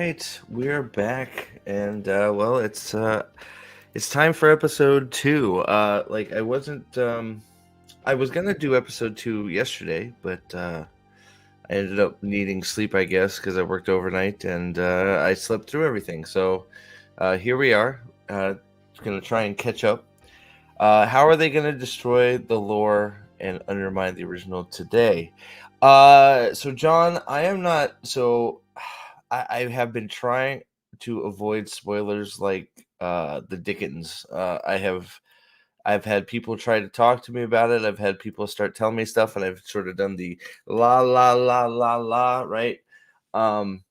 right, we're back, and it's time for episode two. I was gonna do episode two yesterday, but I ended up needing sleep, I guess, because I worked overnight and I slept through everything. So here we are, gonna try and catch up. How are they gonna destroy the lore and undermine the original today? So John, I am not so. I have been trying to avoid spoilers like the Dickens. I've had people try to talk to me about it. I've had people start telling me stuff, and I've sort of done the la la la la la, right? Um,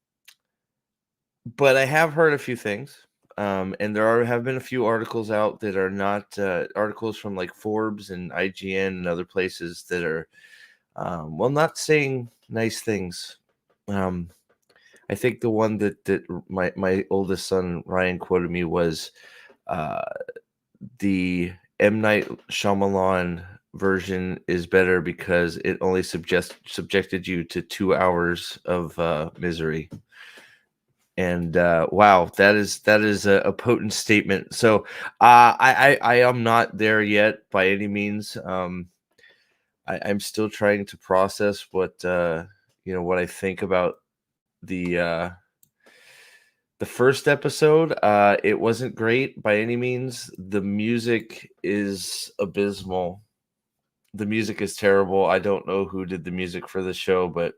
but I have heard a few things. And have been a few articles out that are not articles from like Forbes and IGN and other places that are not saying nice things. Um, I think the one that my oldest son Ryan quoted me was uh, the M. Night Shyamalan version is better because it only subjected you to 2 hours of misery. And wow, that is a potent statement. So I am not there yet by any means. I'm still trying to process what I think about the uh, the first episode. It wasn't great by any means. The music is abysmal. The music is terrible. I don't know who did the music for the show, but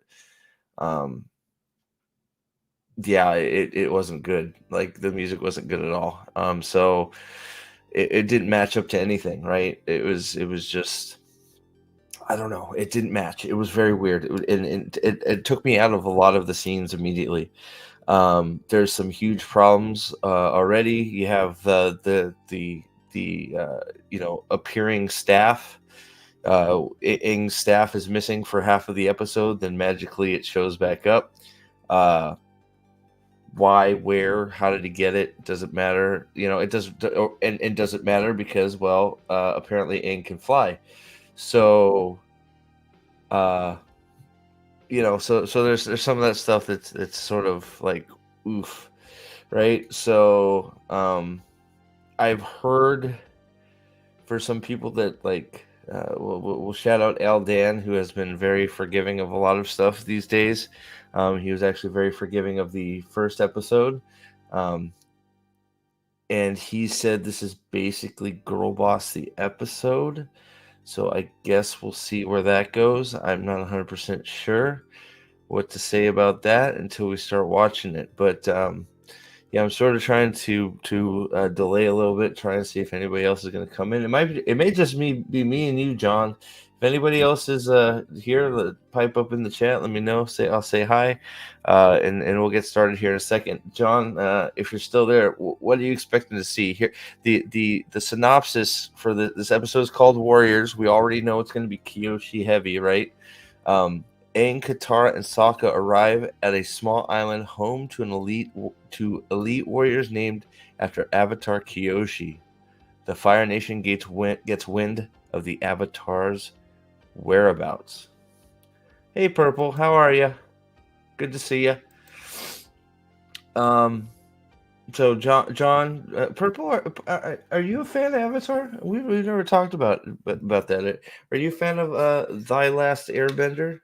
um, yeah, it wasn't good. Like the music wasn't good at all. So it didn't match up to anything, right? It was just I don't know. It didn't match. It was very weird. It took me out of a lot of the scenes immediately. There's some huge problems already. You have the appearing staff. Ing's staff is missing for half of the episode. Then magically it shows back up. Why, where, how did he get it? Doesn't matter. It doesn't, and doesn't matter because apparently Ing can fly. So uh so there's some of that stuff that's sort of like oof, right? So I've heard for some people that we'll shout out Al Dan, who has been very forgiving of a lot of stuff these days. He was actually very forgiving of the first episode, um, and he said this is basically Girl Boss the episode. So I guess we'll see where that goes. I'm not 100% sure what to say about that until we start watching it. But yeah, I'm sort of trying to delay a little bit, trying to see if anybody else is going to come in. It may just be me and you, John. If anybody else is here, pipe up in the chat. Let me know. I'll say hi, and we'll get started here in a second. John, if you're still there, what are you expecting to see here? The synopsis for this episode is called Warriors. We already know it's going to be Kyoshi heavy, right? Aang, Katara, and Sokka arrive at a small island home to elite warriors named after Avatar Kyoshi. The Fire Nation gets wind of the Avatar's whereabouts. Hey, Purple, how are you? Good to see you. So John, Purple, are you a fan of Avatar? We've never talked about that. Are you a fan of Thy Last Airbender?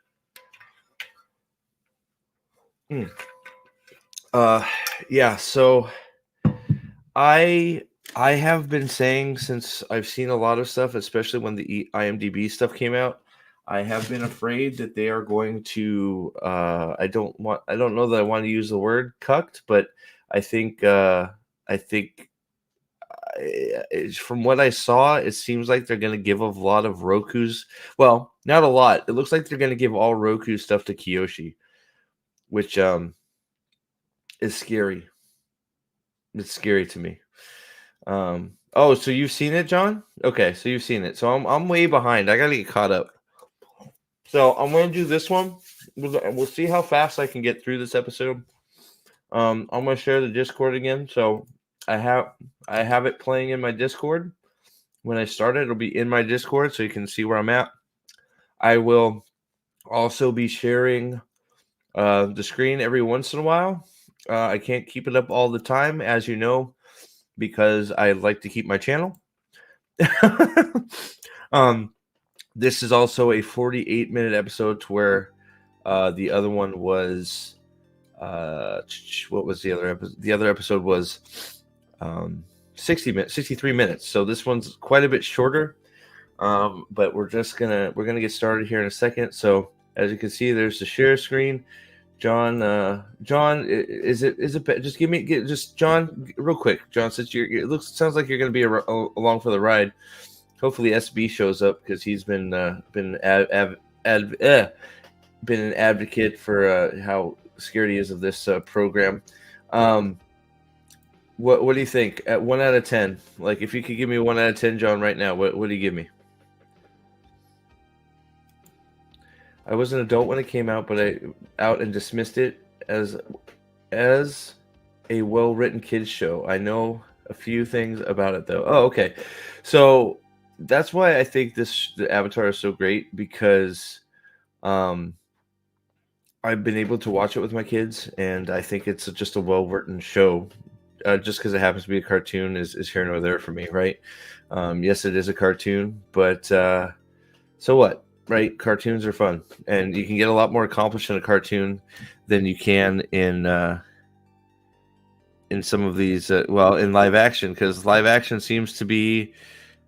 Yeah, so I I have been saying since I've seen a lot of stuff, especially when the IMDb stuff came out, I have been afraid that they are going to I don't know that I want to use the word cucked, but I think from what I saw, it seems like they're going to give a lot of Roku's, well, not a lot. It looks like they're going to give all Roku stuff to Kyoshi, which is scary. It's scary to me. Oh, so you've seen it, John? Okay, so you've seen it. So I'm way behind. I gotta get caught up. So I'm gonna do this one. We'll see how fast I can get through this episode. I'm gonna share the Discord again. So I have it playing in my Discord. When I start it, it'll be in my Discord, so you can see where I'm at. I will also be sharing the screen every once in a while. I can't keep it up all the time, as you know, because I like to keep my channel. um, this is also a 48-minute episode to where the other one was what was the other episode? The other episode was 60 minutes, 63 minutes. So this one's quite a bit shorter. But we're gonna get started here in a second. So as you can see, there's the share screen. John, is it just just John real quick, John, since sounds like you're going to be along for the ride. Hopefully SB shows up because he's been been an advocate for how scared he is of this program. What do you think at 1 out of 10? Like, if you could give me 1 out of 10, John, right now, what do you give me? I was an adult when it came out, but I out and dismissed it as a well-written kids show. I know a few things about it though. Oh, okay. So that's why I think the Avatar is so great, because I've been able to watch it with my kids, and I think it's just a well-written show. Just because it happens to be a cartoon is here nor there for me, right? Yes, it is a cartoon, but so what? Right? Cartoons are fun, and you can get a lot more accomplished in a cartoon than you can in some of these. In live action, because live action seems to be,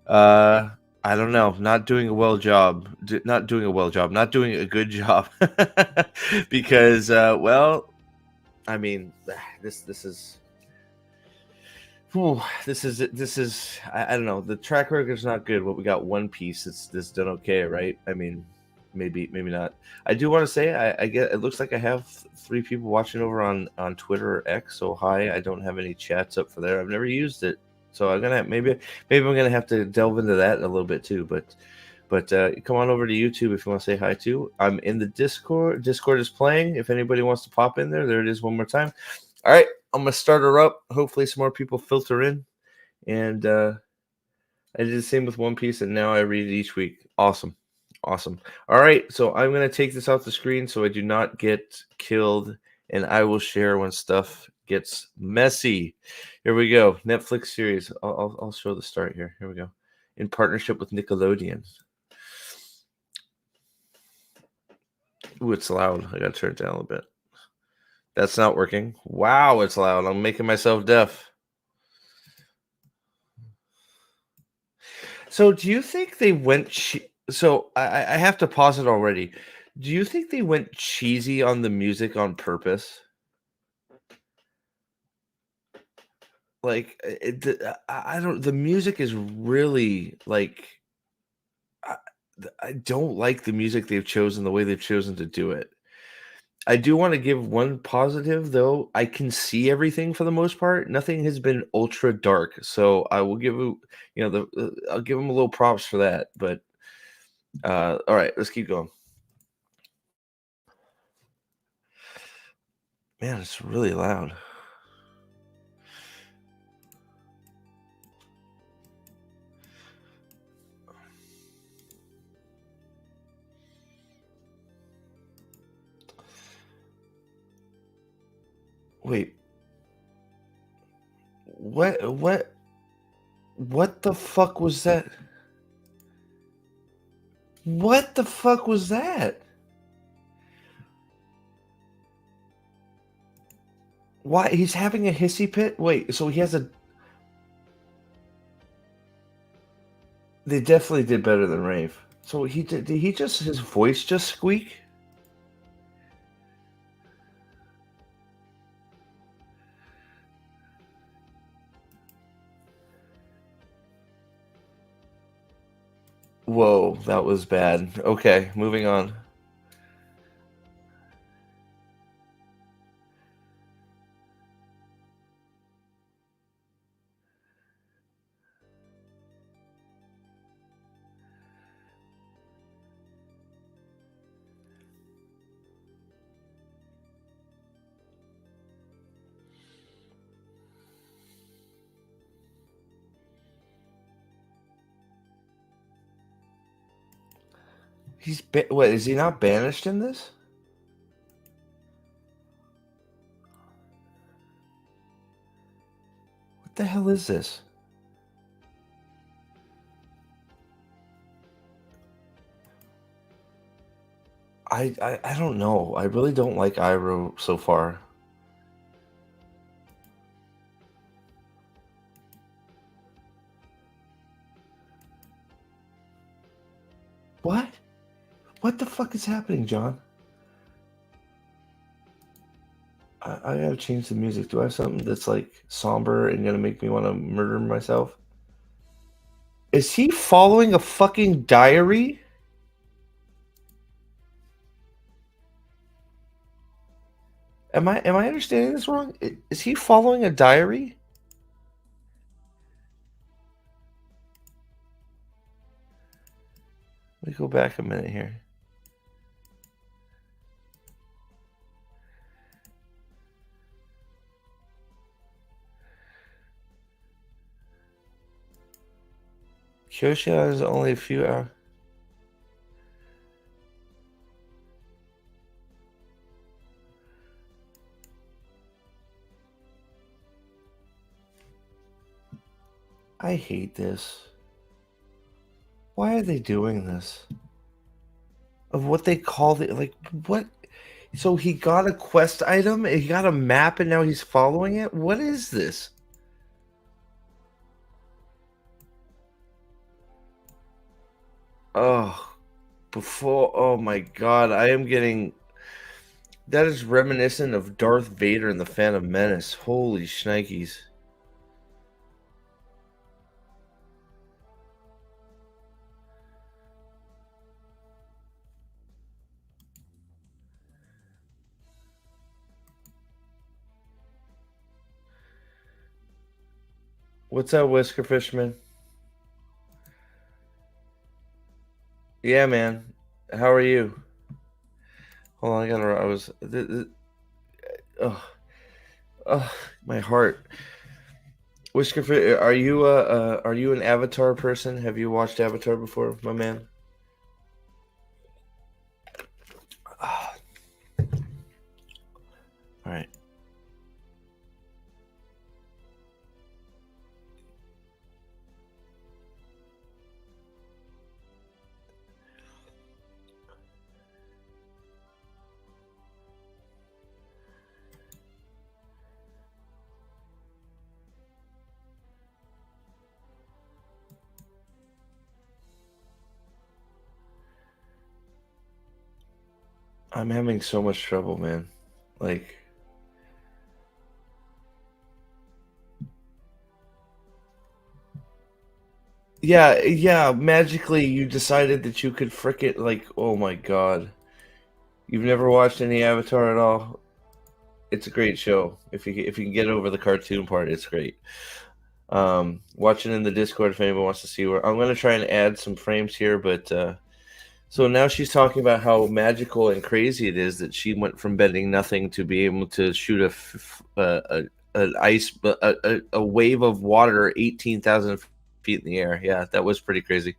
I don't know, not doing a not doing a good job, because I mean, this is. This is I don't know. The track record is not good. But we got One Piece. It's done okay, right? I mean, maybe not. I do want to say I get. It looks like I have 3 people watching over on Twitter or X. So hi. I don't have any chats up for there. I've never used it, so I'm gonna maybe I'm gonna have to delve into that a little bit too. But come on over to YouTube if you want to say hi too. I'm in the Discord. Discord is playing. If anybody wants to pop in there it is one more time. All right, I'm gonna start her up. Hopefully, some more people filter in, and I did the same with One Piece, and now I read it each week. Awesome. All right, so I'm gonna take this off the screen so I do not get killed, and I will share when stuff gets messy. Here we go. Netflix series. I'll show the start here. Here we go. In partnership with Nickelodeon. Ooh, it's loud. I gotta turn it down a little bit. That's not working. Wow, it's loud. I'm making myself deaf. So do you think they went so I have to pause it already. Do you think they went cheesy on the music on purpose? Like, I don't, the music is really like, I, I don't like the music they've chosen, the way they've chosen to do it. I do want to give one positive though. I can see everything for the most part. Nothing has been ultra dark, so I will give I'll give them a little props for that. But all right, let's keep going. Man, it's really loud. Wait, what the fuck was that? What the fuck was that? Why, he's having a hissy fit? Wait, so he has a. They definitely did better than Rave. So did he just, his voice just squeak? Whoa, that was bad. Okay, moving on. What, is he not banished in this? What the hell is this? I don't know. I really don't like Iroh so far. What? What the fuck is happening, John? I gotta change the music. Do I have something that's like somber and gonna make me want to murder myself? Is he following a fucking diary? Am I understanding this wrong? Is he following a diary? Let me go back a minute here. Kyoshi is only a few hours. I hate this. Why are they doing this? Of what they call it, like what? So he got a quest item, he got a map, and now he's following it. What is this? Oh, oh my god, I am getting. That is reminiscent of Darth Vader in the Phantom Menace. Holy shnikes. What's up, Whisker Fishman? Yeah, man. How are you? Hold on, I was. Oh, oh, my heart. Whisker, are you an Avatar person? Have you watched Avatar before, my man? Ah, all right. I'm having so much trouble, man. Like, yeah, magically you decided that you could frick it. Like, oh my god. You've never watched any Avatar at all? It's a great show. If you can get over the cartoon part, it's great. Watch it in the Discord if anyone wants to see where I'm gonna try and add some frames here, but so now she's talking about how magical and crazy it is that she went from bending nothing to be able to shoot an ice a wave of water 18,000 feet in the air. Yeah, that was pretty crazy.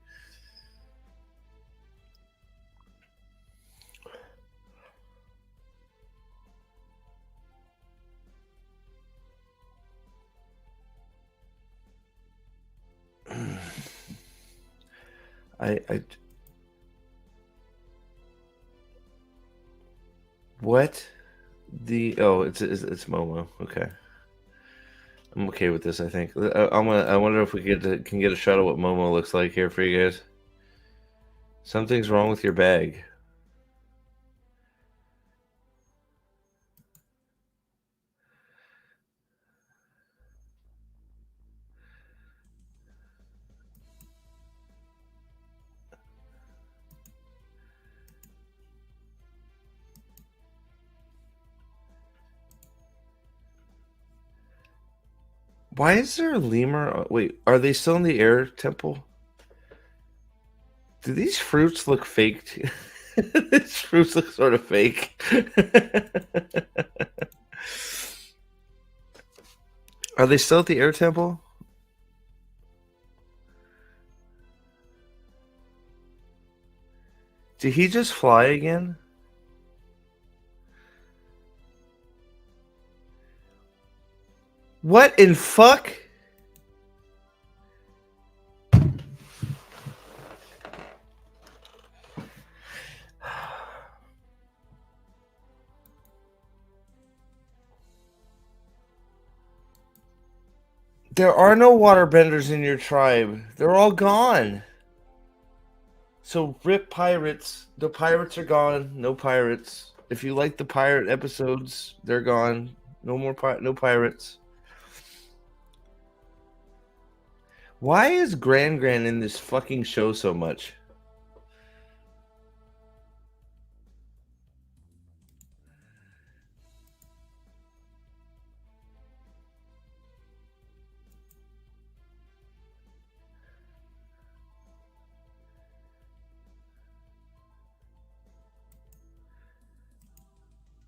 I what the it's Momo. Okay, I'm okay with this. I think I wonder if we can get a shot of what Momo looks like here for you guys. Something's wrong with your bag. Why is there a lemur? Wait, are they still in the air temple? Do these fruits look fake? These fruits look sort of fake. Are they still at the air temple? Did he just fly again? What in fuck? There are no waterbenders in your tribe. They're all gone. So rip pirates. The pirates are gone. No pirates. If you like the pirate episodes, they're gone. No more no pirates. Why is Gran Gran in this fucking show so much?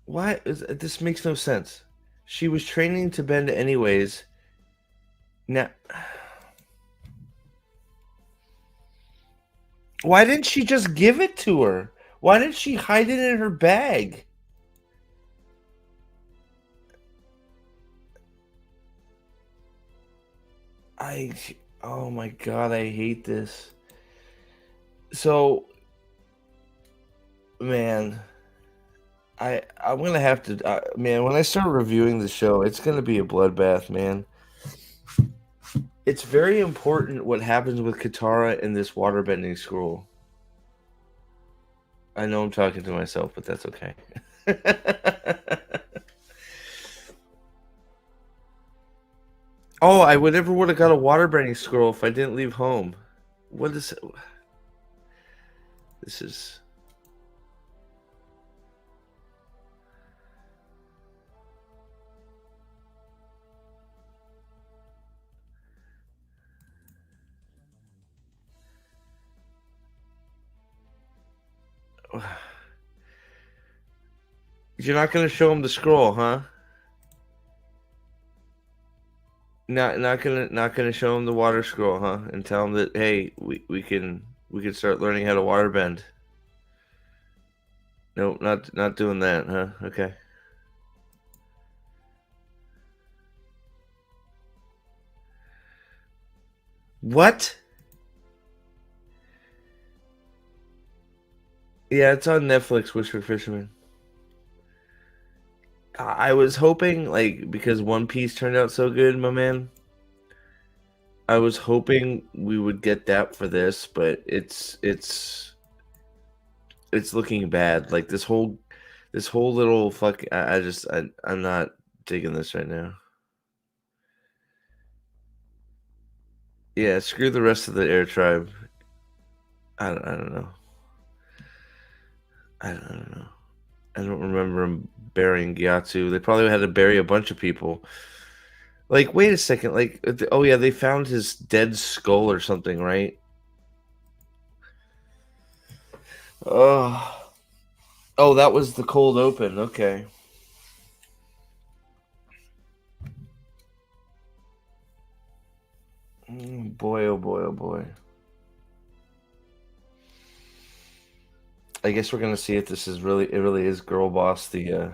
Why is this makes no sense? She was training to bend anyways. Now, why didn't she just give it to her? Why didn't she hide it in her bag? I oh my god, I hate this. So, man, I'm gonna have to man, when I start reviewing the show, it's gonna be a bloodbath, man. It's very important what happens with Katara in this waterbending scroll. I know I'm talking to myself, but that's okay. Oh, I would never would have got a waterbending scroll if I didn't leave home. What is it? This is You're not gonna show him the scroll, huh? Not gonna show him the water scroll, huh? And tell him that hey, we can start learning how to waterbend. No, not doing that, huh? Okay. What? Yeah, it's on Netflix, Whisper Fisherman. I was hoping, like, because One Piece turned out so good, my man. I was hoping we would get that for this, but it's looking bad. Like this whole little fuck. I'm not digging this right now. Yeah, screw the rest of the air tribe. I don't know. I don't know. I don't remember him burying Gyatso. They probably had to bury a bunch of people. Like, wait a second. Like, oh yeah, they found his dead skull or something, right? Oh, oh, that was the cold open. Okay. Boy, oh boy, oh boy. I guess we're gonna see if this is really it really is Girl Boss the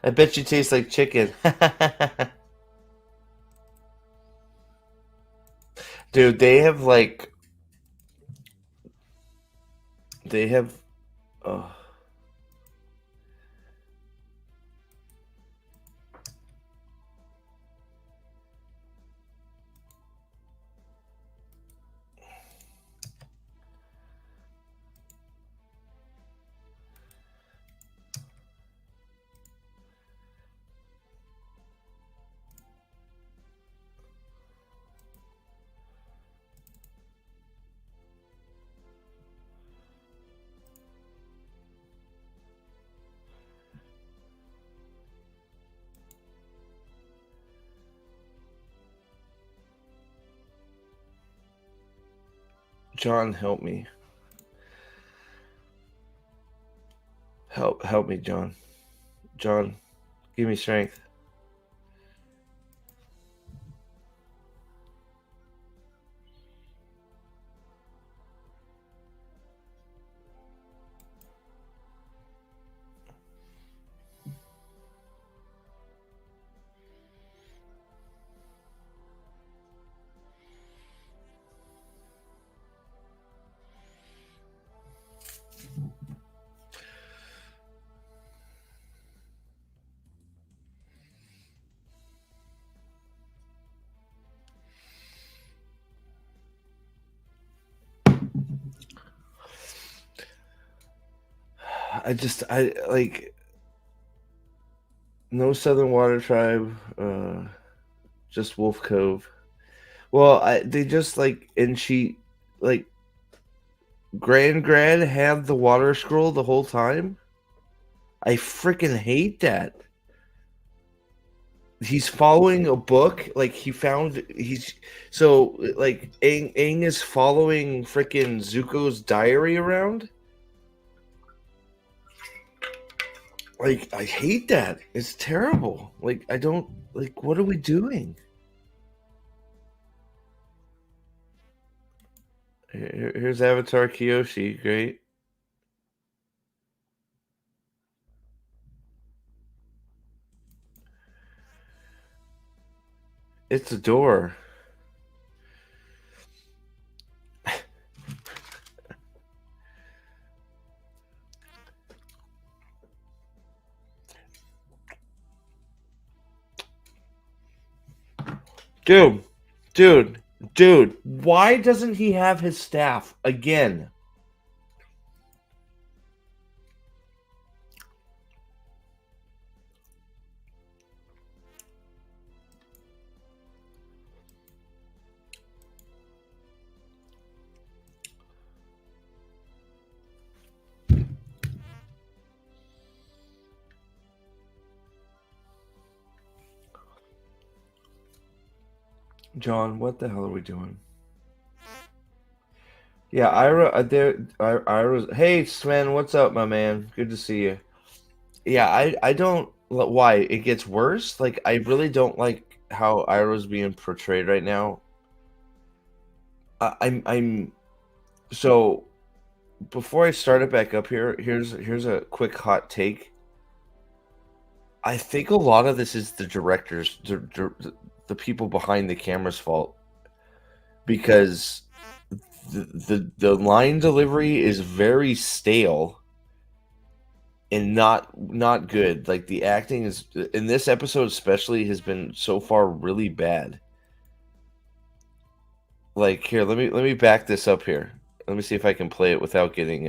I bet you taste like chicken. Dude, they have oh. John, help me. Help me, John. John, give me strength. I like no Southern Water Tribe, just Wolf Cove. Well, they just like, and she, like, Grand had the water scroll the whole time. I freaking hate that. He's following a book. Like he's so like Aang is following freaking Zuko's diary around. Like I hate that. It's terrible. Like I don't like. What are we doing? Here's Avatar Kyoshi. Great. It's a door. Dude, dude, why doesn't he have his staff again? John, what the hell are we doing? Yeah, Ira, Ira's. Hey, Sven, what's up, my man? Good to see you. Yeah, I don't. Why it gets worse? Like, I really don't like how Ira's being portrayed right now. I'm so. Before I start it back up here, here's a quick hot take. I think a lot of this is the directors, the people behind the camera's fault because the line delivery is very stale and not good. Like the acting is in this episode especially has been so far really bad. Like here, let me back this up here. Let me see if I can play it without getting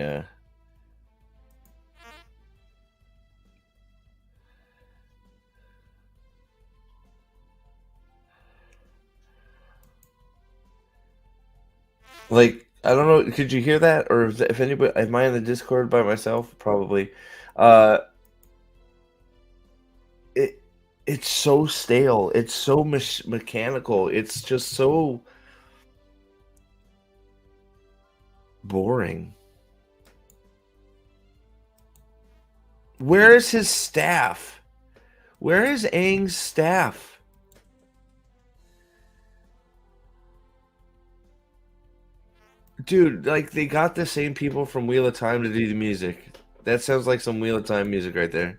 like I don't know. Could you hear that, or if anybody, am I in the Discord by myself? Probably. Uh, it it's so stale. It's so mechanical. It's just so boring. Where is his staff? Where is Aang's staff? Dude, like they got the same people from Wheel of Time to do the music. That sounds like some Wheel of Time music right there.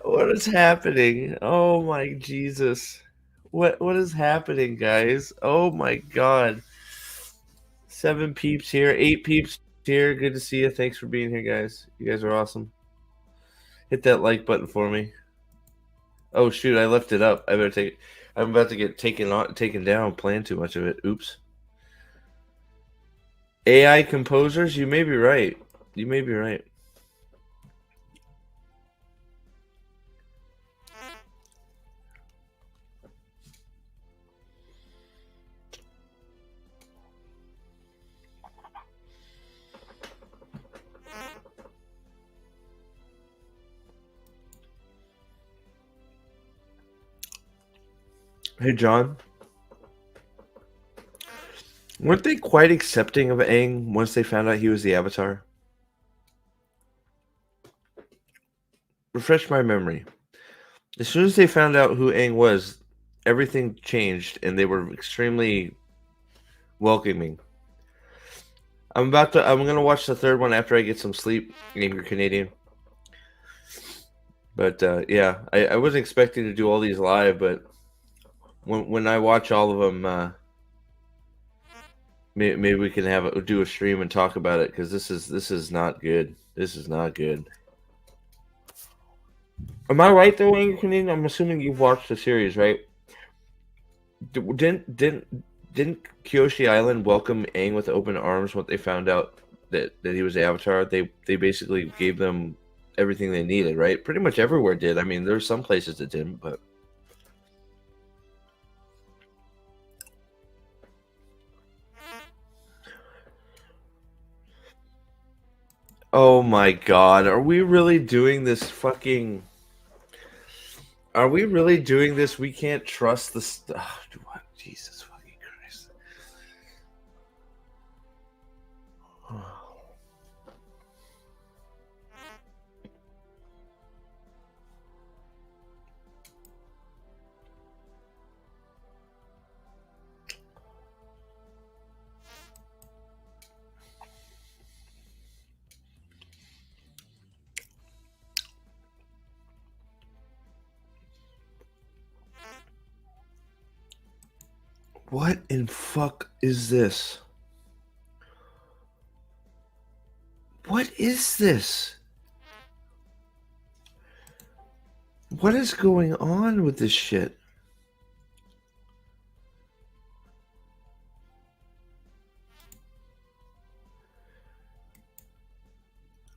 What is happening? Oh my Jesus. What is happening, guys? Oh my God. 7 peeps here, 8 peeps here. Good to see you. Thanks for being here, guys. You guys are awesome. Hit that like button for me. Oh shoot, I left it up. I better take. I'm about to get taken down. Playing too much of it. Oops. AI composers. You may be right. You may be right. Hey, John. Weren't they quite accepting of Aang once they found out he was the Avatar? Refresh my memory. As soon as they found out who Aang was, everything changed, and they were extremely welcoming. I'm gonna watch the third one after I get some sleep, Angry Canadian. But yeah, I wasn't expecting to do all these live, but when I watch all of them, maybe we can do a stream and talk about it, because this is not good. This is not good. Am I right though, Angry Canadian? I'm assuming you've watched the series, right? Didn't Kyoshi Island welcome Aang with open arms when they found out that he was the Avatar? They basically gave them everything they needed, right? Pretty much everywhere did. I mean, there's some places that didn't, but oh my God, are we really doing this fucking? Are we really doing this? We can't trust the stuff. Oh, Jesus fucking Christ. What in fuck is this? What is this? What is going on with this shit?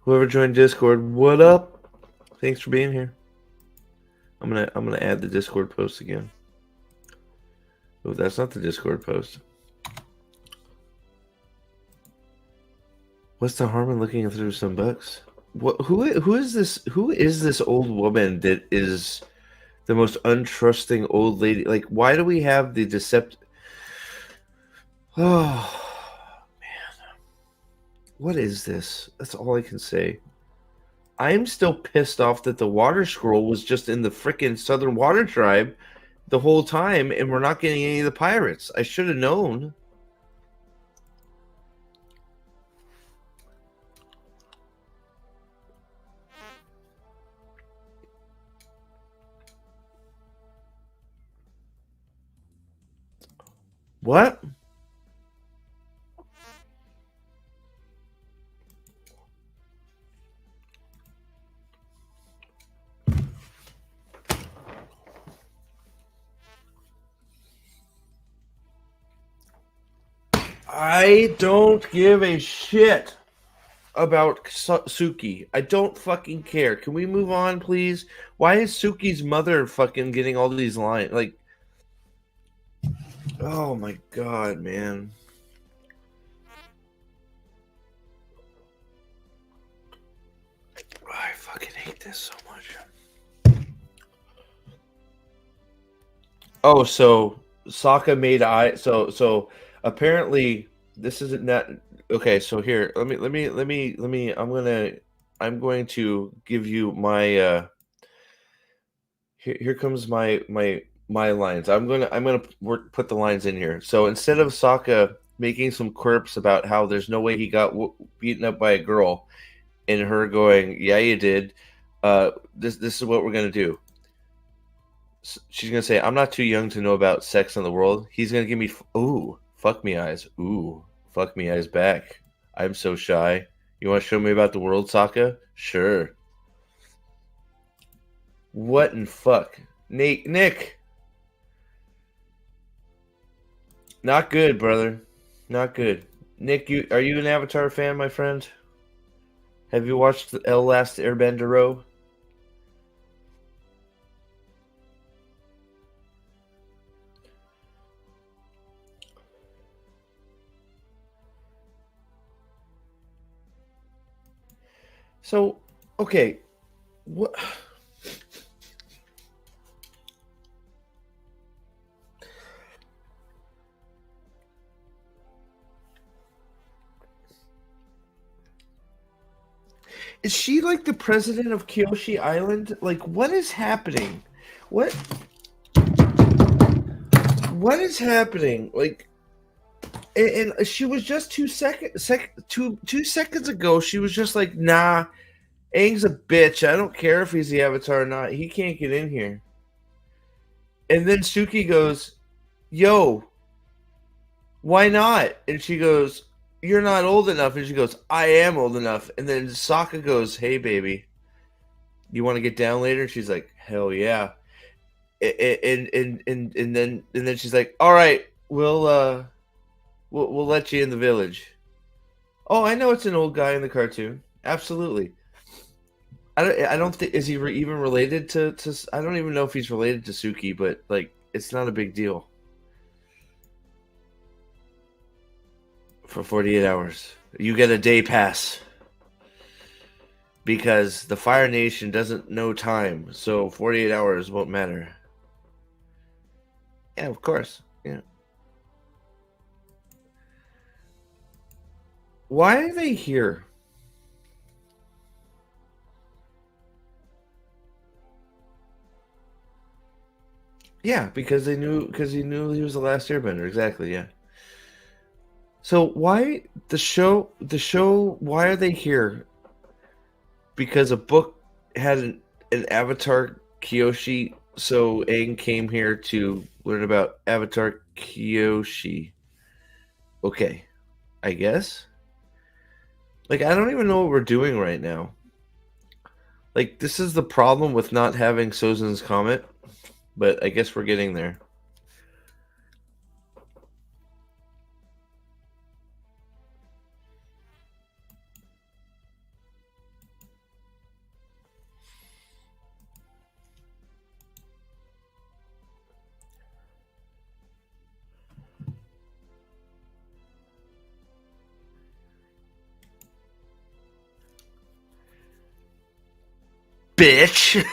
Whoever joined Discord, what up? Thanks for being here. I'm gonna add the Discord post again. Oh, that's not the Discord post. What's the harm in looking through some books? What? Who is this? Who is this old woman that is the most untrusting old lady? Like, why do we have the deceptive? Oh man, what is this? That's all I can say. I'm still pissed off that the Water Scroll was just in the frickin' Southern Water Tribe the whole time, and we're not getting any of the pirates. I should have known. What? I don't give a shit about Suki. I don't fucking care. Can we move on, please? Why is Suki's mother fucking getting all these lines? Like, oh my god, man. I fucking hate this so much. Oh, so Sokka made so apparently this isn't that okay, so here, I'm going to give you my here comes my lines. I'm gonna put the lines in here. So instead of Sokka making some quirps about how there's no way he got beaten up by a girl, and her going, "Yeah, you did," this is what we're gonna do. She's gonna say, "I'm not too young to know about sex in the world." He's gonna give me, "Ooh, fuck me eyes, ooh, fuck me eyes back. I'm so shy. You want to show me about the world, Sokka? Sure." What in fuck, Nick? Not good, brother. Not good. Nick, are you an Avatar fan, my friend? Have you watched the Last Airbender? So, okay, what? Is she like the president of Kyoshi Island? Like, what is happening? What what is happening? Like, and she was just 2 seconds ago. She was just like, nah, Aang's a bitch. I don't care if he's the Avatar or not. He can't get in here. And then Suki goes, yo, why not? And she goes, you're not old enough. And she goes, I am old enough. And then Sokka goes, hey, baby, you want to get down later? And she's like, hell yeah. And then she's like, all right, we'll let you in the village. Oh, I know it's an old guy in the cartoon. Absolutely. I don't think is he even related to I don't even know if he's related to Suki, but like it's not a big deal. For 48 hours, you get a day pass because the Fire Nation doesn't know time, so 48 hours won't matter. Yeah, of course. Yeah. Why are they here? Yeah, because he knew he was the last Airbender. Exactly. Yeah. So why the show? Why are they here? Because a book had an Avatar Kyoshi, so Aang came here to learn about Avatar Kyoshi. Okay, I guess. Like I don't even know what we're doing right now. Like this is the problem with not having Sozin's Comet, but I guess we're getting there. Bitch.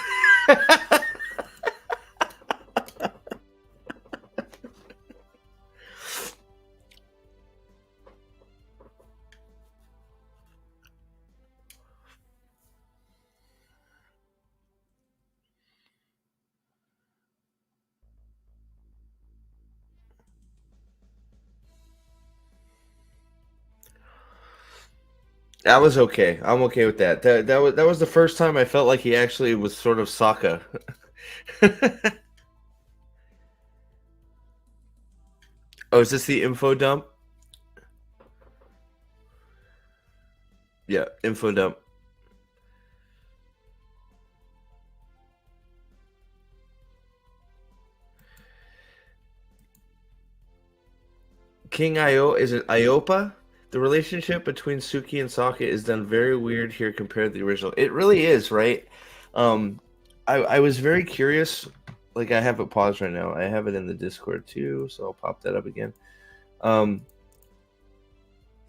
That was okay. I'm okay with that. That was the first time I felt like he actually was sort of Sokka. Oh, is this the info dump? Yeah, info dump. King Io is it Iopa? The relationship between Suki and Sokka is done very weird here compared to the original. It really is, right? Um, I was very curious. Like I have it paused right now. I have it in the Discord too, so I'll pop that up again. Um,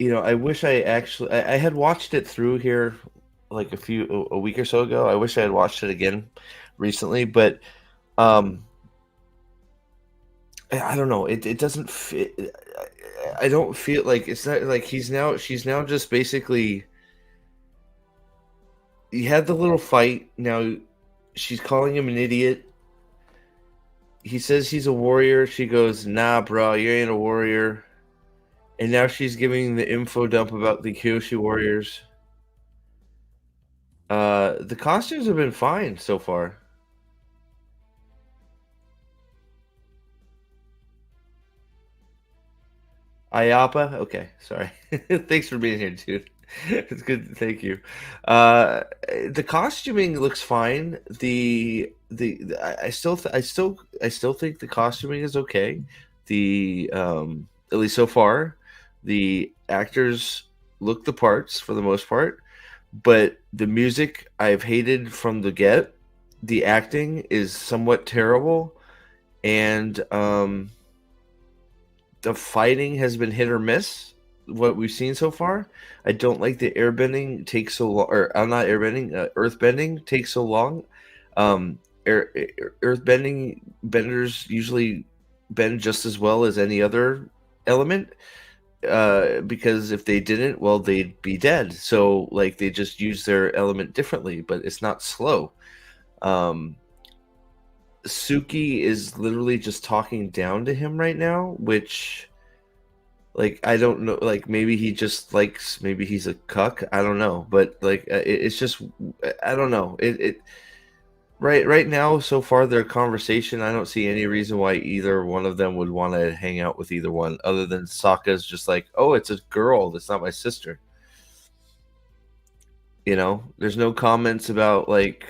I wish I had watched it through here like a week or so ago. I wish I had watched it again recently, but um, I don't know. It doesn't fit. I don't feel like it's not like she's now just basically you had the little fight. Now she's calling him an idiot. He says he's a warrior. She goes, "Nah, bro, you ain't a warrior." And now she's giving the info dump about the Kyoshi warriors. The costumes have been fine so far. Ayapa? Okay, sorry. Thanks for being here, dude. It's good. Thank you. Uh, the costuming looks fine. I still think the costuming is okay. At least so far, the actors look the parts for the most part, but the music I've hated from the get. The acting is somewhat terrible, and the fighting has been hit or miss. What we've seen so far, I don't like the airbending takes so long, or I'm not airbending, earthbending takes so long. Earthbending benders usually bend just as well as any other element. because if they didn't, well, they'd be dead. So like they just use their element differently, but it's not slow. Um, Suki is literally just talking down to him right now, which like I don't know, like maybe he just likes, maybe he's a cuck, I don't know, but like it's just I don't know. It right now so far their conversation, I don't see any reason why either one of them would want to hang out with either one other than Sokka's just like, "Oh, it's a girl, that's not my sister." You know, there's no comments about like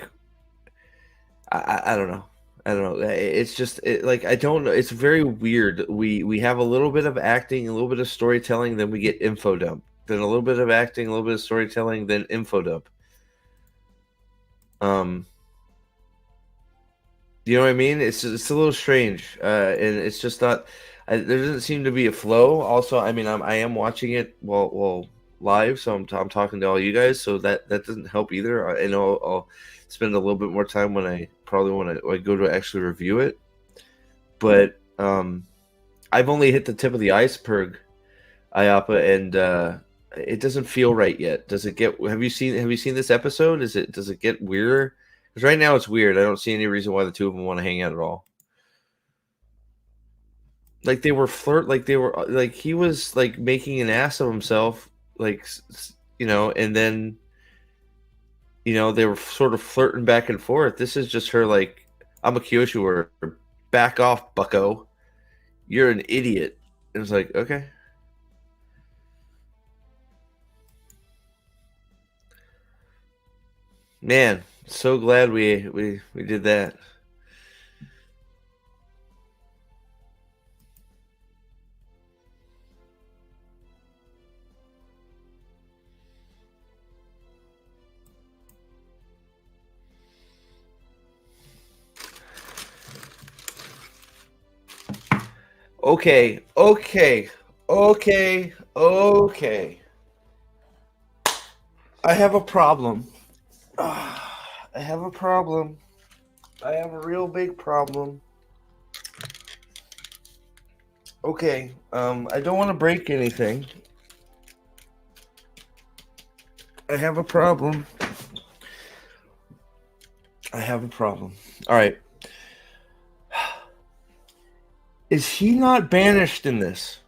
I don't know. I don't know. It's just like I don't know. It's very weird. We have a little bit of acting, a little bit of storytelling, then we get info dump. Then a little bit of acting, a little bit of storytelling, then info dump. Um, you know what I mean? It's a little strange, and it's just not. There doesn't seem to be a flow. Also, I mean, I am watching it well live, so I'm talking to all you guys, so that doesn't help either. I know I'll spend a little bit more time when I probably want to go to actually review it, but I've only hit the tip of the iceberg, IAPA, and it doesn't feel right yet. Does it get? Have you seen this episode? Does it get weirder? Because right now it's weird. I don't see any reason why the two of them want to hang out at all. Like they were like they were like he was like making an ass of himself, like and then they were sort of flirting back and forth. This is just her like, I'm a Kyoshu, or back off, bucko. You're an idiot. It was like, okay. Man, so glad we did that. Okay, okay, okay, okay. I have a problem. I have a problem. I have a real big problem. Okay, I don't want to break anything. I have a problem. I have a problem. All right. Is he not banished in this?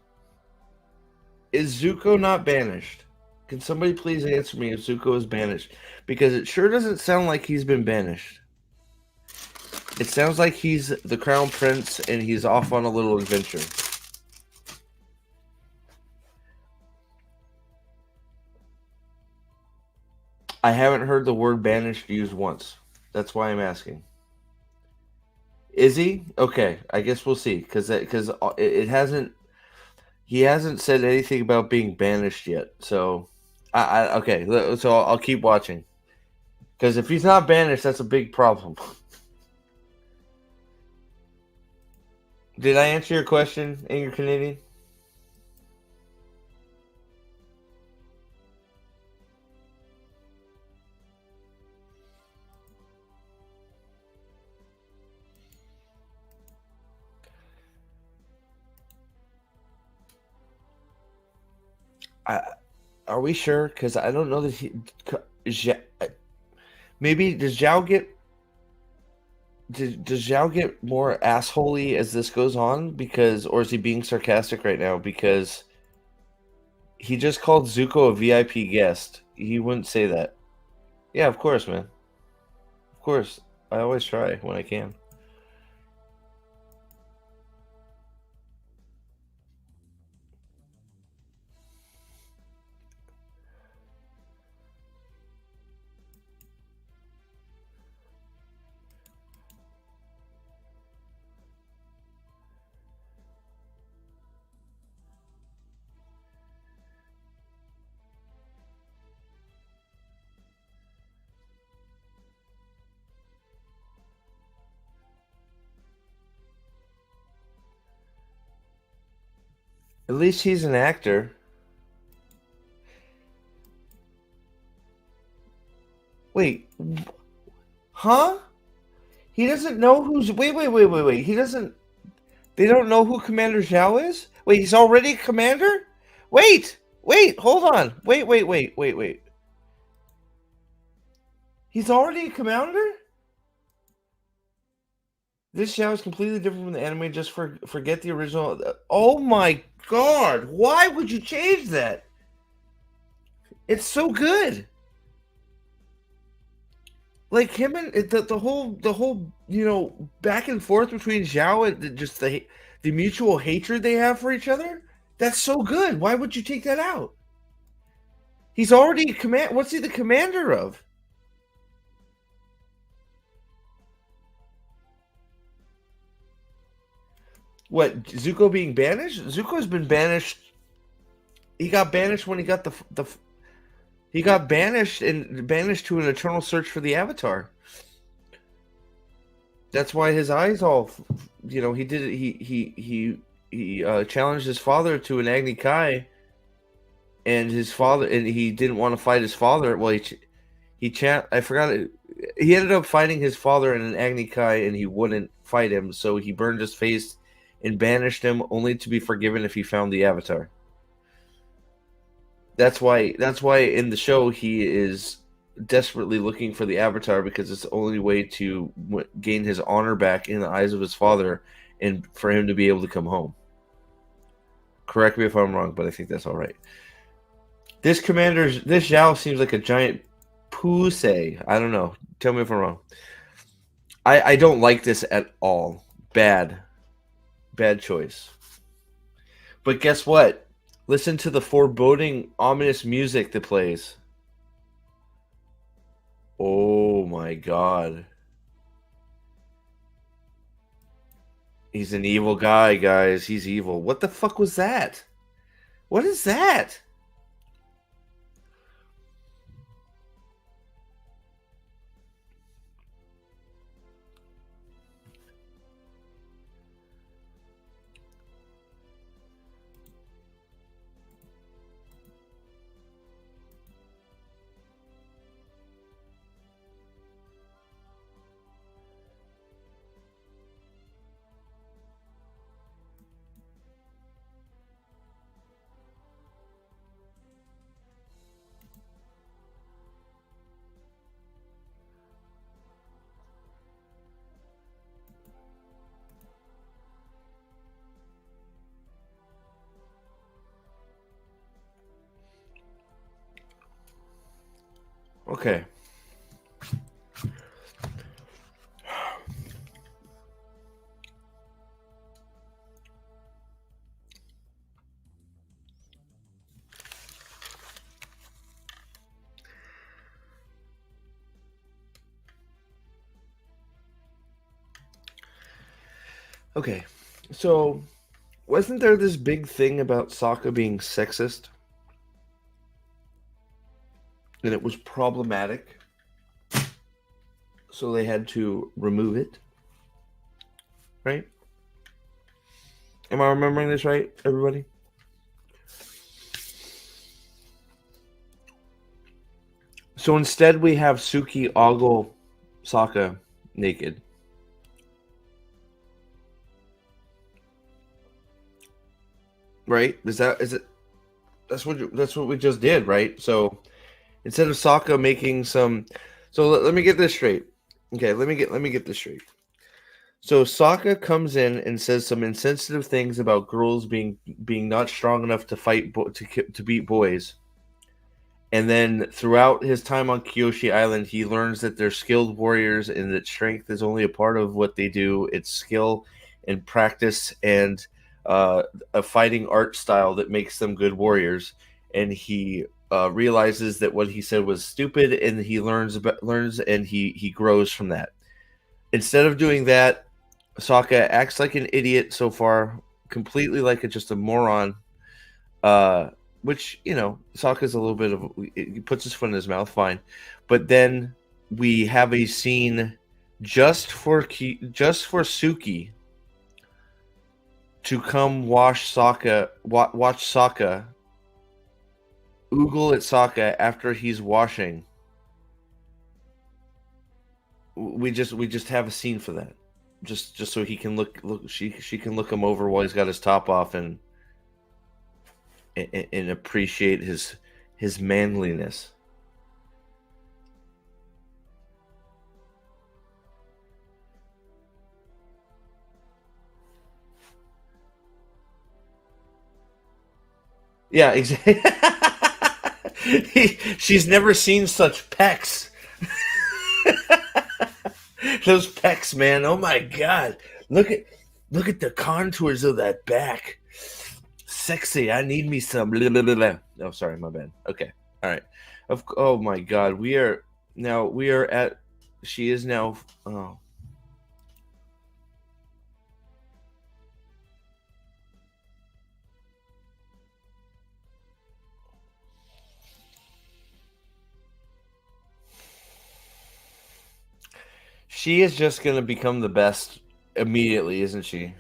Is Zuko not banished? Can somebody please answer me if Zuko is banished? Because it sure doesn't sound like he's been banished. It sounds like he's the crown prince and he's off on a little adventure. I haven't heard the word banished used once. That's why I'm asking. Is he? Okay, I guess we'll see. Because it hasn't. He hasn't said anything about being banished yet. So, okay. So I'll keep watching. Because if he's not banished, that's a big problem. Did I answer your question, Angry Canadian? Are we sure? Because I don't know that maybe does Zhao get does Zhao get more assholey as this goes on? Because, or is he being sarcastic right now? Because he just called Zuko a VIP guest. He wouldn't say that. Yeah, of course, man. Of course. I always try when I can. At least he's an actor. Wait, huh? He doesn't know who's. Wait. He doesn't. They don't know who Commander Zhao is. Wait, he's already commander. Wait, hold on. Wait. He's already a commander? This show is completely different from the anime. Just forget the original. Oh my god! Why would you change that? It's so good. Like him and the whole back and forth between Zhao and just the mutual hatred they have for each other. That's so good. Why would you take that out? He's already command. What's he the commander of? What, Zuko being banished? Zuko's been banished. He got banished when he got he got banished and banished to an eternal search for the Avatar. That's why his eyes all, he did it. He challenged his father to an Agni Kai, and he didn't want to fight his father. Well, I forgot it. He ended up fighting his father in an Agni Kai, and he wouldn't fight him, so he burned his face and banished him, only to be forgiven if he found the Avatar. That's why in the show he is desperately looking for the Avatar, because it's the only way to gain his honor back in the eyes of his father and for him to be able to come home. Correct me if I'm wrong, but I think that's all right. This Zhao seems like a giant pussy. I don't know. Tell me if I'm wrong. I don't like this at all. Bad choice. But guess what? Listen to the foreboding, ominous music that plays. Oh my god. He's an evil guy, guys. He's evil. What the fuck was that? What is that? Okay. Okay. So, wasn't there this big thing about Sokka being sexist? And it was problematic. So they had to remove it. Right? Am I remembering this right, everybody? So instead we have Suki ogle Sokka naked. Right? Is it that's what we just did, right? So instead of Sokka making some, so let me get this straight. Okay, let me get this straight. So Sokka comes in and says some insensitive things about girls being not strong enough to fight to beat boys. And then throughout his time on Kyoshi Island, he learns that they're skilled warriors and that strength is only a part of what they do. It's skill and practice and a fighting art style that makes them good warriors. And he realizes that what he said was stupid, and he learns and he grows from that. Instead of doing that, Sokka acts like an idiot so far, completely like just a moron. Which, Sokka's a little bit of, he puts his foot in his mouth, fine. But then we have a scene just for Suki to come watch Sokka oogle at Sokka after he's washing. We just have a scene for that, just so he can look. She can look him over while he's got his top off, and and appreciate his manliness. Yeah, exactly. She's never seen such pecs. Those pecs, man. Oh my god. Look at look at the contours of that back. Sexy. I need me some. Blah, blah, blah, blah. Oh, sorry, my bad. Okay. All right. Oh my god. We are at she is now oh. She is just going to become the best immediately, isn't she?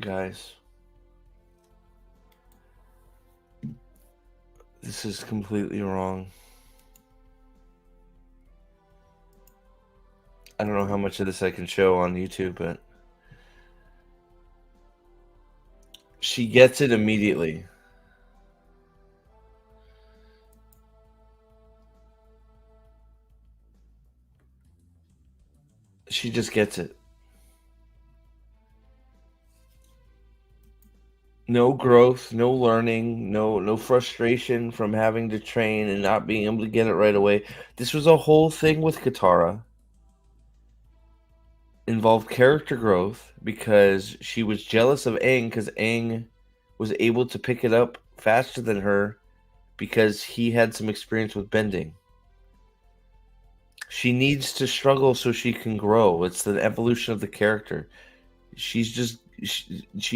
Guys, this is completely wrong. I don't know how much of this I can show on YouTube, but she gets it immediately. She just gets it. No growth, no learning, no frustration from having to train and not being able to get it right away. This was a whole thing with Katara. Involved character growth because she was jealous of Aang because Aang was able to pick it up faster than her because he had some experience with bending. She needs to struggle so she can grow. It's the evolution of the character. She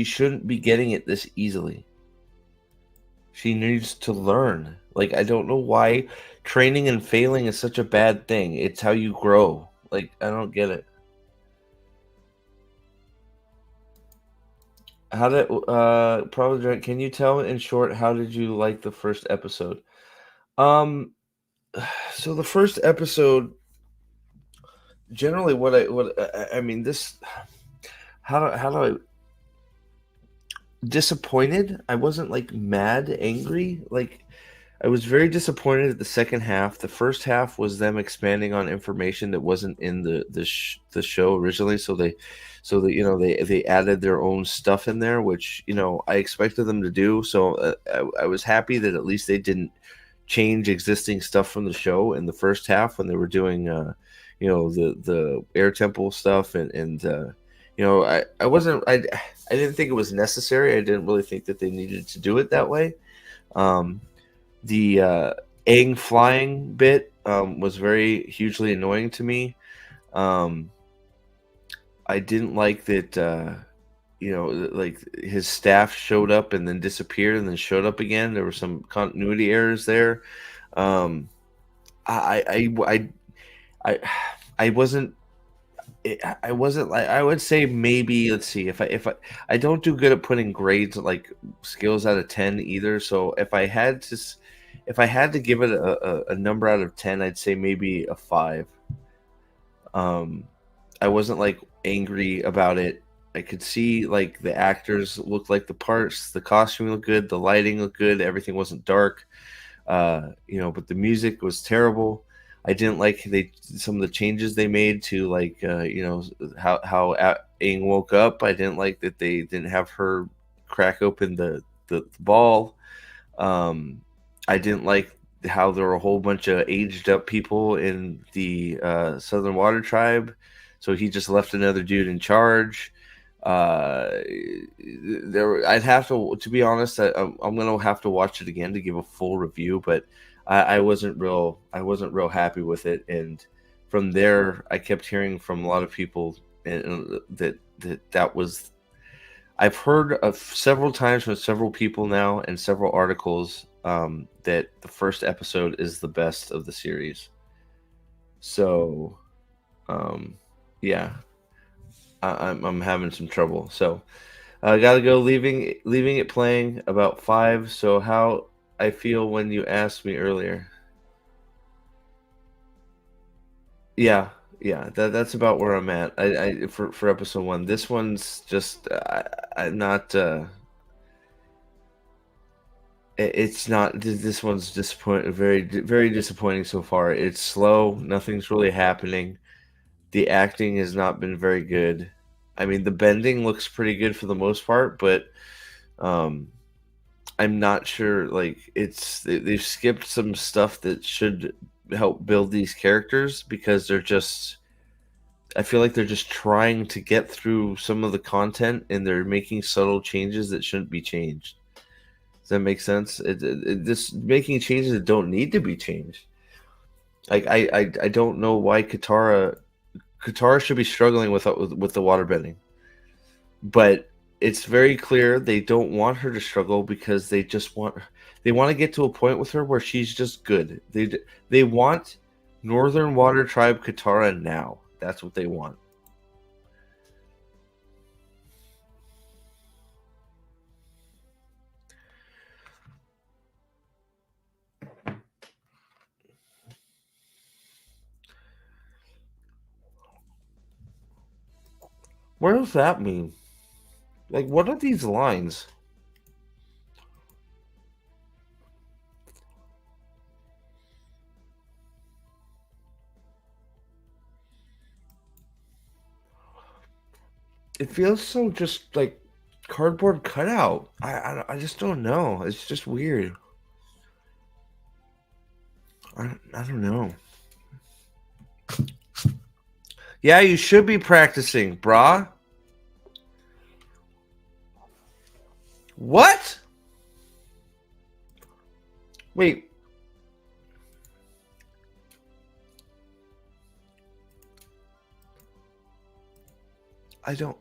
shouldn't be getting it this easily. She needs to learn. Like, I don't know why training and failing is such a bad thing. It's how you grow. Like, I don't get it. How did probably can you tell in short how did you like the first episode? Um so the first episode generally what I mean this how do I disappointed? I wasn't like mad, angry. Like I was very disappointed at the second half. The first half was them expanding on information that wasn't in the show originally. So that they added their own stuff in there, which I expected them to do. So I was happy that at least they didn't change existing stuff from the show in the first half when they were doing the air temple stuff and I wasn't I didn't think it was necessary. I didn't really think that they needed to do it that way. Um, the Aang flying bit was very hugely annoying to me. Um, I didn't like that. Like his staff showed up and then disappeared and then showed up again. There were some continuity errors there. Um, I I wasn't. I wasn't like I would say maybe let's see if I don't do good at putting grades like skills out of 10 either. So if I had to give it a number out of 10, I'd say maybe a 5. Um, I wasn't like angry about it. I could see like the actors looked like the parts, the costume looked good, the lighting looked good, everything wasn't dark. But the music was terrible. I didn't like some of the changes they made to like how Aang woke up. I didn't like that they didn't have her crack open the ball. Um, I didn't like how there were a whole bunch of aged up people in the Southern Water Tribe, so he just left another dude in charge. I'd have to be honest. I'm gonna have to watch it again to give a full review, but I wasn't real happy with it, and from there, I kept hearing from a lot of people that was. I've heard of several times from several people now and several articles that the first episode is the best of the series. So Um, yeah, I'm having some trouble. So I gotta go. Leaving it playing about 5. So how I feel when you asked me earlier. Yeah, yeah, that's about where I'm at. For episode 1. This one's just I'm not. It's not. This one's disappointing. Very disappointing so far. It's slow. Nothing's really happening. The acting has not been very good. I mean, the bending looks pretty good for the most part, but um, I'm not sure. Like, they've skipped some stuff that should help build these characters because they're just. I feel like they're just trying to get through some of the content and they're making subtle changes that shouldn't be changed. Does that make sense? This making changes that don't need to be changed. Like I don't know why Katara should be struggling with the waterbending, but it's very clear they don't want her to struggle because they want to get to a point with her where she's just good. They want Northern Water Tribe Katara now. That's what they want. What does that mean? Like, what are these lines? It feels so just like cardboard cutout. I just don't know. It's just weird. I don't know. Yeah, you should be practicing, brah. What? Wait. I don't.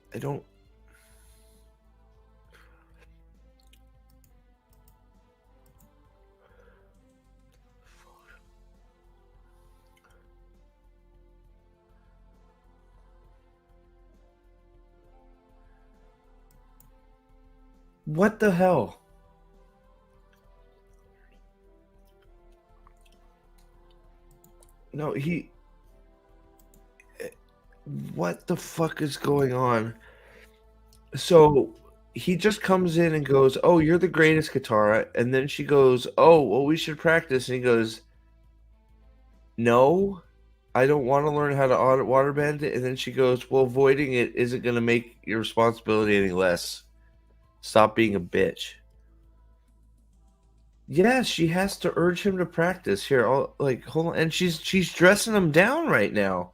What the hell? No, what the fuck is going on? So he just comes in and goes, "Oh, you're the greatest, Katara," and then she goes, "Oh, well, we should practice," and he goes, "No, I don't want to learn how to waterbend," and then she goes, "Well, avoiding it isn't going to make your responsibility any less. Stop being a bitch." Yes, she has to urge him to practice. Here, hold on, and she's dressing him down right now.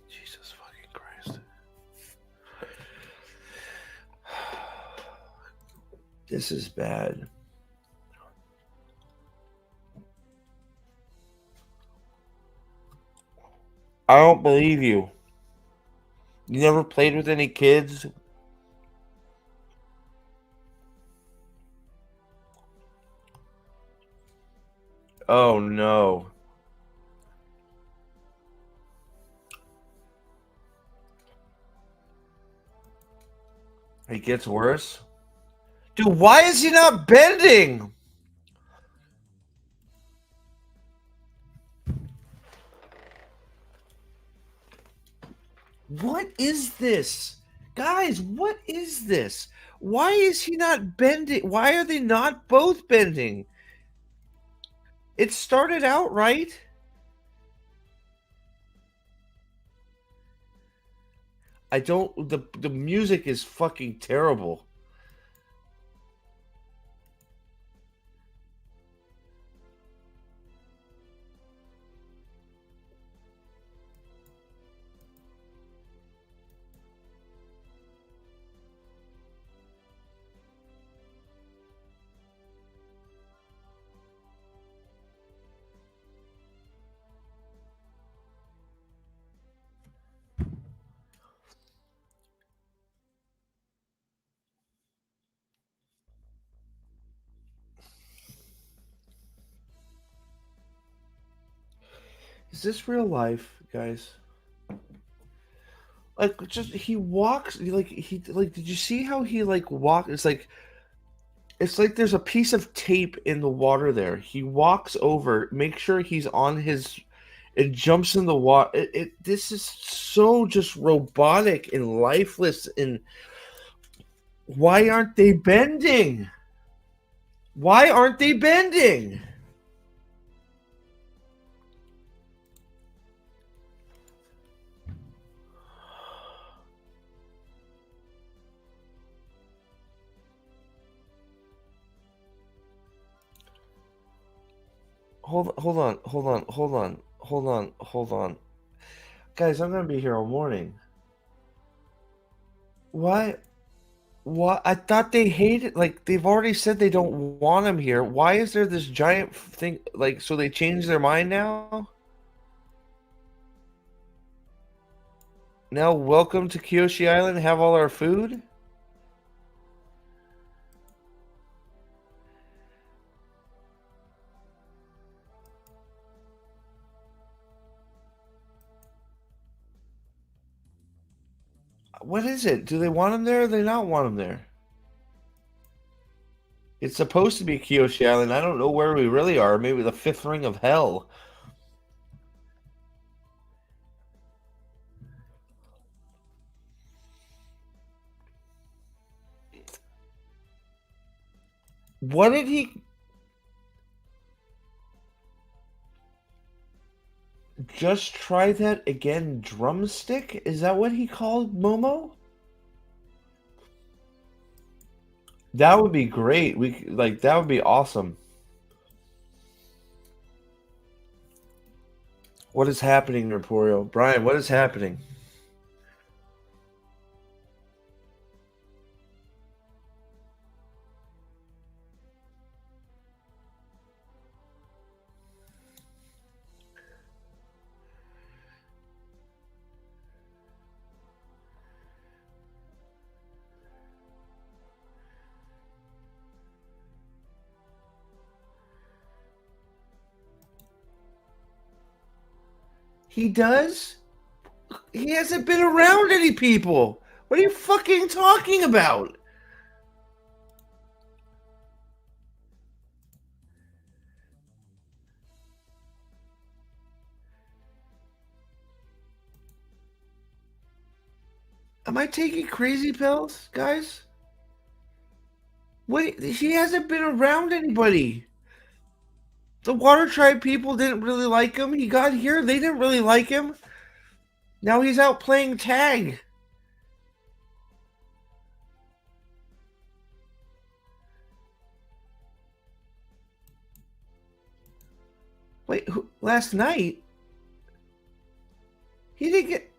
Jesus fucking Christ. This is bad. I don't believe you. You never played with any kids? Oh no. It gets worse? Dude, why is he not bending? What is this? Guys, what is this? Why is he not bending? Why are they not both bending? It started out right. I don't the music is fucking terrible. Is this real life, guys? Like, just he walks like he like. Did you see how he like walk? It's like there's a piece of tape in the water there. He walks over, make sure he's on his. It jumps in the water. This is so just robotic and lifeless. And why aren't they bending? Why aren't they bending? Hold on. Guys, I'm gonna be here all morning. Why? What? I thought they hated. Like they've already said they don't want him here. Why is there this giant thing? Like, so they changed their mind now? Now, welcome to Kyoshi Island. Have all our food. What is it? Do they want him there or do they not want him there? It's supposed to be Kyoshi Island. I don't know where we really are. Maybe the fifth ring of hell. What did he just try that again? Drumstick? Is that what he called Momo? That would be great. That would be awesome. What is happening, Raporio? Brian, what is happening? He does? He hasn't been around any people. What are you fucking talking about? Am I taking crazy pills, guys? What? He hasn't been around anybody. The Water Tribe people didn't really like him. He got here, they didn't really like him. Now he's out playing tag. Wait, last night? He didn't get.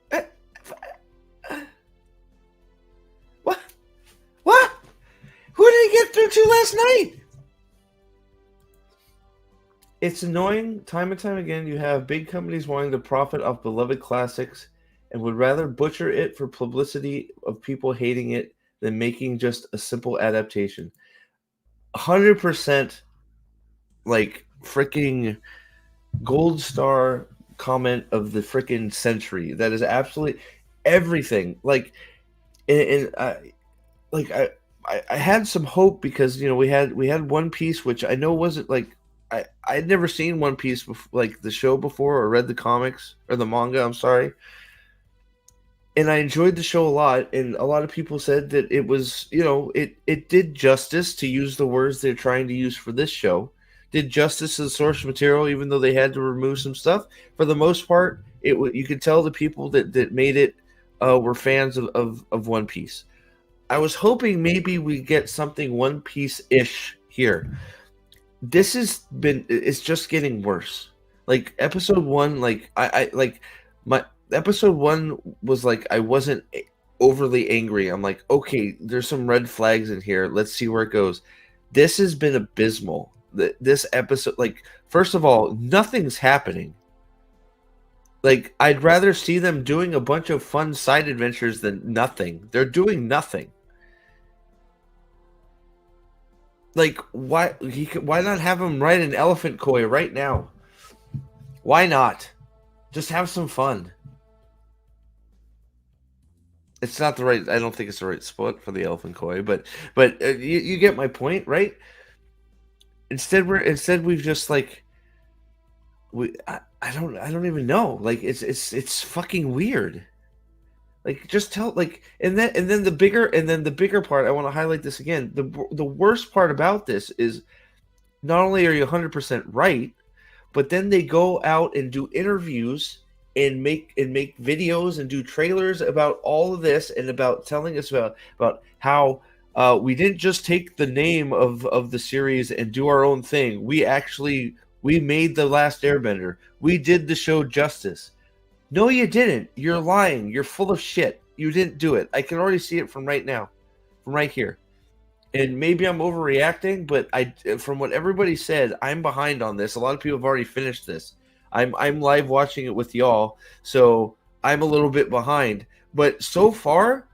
What? What? Who did he get through to last night? It's annoying. Time and time again, you have big companies wanting to profit off beloved classics and would rather butcher it for publicity of people hating it than making just a simple adaptation. 100% like freaking gold star comment of the freaking century. That is absolutely everything. And I had some hope because we had One Piece, which I know wasn't like I'd never seen One Piece like the show before or read the comics or the manga. I'm sorry, and I enjoyed the show a lot. And a lot of people said that it was it did justice, to use the words they're trying to use for this show. Did justice to the source material, even though they had to remove some stuff. For the most part, you could tell the people that made it were fans of One Piece. I was hoping maybe we get something One Piece ish here. This it's just getting worse. Like episode one, my episode one was like I wasn't overly angry. I'm like, okay, there's some red flags in here. Let's see where it goes. This has been abysmal. This episode, like, first of all, nothing's happening. Like, I'd rather see them doing a bunch of fun side adventures than nothing. They're doing nothing. Like, why not have him ride an elephant koi right now? Why not? Just have some fun. It's not the right. I don't think it's the right spot for the elephant koi, but you get my point, right? Instead we've just like I don't even know. Like it's fucking weird. Like just tell like and then the bigger part. I want to highlight this again. The worst part about this is not only are you 100% right, but then they go out and do interviews and make videos and do trailers about all of this and about telling us about how we didn't just take the name of the series and do our own thing. We made the Last Airbender. We did the show justice. No, you didn't. You're lying. You're full of shit. You didn't do it. I can already see it from right now, from right here. And maybe I'm overreacting, but from what everybody said, I'm behind on this. A lot of people have already finished this. I'm live watching it with y'all, so I'm a little bit behind. But so far,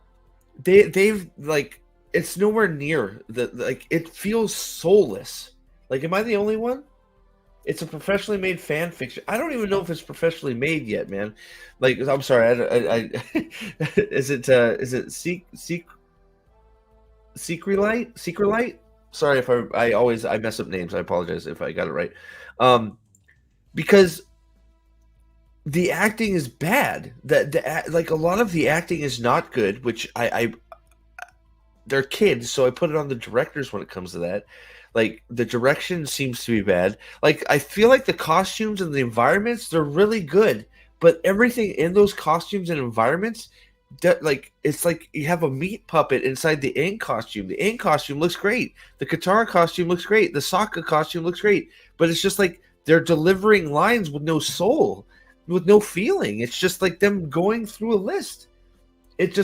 they've like it's nowhere near the like it feels soulless. Like, am I the only one? It's a professionally made fan fiction. I don't even know if it's professionally made yet, man. Like, I'm sorry, is it Secret Light? Secret Light? Sorry if I always I mess up names. I apologize if I got it right. Because the acting is bad. Like a lot of the acting is not good, which I they're kids, so I put it on the directors when it comes to that. Like the direction seems to be bad. Like I feel like the costumes and the environments they're really good, but everything in those costumes and environments that like it's like you have a meat puppet inside the ink costume. The ink costume looks great. The Katara costume looks great. The Sokka costume looks great. But it's just like they're delivering lines with no soul, with no feeling. It's just like them going through a list. It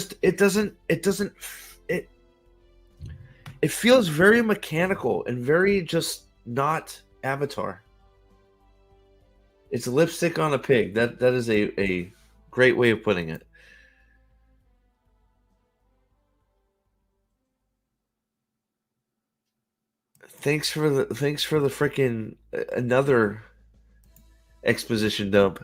feels very mechanical and very just not Avatar. It's lipstick on a pig. That is a great way of putting it. Thanks for the freaking another exposition dump.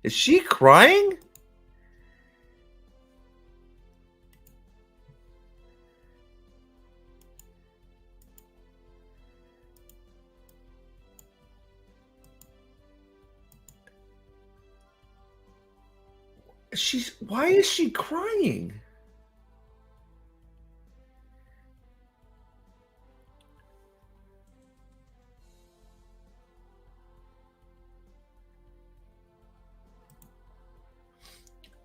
Is she crying? Why is she crying?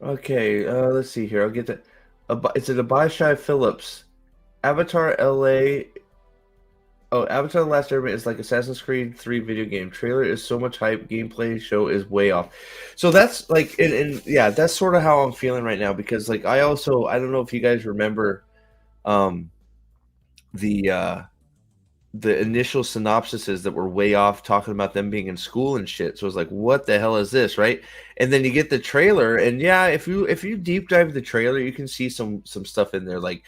Okay, let's see here. I'll get that. It's an Abishai Phillips. Avatar LA. Oh, Avatar: The Last Airbender is like Assassin's Creed 3 video game. Trailer is so much hype. Gameplay show is way off. So that's like, and yeah, that's sort of how I'm feeling right now because like I don't know if you guys remember, um, the the initial synopsises that were way off talking about them being in school and shit. So it was like, what the hell is this, right? And then you get the trailer, and yeah, if you deep dive the trailer, you can see some stuff in there. Like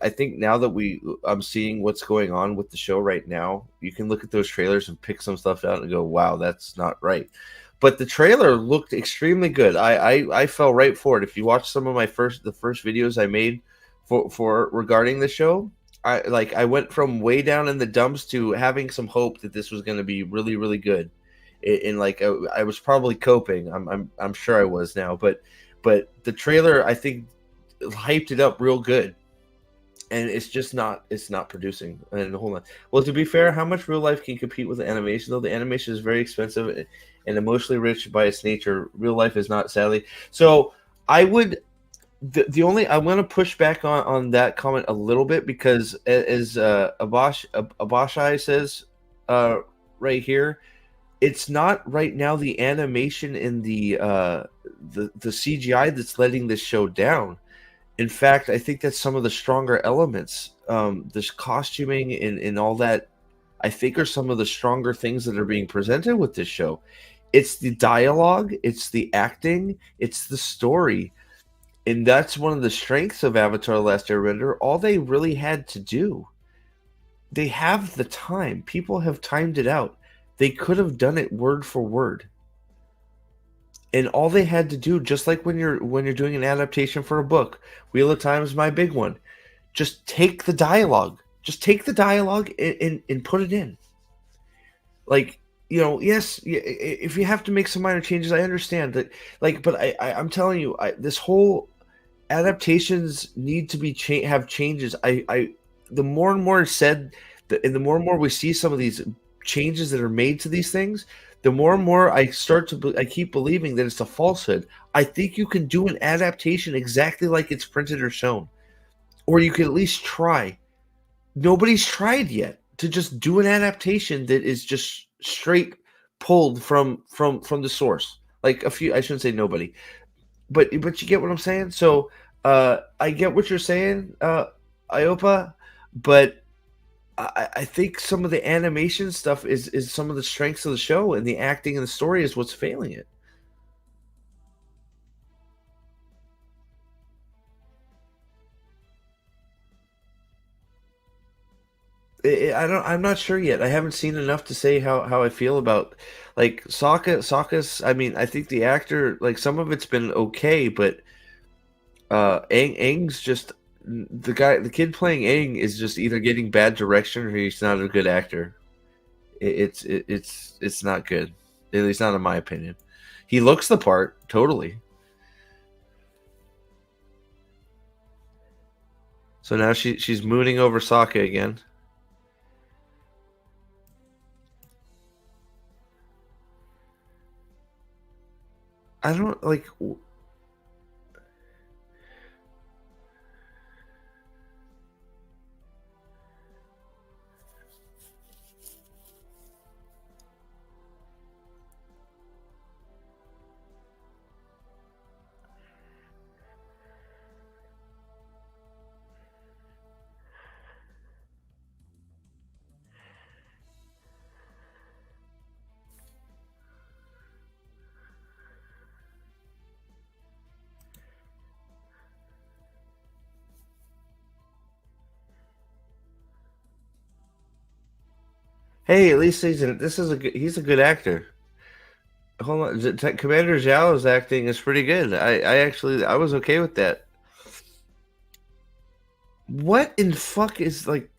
I think now that I'm seeing what's going on with the show right now, you can look at those trailers and pick some stuff out and go, wow, that's not right. But the trailer looked extremely good. I fell right for it. If you watch some of the first videos I made for regarding the show, I went from way down in the dumps to having some hope that this was going to be really really good. And like I was probably coping. I'm sure I was now, but the trailer I think hyped it up real good, and it's not producing. And hold on. Well, to be fair, how much real life can compete with the animation? Though the animation is very expensive and emotionally rich by its nature, real life is not, sadly. So I would the only I'm going to push back on that comment a little bit because as Abashai says right here, it's not right now the animation in the CGI that's letting this show down. In fact, I think that's some of the stronger elements. This costuming and all that, I think, are some of the stronger things that are being presented with this show. It's the dialogue, it's the acting, it's the story. And that's one of the strengths of Avatar: The Last Airbender. All they really had to do, they have the time. People have timed it out. They could have done it word for word. And all they had to do, just like when you're doing an adaptation for a book, Wheel of Time is my big one. Just take the dialogue. Just take the dialogue and put it in. Like, yes, if you have to make some minor changes, I understand that. Like, but I'm telling you, this whole adaptations need to be have changes. The more and more is said, and the more and more we see some of these changes that are made to these things, the more and more I keep believing that it's a falsehood. I think you can do an adaptation exactly like it's printed or shown, or you can at least try. Nobody's tried yet to just do an adaptation that is just straight pulled from the source. Like a few, I shouldn't say nobody, but you get what I'm saying. So I get what you're saying, Iopa, but I think some of the animation stuff is some of the strengths of the show, and the acting and the story is what's failing it. I don't. I'm not sure yet. I haven't seen enough to say how I feel about like Sokka's. I mean, I think the actor, like, some of it's been okay, but Aang's just the kid playing Aang is just either getting bad direction or he's not a good actor. It's not good. At least not in my opinion. He looks the part totally. So now she's mooning over Sokka again. I don't like. Hey, at least he's a good actor. Hold on, Commander Zhao's acting is pretty good. I was okay with that. What in fuck is like?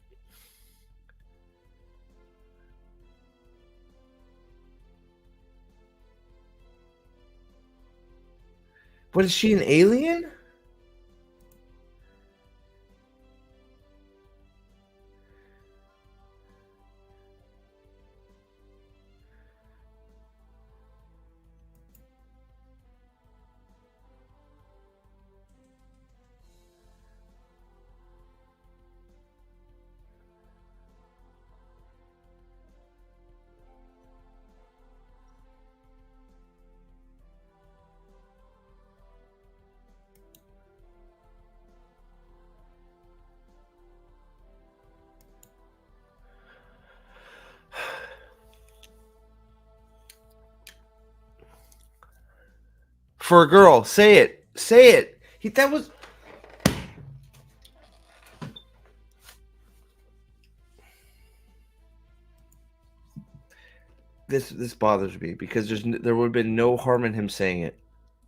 What is she, an alien? For a girl, say it, say it. That was. This bothers me because there would have been no harm in him saying it.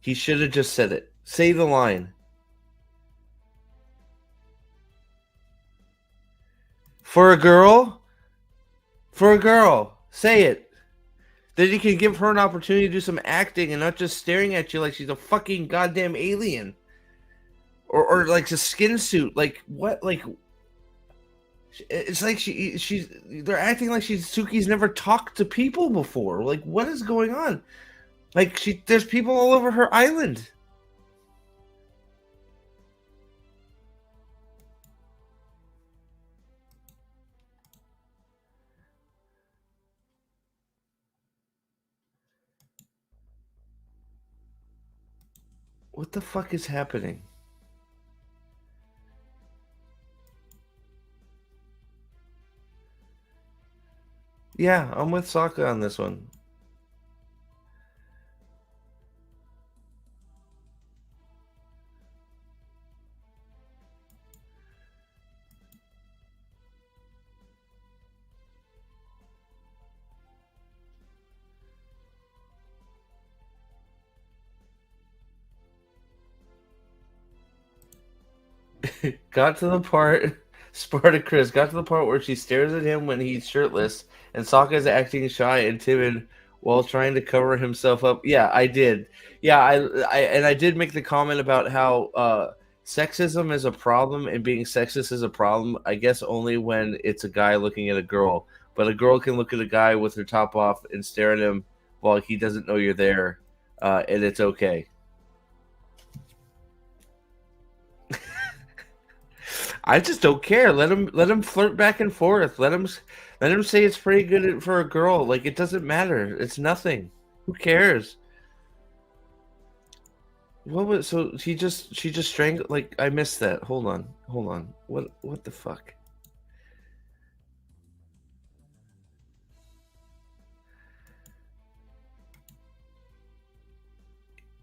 He should have just said it. Say the line. For a girl? For a girl. Say it. Then you can give her an opportunity to do some acting and not just staring at you like she's a fucking goddamn alien. Or like a skin suit. Like, what? Like, it's like they're acting like Suki's never talked to people before. Like, what is going on? Like, there's people all over her island. What the fuck is happening? Yeah, I'm with Sokka on this one. Got to the part, Spartacus got to the part where she stares at him when he's shirtless, and Sokka's acting shy and timid while trying to cover himself up. Yeah, I did. Yeah, I did make the comment about how sexism is a problem and being sexist is a problem. I guess only when it's a guy looking at a girl, but a girl can look at a guy with her top off and stare at him while he doesn't know you're there, and it's okay. I just don't care. Let him flirt back and forth. Let him say it's pretty good for a girl. Like it doesn't matter. It's nothing. Who cares? What was so she just strangled like I missed that. Hold on. Hold on. What the fuck?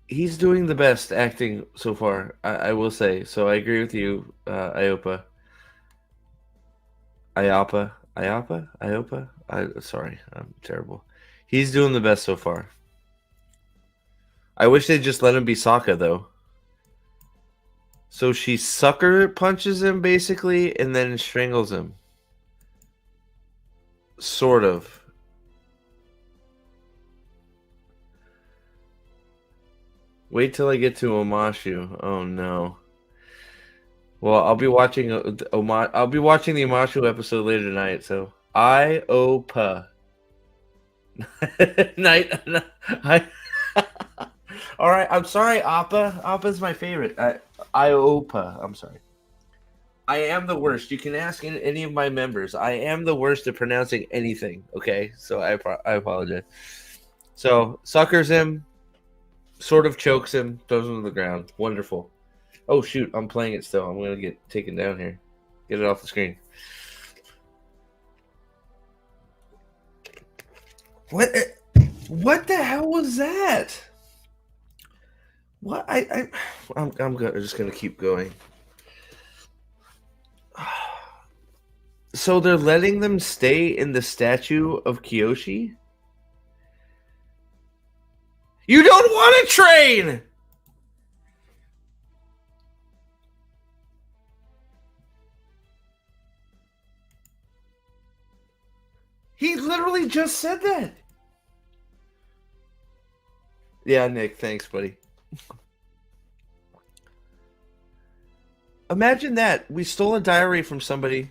He's doing the best acting so far, I will say. So I agree with you, Iopa. Iopa? Sorry, I'm terrible. He's doing the best so far. I wish they'd just let him be Sokka though. So she sucker punches him basically and then strangles him. Sort of. Wait till I get to Omashu. Oh no. Well, I'll be watching the Omashu episode later tonight, so Iopa. Night. I, all right, I'm sorry, Appa. Appa's my favorite. Iopa. I'm sorry. I am the worst. You can ask any of my members. I am the worst at pronouncing anything. Okay, so I apologize. So suckers him, sort of chokes him, throws him to the ground. Wonderful. Oh shoot, I'm playing it still. I'm gonna get taken down here. Get it off the screen. What? What the hell was that? What? I'm just gonna keep going. So they're letting them stay in the statue of Kyoshi? You don't want to train! He literally just said that. Yeah, Nick, thanks, buddy. Imagine that. We stole a diary from somebody.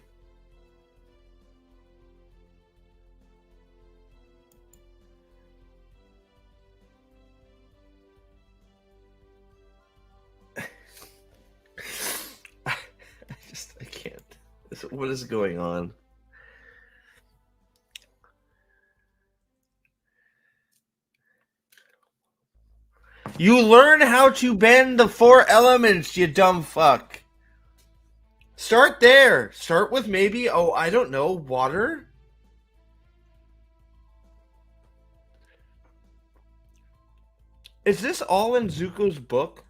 I can't. What is going on? You learn how to bend the 4 elements, you dumb fuck. Start there. Start with maybe, I don't know, water? Is this all in Zuko's book?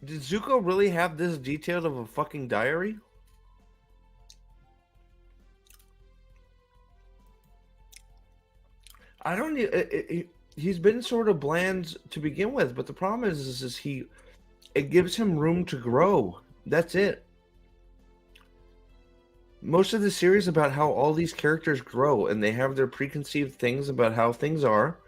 Did Zuko really have this detailed of a fucking diary? I don't need. He's been sort of bland to begin with, but the problem is it gives him room to grow. That's it. Most of the series about how all these characters grow and they have their preconceived things about how things are,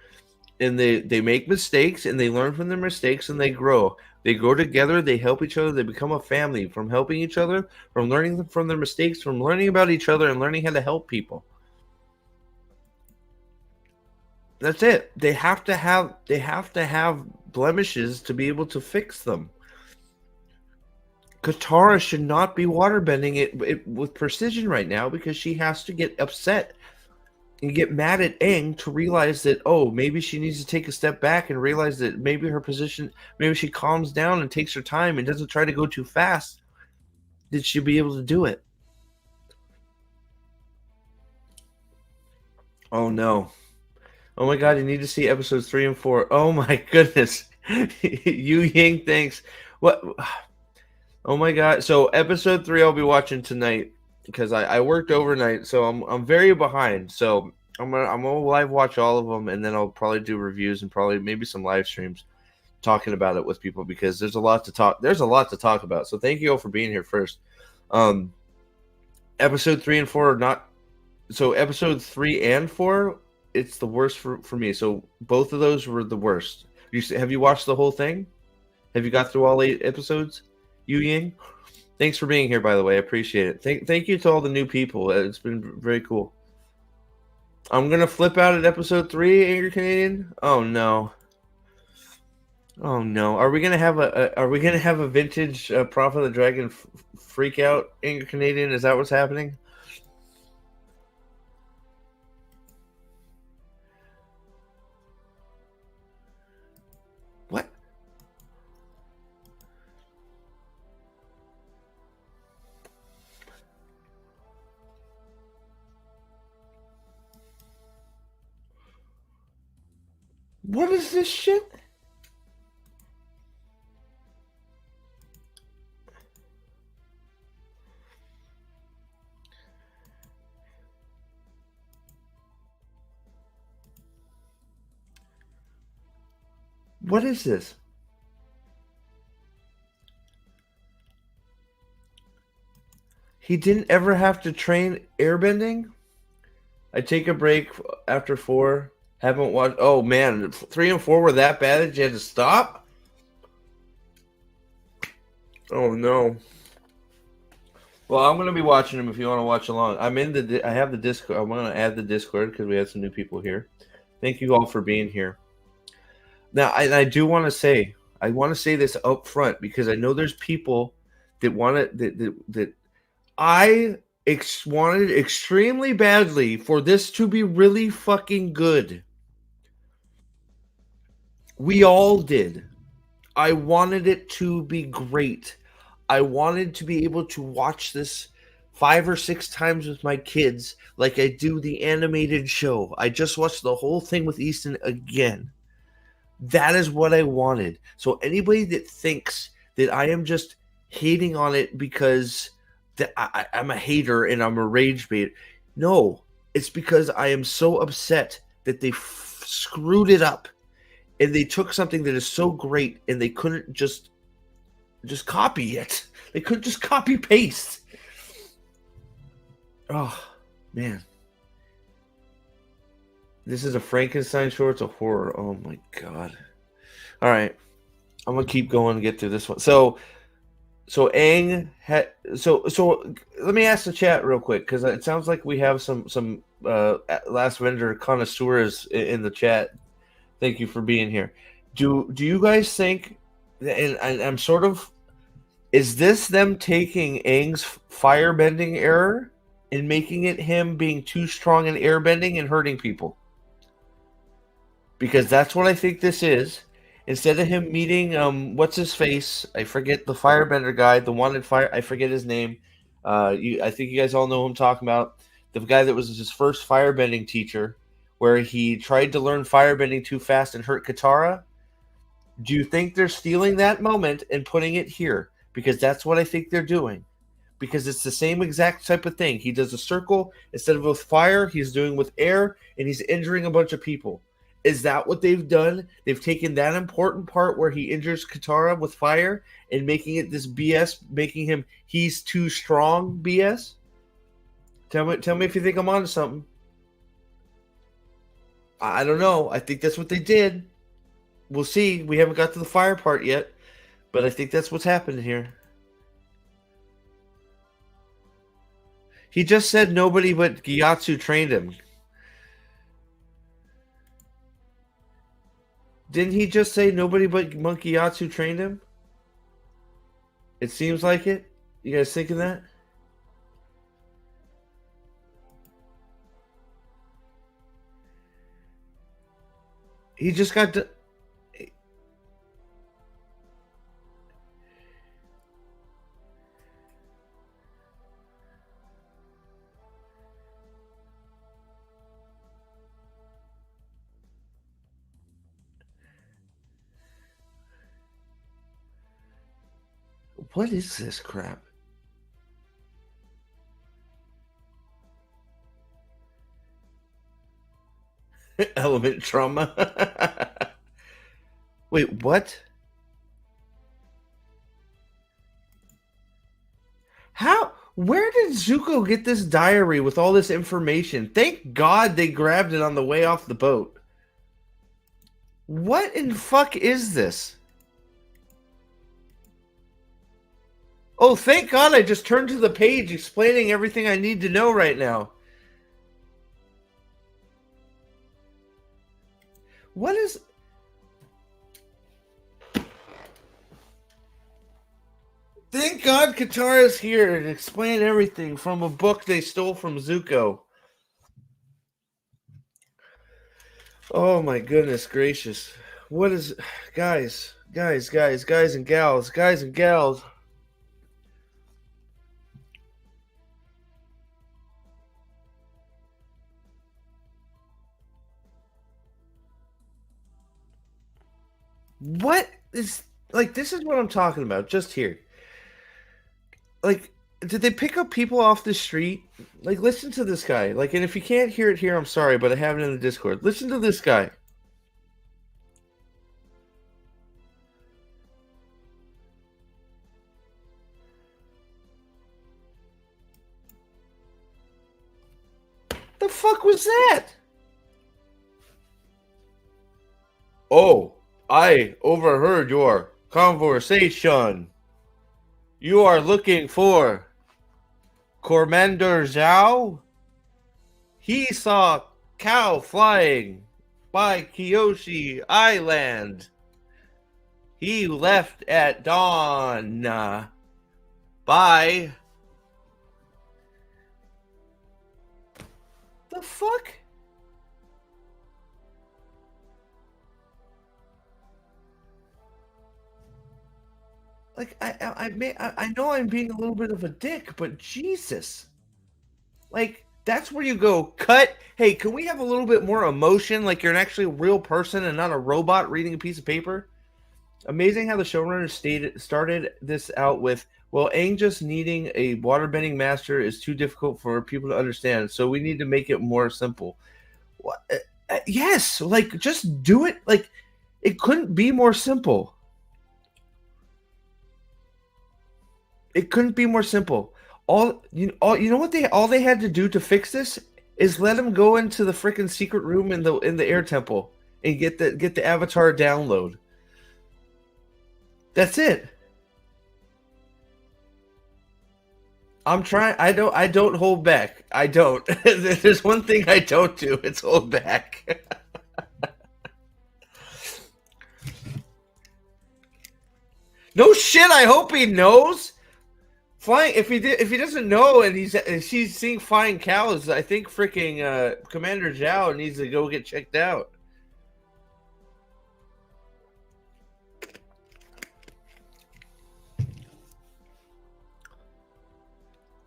and they make mistakes and they learn from their mistakes and they grow. They grow together, they help each other, they become a family from helping each other, from learning from their mistakes, from learning about each other and learning how to help people. That's it. They have to have blemishes to be able to fix them. Katara should not be waterbending it with precision right now because she has to get upset and get mad at Aang to realize that, maybe she needs to take a step back and realize that maybe her position, maybe she calms down and takes her time and doesn't try to go too fast did she be able to do it? Oh no. Oh my god, you need to see episodes 3 and 4. Oh my goodness. Yu Ying, thanks. What? Oh my god. So episode 3 I'll be watching tonight because I worked overnight, so I'm very behind. So I'm gonna live watch all of them, and then I'll probably do reviews and probably maybe some live streams talking about it with people because there's a lot to talk. There's a lot to talk about. So thank you all for being here first. Um, episode 3 and 4 are not. So episode 3 and 4, it's the worst for me. So both of those were the worst. Have you watched the whole thing? Have you got through all 8 episodes? Yu Ying, thanks for being here. By the way, I appreciate it. Thank you to all the new people. It's been very cool. I'm gonna flip out at episode 3, Angry Canadian. Oh no. Oh no! Are we gonna have a vintage Prophet of the Dragon freak out, Angry Canadian? Is that what's happening? What? What is this shit? What is this? He didn't ever have to train airbending? I take a break after 4. Haven't watched. Oh man, 3 and 4 were that bad that you had to stop? Oh no. Well, I'm gonna be watching them if you want to watch along. I have the Discord. I'm gonna add the Discord because we have some new people here. Thank you all for being here. Now, I do want to say, I want to say this up front because I know there's people that want to that I wanted extremely badly for this to be really fucking good. We all did. I wanted it to be great. I wanted to be able to watch this 5 or 6 times with my kids like I do the animated show. I just watched the whole thing with Easton again. That is what I wanted. So anybody that thinks that I am just hating on it because that I'm a hater and I'm a rage bait, no, it's because I am so upset that they screwed it up and they took something that is so great and they couldn't just copy it. They couldn't just copy paste. Oh man. This is a Frankenstein show. It's a horror. Oh my god. All right, I'm gonna keep going and get through this one. So Aang had. So let me ask the chat real quick because it sounds like we have some Last Vendor connoisseurs in the chat. Thank you for being here. Do you guys think? And I'm sort of. Is this them taking Aang's firebending error and making it him being too strong in airbending and hurting people? Because that's what I think this is. Instead of him meeting, what's his face? I forget the firebender guy, the wanted fire. I forget his name. I think you guys all know who I'm talking about. The guy that was his first firebending teacher, where he tried to learn firebending too fast and hurt Katara. Do you think they're stealing that moment and putting it here? Because that's what I think they're doing. Because it's the same exact type of thing. He does a circle instead of with fire, he's doing with air, and he's injuring a bunch of people. Is that what they've done? They've taken that important part where he injures Katara with fire and making it this BS, making him he's too strong BS? Tell me if you think I'm onto something. I don't know. I think that's what they did. We'll see. We haven't got to the fire part yet, but I think that's what's happening here. He just said nobody but Gyatso trained him. Didn't he just say nobody but Monkey Yatsu trained him? It seems like it. You guys thinking that? He just got to. What is this crap? Element trauma. Wait, what? How? Where did Zuko get this diary with all this information? Thank God they grabbed it on the way off the boat. What in fuck is this? Oh, thank God I just turned to the page explaining everything I need to know right now. What is... Thank God Katara's here to explain everything from a book they stole from Zuko. Oh my goodness gracious. What is... Guys and gals. What is... Like, this is what I'm talking about, just here. Like, did they pick up people off the street? Like, listen to this guy. Like, and if you can't hear it here, I'm sorry, but I have it in the Discord. Listen to this guy. The fuck was that? Oh, I overheard your conversation. You are looking for Commander Zhao? He saw cow flying by Kyoshi Island. He left at dawn. Bye. The fuck? Like, I know I'm being a little bit of a dick, but Jesus. Like, that's where you go, cut. Hey, can we have a little bit more emotion? Like you're an actually real person and not a robot reading a piece of paper? Amazing how the showrunner started this out with, well, Aang just needing a waterbending master is too difficult for people to understand, so we need to make it more simple. What? Yes, like, just do it. Like, it couldn't be more simple. It couldn't be more simple. You know what all they had to do to fix this is let him go into the freaking secret room in the air temple and get the avatar download. That's it. I'm trying. I don't hold back. I don't. There's one thing I don't do. It's hold back. No shit. I hope he knows. Flying. If he doesn't know, and she's seeing flying cows, I think freaking Commander Zhao needs to go get checked out.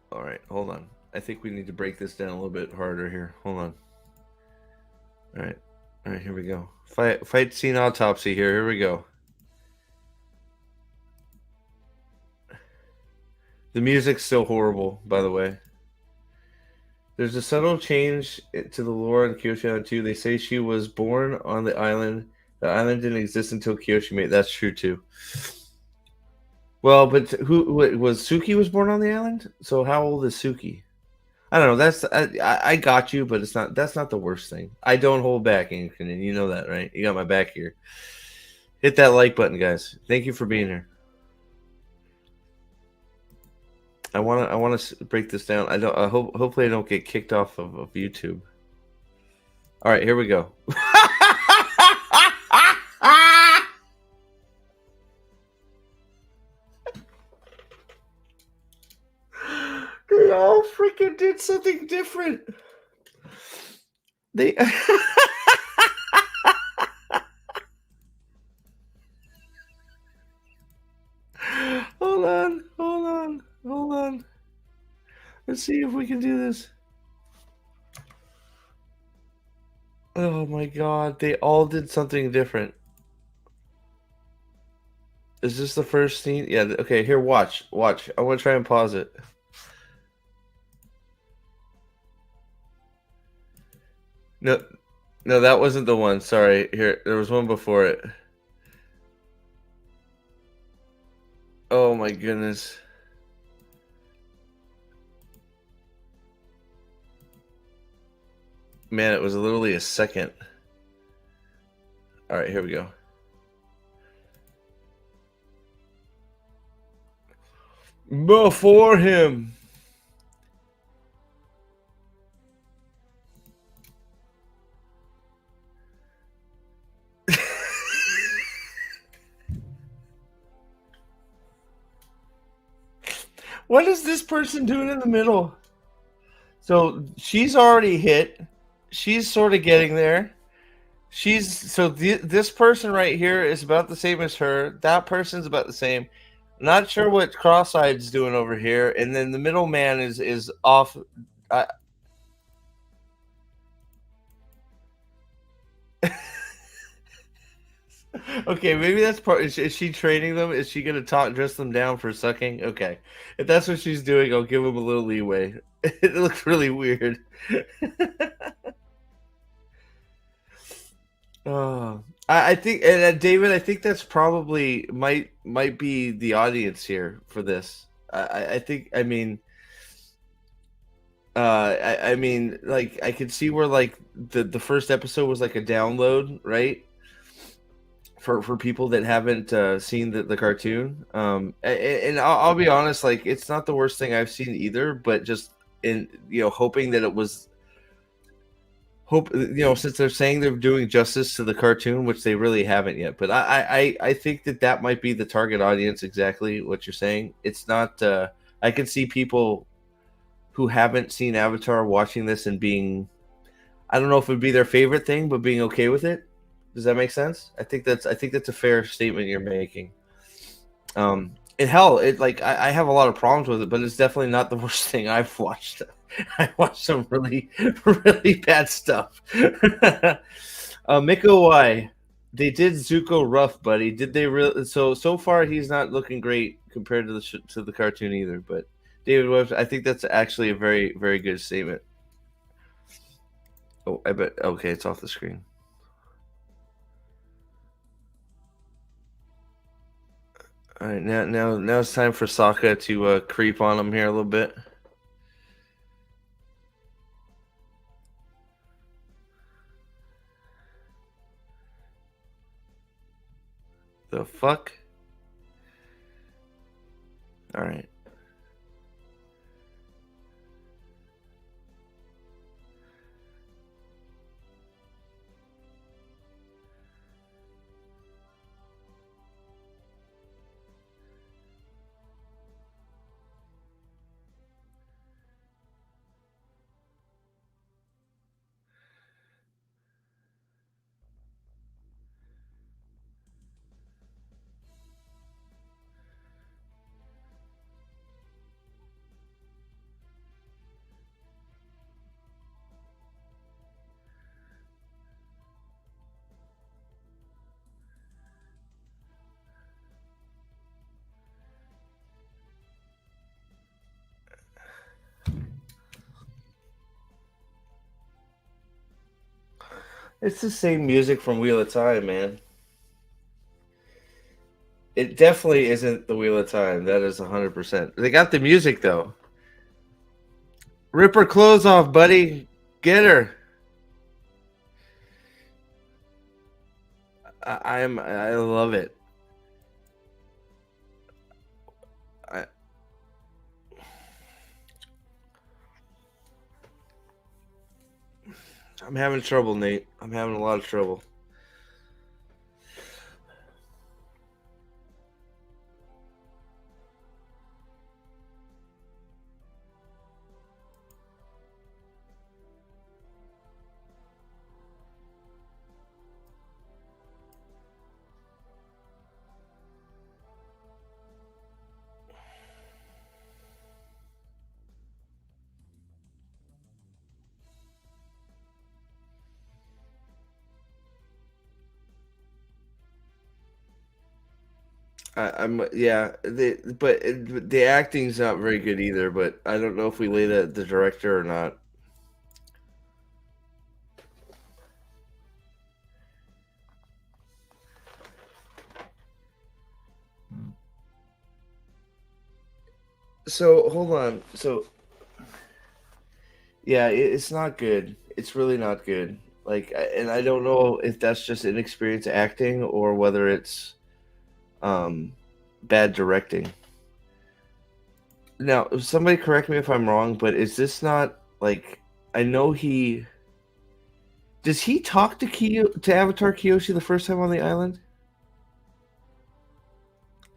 All right, hold on. I think we need to break this down a little bit harder here. Hold on. All right, here we go. Fight scene autopsy here. Here we go. The music's still horrible, by the way. There's a subtle change to the lore on Kyoshi Island too. They say she was born on the island. The island didn't exist until Kyoshi made. That's true too. Well, but who was Suki was born on the island? So how old is Suki? I don't know. I got you, but that's not the worst thing. I don't hold back, Anthony. You know that, right? You got my back here. Hit that like button, guys. Thank you for being here. I want to break this down. Hopefully I don't get kicked off of YouTube. All right, here we go. They all freaking did something different. They hold on. Let's see if we can do this. Oh my god, they all did something different. Is this the first scene? Yeah. Okay. Here, watch. Watch. I want to try and pause it. No, no, that wasn't the one. Sorry. Here, there was one before it. Oh my goodness. Man, it was literally a second. All right, here we go. Before him. What is this person doing in the middle? So she's already hit. She's sort of getting there. This person right here is about the same as her. That person's about the same. Not sure what Cross-Eye's doing over here, and then the middle man is off. I, okay, maybe that's part. Is she training them? Is she gonna dress them down for sucking? Okay, if that's what she's doing, I'll give them a little leeway. It looks really weird. Oh, I think, and David, I think that's probably might be the audience here for this. I think, I mean, I mean, like, I could see where like the first episode was like a download, right? For people that haven't seen the cartoon. And I'll be honest, like, it's not the worst thing I've seen either, but just in, hoping that it was, since they're saying they're doing justice to the cartoon, which they really haven't yet. But I think that might be the target audience, exactly what you're saying. It's not. I can see people who haven't seen Avatar watching this and being, I don't know if it would be their favorite thing, but being okay with it. Does that make sense? I think that's a fair statement you're making. And hell, it, like, I have a lot of problems with it, but it's definitely not the worst thing I've watched. I watched some really, really bad stuff. Miko, why? They did Zuko rough, buddy. Did they really? So far, he's not looking great compared to the cartoon either. But David Webb, I think that's actually a very, very good statement. Oh, I bet. Okay, it's off the screen. All right, now it's time for Sokka to creep on him here a little bit. The fuck? All right. It's the same music from Wheel of Time, man. It definitely isn't the Wheel of Time. That is 100%. They got the music though. Rip her clothes off, buddy. Get her. I love it. I, I'm having trouble, Nate. I'm having a lot of trouble. The acting's not very good either. But I don't know if we lay that at the director or not. So hold on. So yeah, it's not good. It's really not good. And I don't know if that's just inexperienced acting or whether it's um, bad directing. Now, somebody correct me if I'm wrong, but is this not like I know he does he talk to Avatar Kyoshi the first time on the island?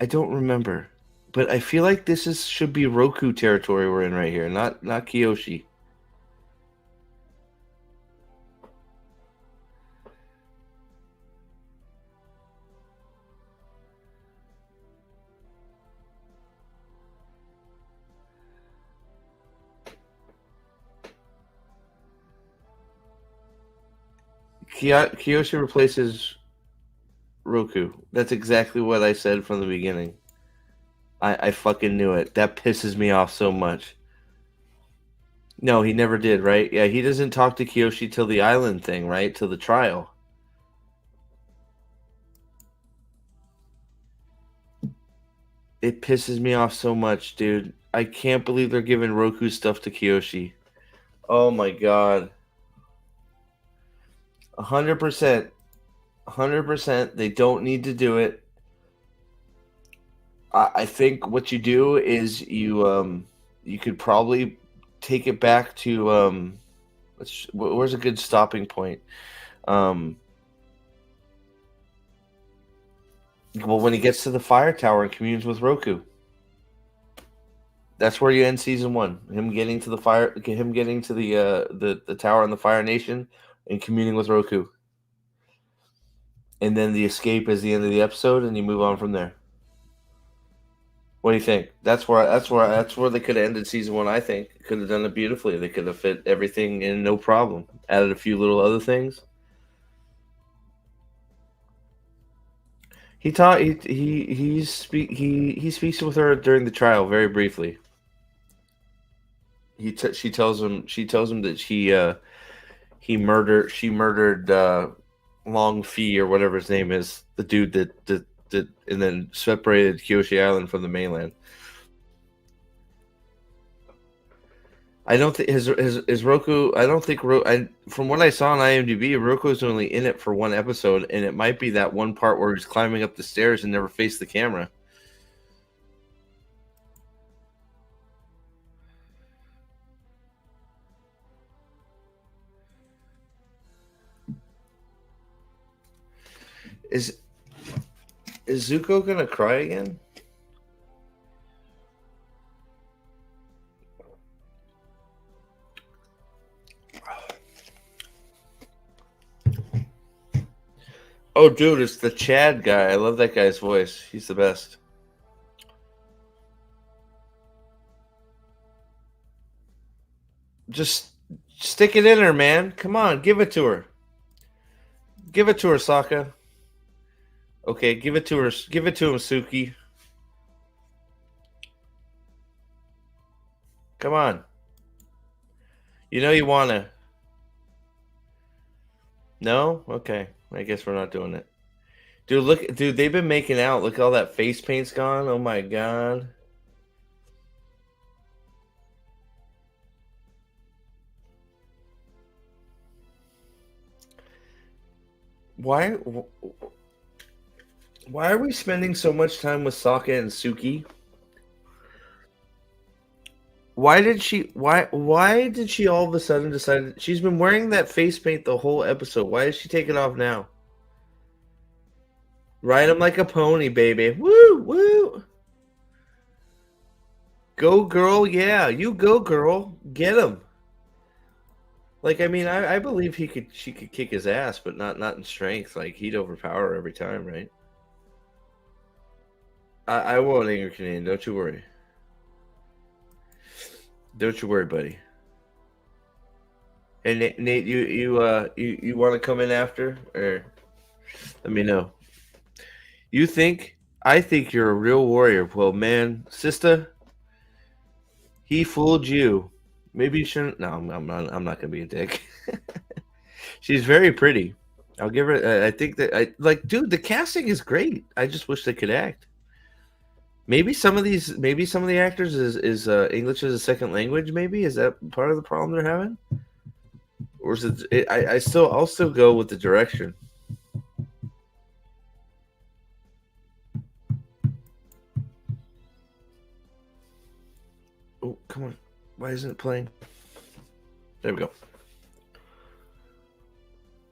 I don't remember, but I feel like this is should be Roku territory we're in right here, not Kyoshi. Kyoshi replaces Roku. That's exactly what I said from the beginning. I fucking knew it. That pisses me off so much. No, he never did, right? Yeah, he doesn't talk to Kyoshi till the island thing, right? Till the trial. It pisses me off so much, dude. I can't believe they're giving Roku stuff to Kyoshi. Oh my god. 100%. 100%. They don't need to do it. I think what you do is you could probably take it back to where's a good stopping point? Um well, when he gets to the fire tower and communes with Roku. That's where you end season 1. Him getting to the tower on the Fire Nation and communing with Roku. And then the escape is the end of the episode and you move on from there. What do you think? That's where they could have ended season 1, I think. Could have done it beautifully. They could have fit everything in no problem. Added a few little other things. He taught he speaks with her during the trial very briefly. She tells him that she murdered Long Fee or whatever his name is, the dude that and then separated Kyoshi Island from the mainland. I don't think his Roku. I don't think from what I saw on IMDb, Roku's only in it for one episode, and it might be that one part where he's climbing up the stairs and never faced the camera. Is Zuko gonna cry again? Oh, dude, it's the Chad guy. I love that guy's voice. He's the best. Just stick it in her, man. Come on, give it to her. Give it to her, Sokka. Okay, give it to her. Give it to him, Suki. Come on. You know you wanna. No? Okay. I guess we're not doing it. Dude, look, dude, they've been making out. Look, all that face paint's gone. Oh my god. Why are we spending so much time with Sokka and Suki? Why did she all of a sudden decide she's been wearing that face paint the whole episode? Why did she take it off now? Ride him like a pony, baby. Woo, woo. Go, girl. Yeah, you go, girl. Get him. Like, I mean, I believe she could kick his ass, but not in strength. Like, he'd overpower her every time, right? I won't anger Canadian. Don't you worry. Don't you worry, buddy. Hey, Nate, you want to come in after, or let me know. You think I think you're a real warrior. Well, man, sister, he fooled you. Maybe you shouldn't. No, I'm not. I'm not gonna be a dick. She's very pretty. I'll give her. I think that I like, dude. The casting is great. I just wish they could act. Maybe some of these. Maybe some of the actors is English as a second language. Maybe is that part of the problem they're having, or is it? I'll still go with the direction. Oh, come on! Why isn't it playing? There we go.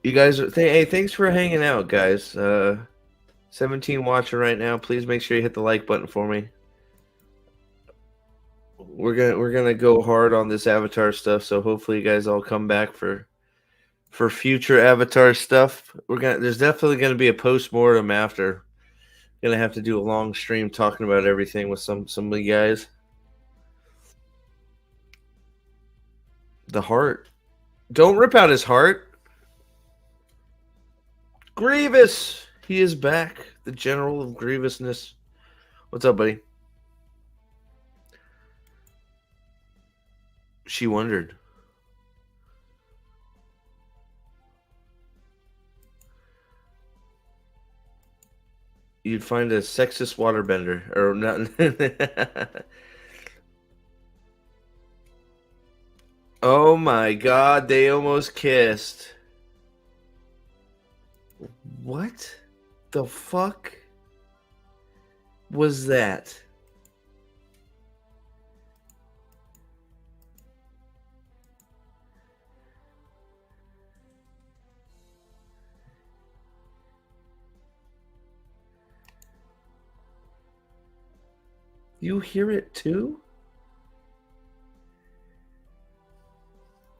You guys, hey, thanks for hanging out, guys. 17 watching right now. Please make sure you hit the like button for me. We're gonna go hard on this Avatar stuff, so hopefully you guys all come back for future Avatar stuff. There's definitely gonna be a post-mortem after. Gonna have to do a long stream talking about everything with some of you guys. The heart. Don't rip out his heart. Grievous. He is back. The General of Grievousness. What's up, buddy? She wondered. You'd find a sexist waterbender. Or not. Oh my god, they almost kissed. What the fuck was that? You hear it too?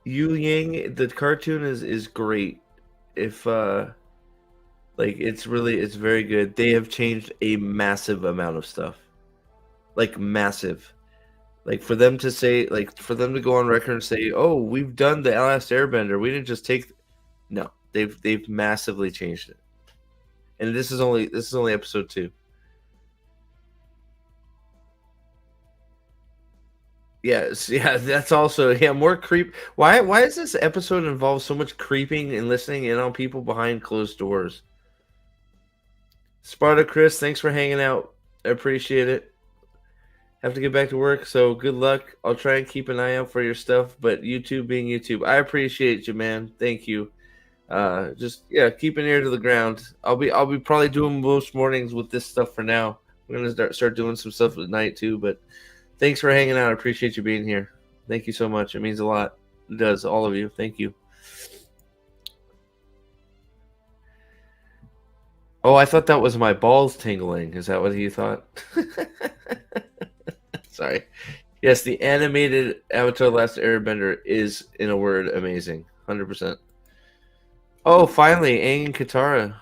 Yu Yang, the cartoon is great. If like it's very good. They have changed a massive amount of stuff. Like massive. Like for them to go on record and say, "Oh, we've done the Last Airbender. We didn't just take." No, they've massively changed it. And this is only episode 2. Yes, yeah, that's also more creep. Why does this episode involve so much creeping and listening in on people behind closed doors? Sparta Chris, thanks for hanging out. I appreciate it. Have to get back to work, so good luck. I'll try and keep an eye out for your stuff, but YouTube being YouTube, I appreciate you, man. Thank you. Just keep an ear to the ground. I'll be probably doing most mornings with this stuff for now. We're gonna start doing some stuff at night too, but thanks for hanging out. I appreciate you being here. Thank you so much. It means a lot. It does, all of you. Thank you. Oh, I thought that was my balls tingling. Is that what you thought? Sorry. Yes, the animated Avatar Last Airbender is, in a word, amazing. 100%. Oh, finally, Aang and Katara.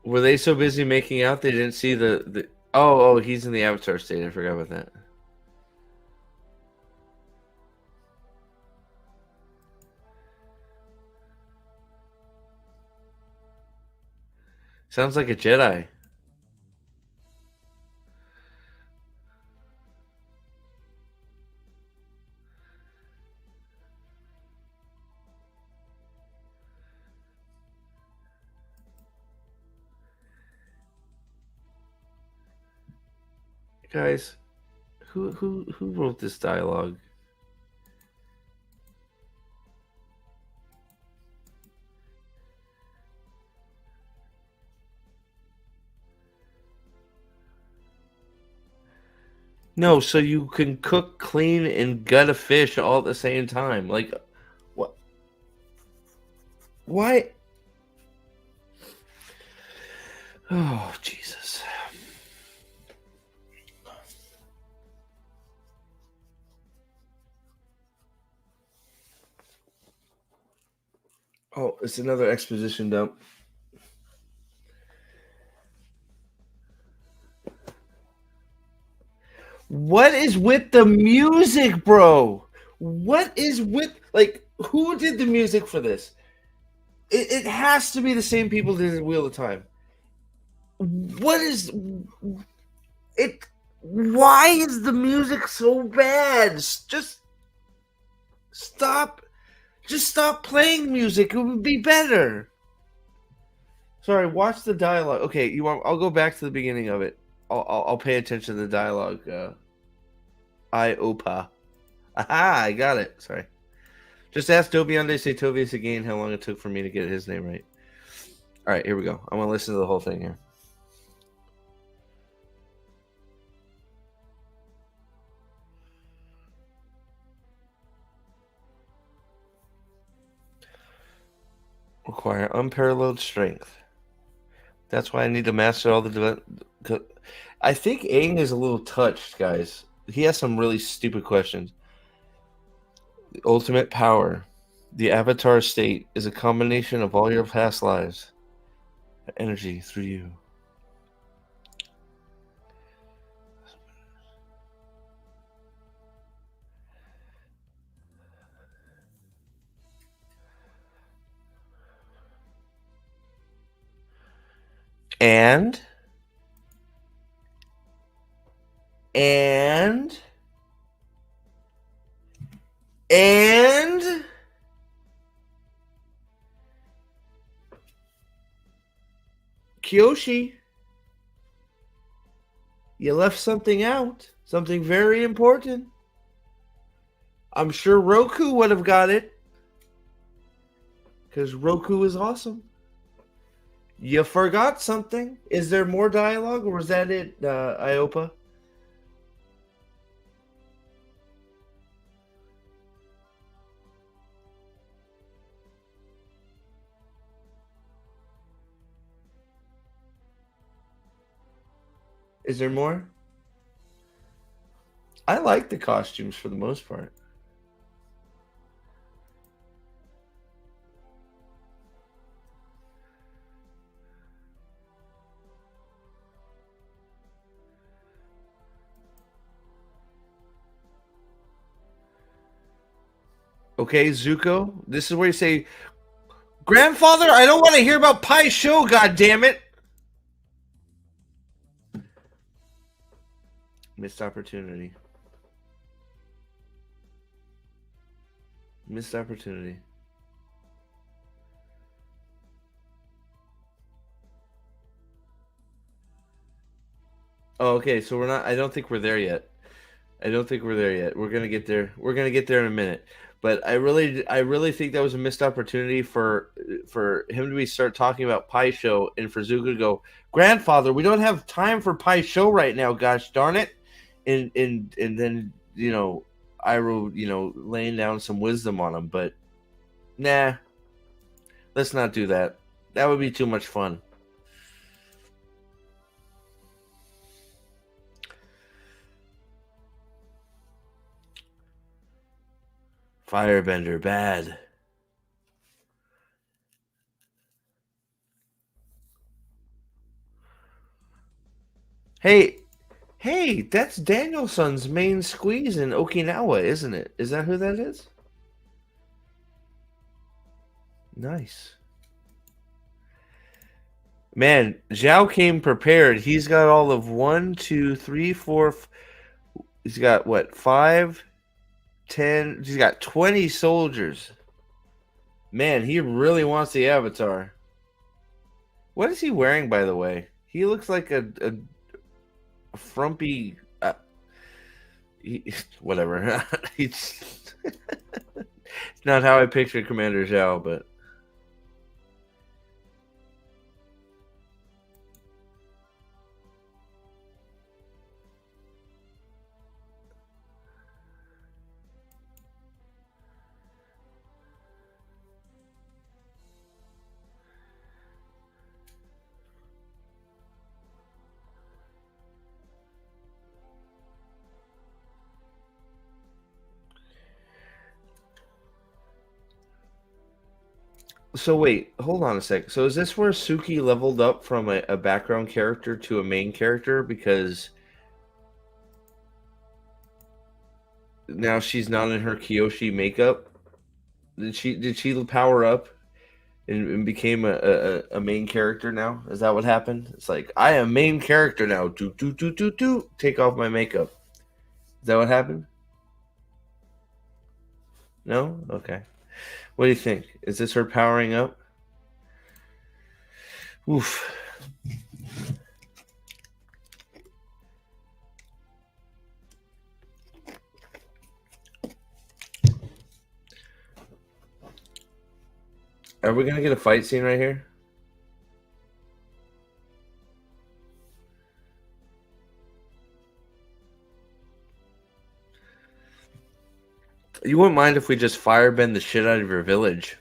Were they so busy making out they didn't see the... Oh, he's in the Avatar state. I forgot about that. Sounds like a Jedi. Guys, who wrote this dialogue? No, so you can cook, clean, and gut a fish all at the same time. Like, what? Why? Oh, Jesus. Oh, it's another exposition dump. What is with the music, bro? What is with, like, who did the music for this? It has to be the same people that did Wheel of Time. What is it? Why is the music so bad? Just stop. Just stop playing music. It would be better. Sorry, watch the dialogue. Okay, you want? I'll go back to the beginning of it. I'll pay attention to the dialogue. I Opa. Aha! I got it. Sorry. Just ask Dobiande Setovius again how long it took for me to get his name right. All right, here we go. I'm gonna listen to the whole thing here. Require unparalleled strength. That's why I need to master all the. I think Aang is a little touched, guys. He has some really stupid questions. The ultimate power, the avatar state, is a combination of all your past lives. Energy through you. And and and Kyoshi, you left something out. Something very important. I'm sure Roku would have got it. Because Roku is awesome. You forgot something. Is there more dialogue, or was that it, Iopa? Is there more? I like the costumes for the most part. Okay, Zuko, this is where you say, "Grandfather, I don't want to hear about Pai Sho, God damn it!" Missed opportunity. Missed opportunity. Oh, okay, so we're not. I don't think we're there yet. I don't think we're there yet. We're gonna get there. We're gonna get there in a minute. But I really think that was a missed opportunity for him to be start talking about Pai Sho and for Zuko to go, "Grandfather, we don't have time for Pai Sho right now. Gosh darn it!" And then Iroh laying down some wisdom on him. But nah, let's not do that. That would be too much fun. Firebender, bad. Hey, hey, that's Danielson's main squeeze in Okinawa, isn't it? Is that who that is? Nice. Man, Zhao came prepared. He's got all of 1, 2, 3, 4. He's got what? 5, 10. He's got 20 soldiers. Man, he really wants the Avatar. What is he wearing, by the way? He looks like a frumpy. Whatever. It's not how I picture Commander Zhao, but. So wait, hold on a sec. So is this where Suki leveled up from a background character to a main character because now she's not in her Kyoshi makeup? Did she power up? and became a main character now? Is that what happened? It's like I am main character now. Do. Take off my makeup. Is that what happened? No? Okay. What do you think? Is this her powering up? Oof. Are we gonna get a fight scene right here? You wouldn't mind if we just firebend the shit out of your village.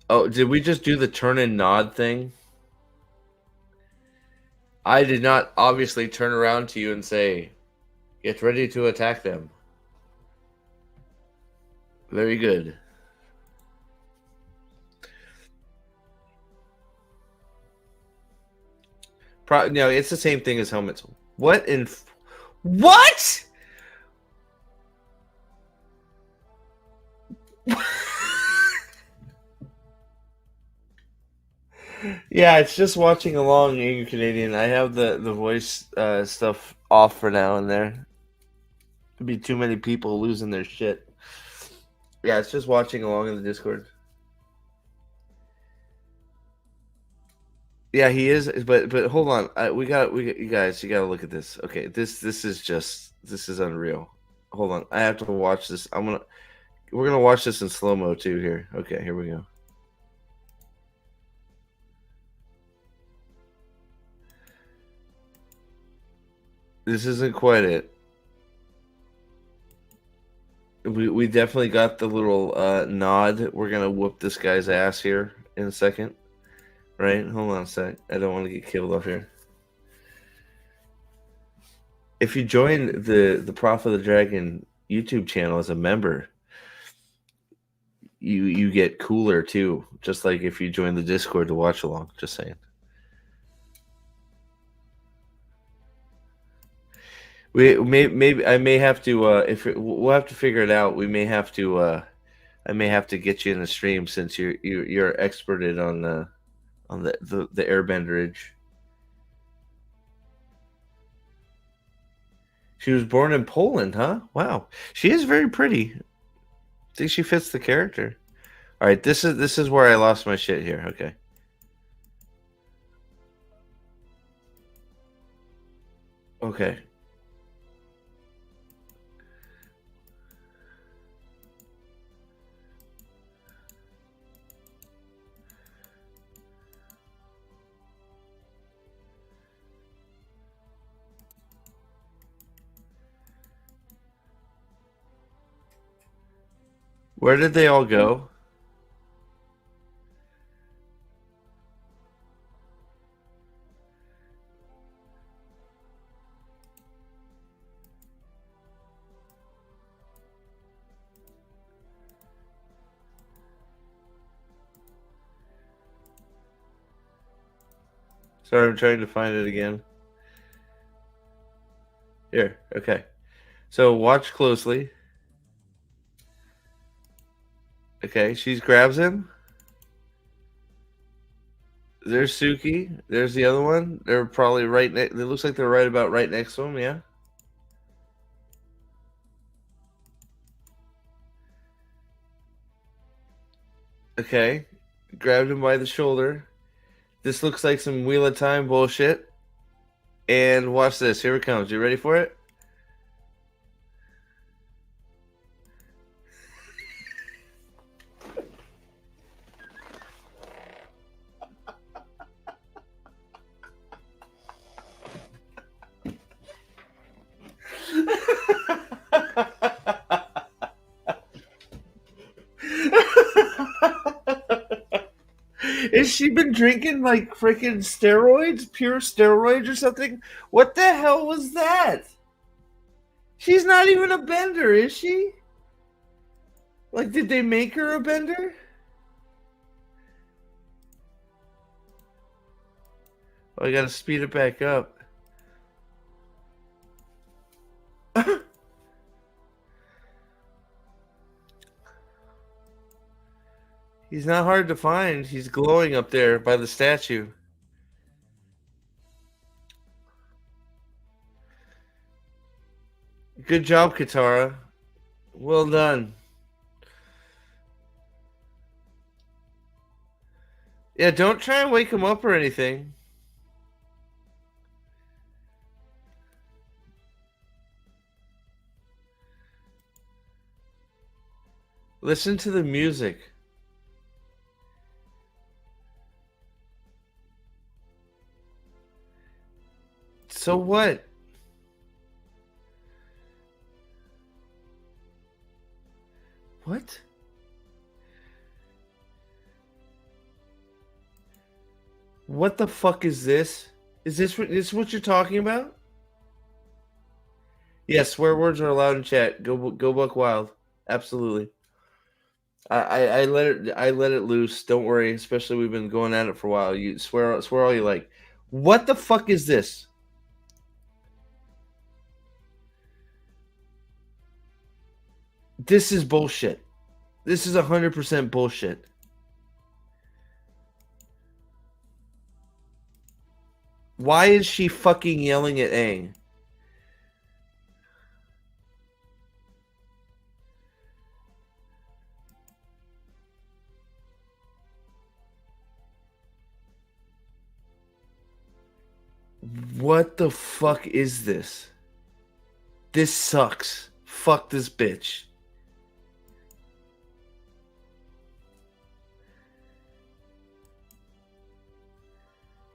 Oh, did we just do the turn and nod thing? I did not obviously turn around to you and say, get ready to attack them. Very good. No, it's the same thing as helmets. What in... What? Yeah, it's just watching along, Angry Canadian. I have the voice stuff off for now and there. Could be too many people losing their shit. Yeah, it's just watching along in the Discord. Yeah, he is. But hold on, we you guys, you gotta look at this. Okay, this is just this is unreal. Hold on, I have to watch this. We're gonna watch this in slow mo too. Here, okay, here we go. This isn't quite it. We definitely got the little nod. We're gonna whoop this guy's ass here in a second. Right? Hold on a sec. I don't want to get killed off here. If you join the Prophet of the Dragon YouTube channel as a member, you get cooler too. Just like if you join the Discord to watch along. Just saying. Maybe I may have to we'll have to figure it out. We may have to I may have to get you in the stream since you're experted on the airbenderage. She was born in Poland, huh? Wow. She is very pretty. I think she fits the character. All right, this is where I lost my shit here. Okay. Okay. Where did they all go? Sorry, I'm trying to find it again. Here, okay. So watch closely. Okay, she grabs him. There's Suki. There's the other one. They're probably right next. It looks like they're right about right next to him. Yeah. Okay. Grabbed him by the shoulder. This looks like some Wheel of Time bullshit. And watch this. Here it comes. You ready for it? Has she been drinking like freaking steroids, pure steroids or something? What the hell was that? She's not even a bender, is she? Like, did they make her a bender? Oh, I gotta speed it back up. He's not hard to find. He's glowing up there by the statue. Good job, Katara. Well done. Yeah, don't try and wake him up or anything. Listen to the music. So what? What? What the fuck is this? Is this what you're talking about? Yes, swear words are allowed in chat. Go buck wild. Absolutely. I let it loose. Don't worry. Especially we've been going at it for a while. You swear all you like. What the fuck is this? This is bullshit. This is 100% bullshit. Why is she fucking yelling at Aang? What the fuck is this? This sucks. Fuck this bitch.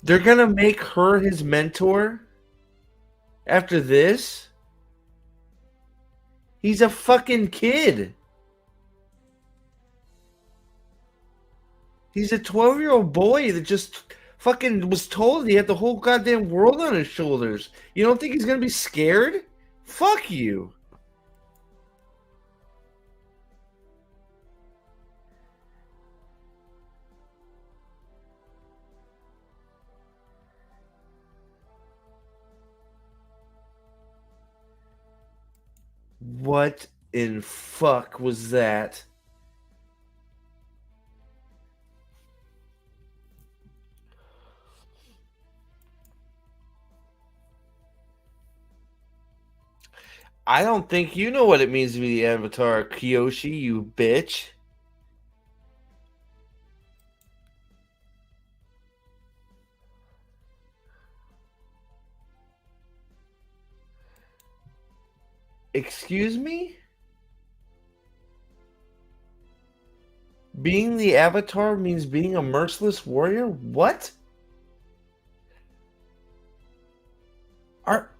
They're gonna make her his mentor after this? He's a fucking kid. He's a 12-year-old boy that just fucking was told he had the whole goddamn world on his shoulders. You don't think he's gonna be scared? Fuck you. What in fuck was that? I don't think you know what it means to be the Avatar, Kyoshi, you bitch. Excuse me? Being the Avatar means being a merciless warrior? What? Are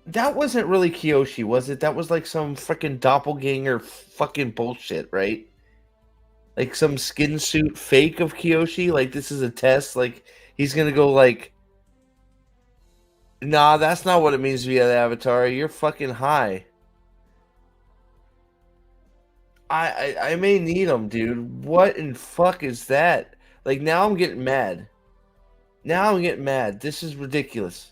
That wasn't really Kyoshi, was it? That was like some freaking doppelganger fucking bullshit, right? Like some skin suit fake of Kyoshi. Like this is a test. Like he's gonna go like, nah, that's not what it means to be an Avatar. You're fucking high. I may need him, dude. What in fuck is that? Like now I'm getting mad. Now I'm getting mad. This is ridiculous.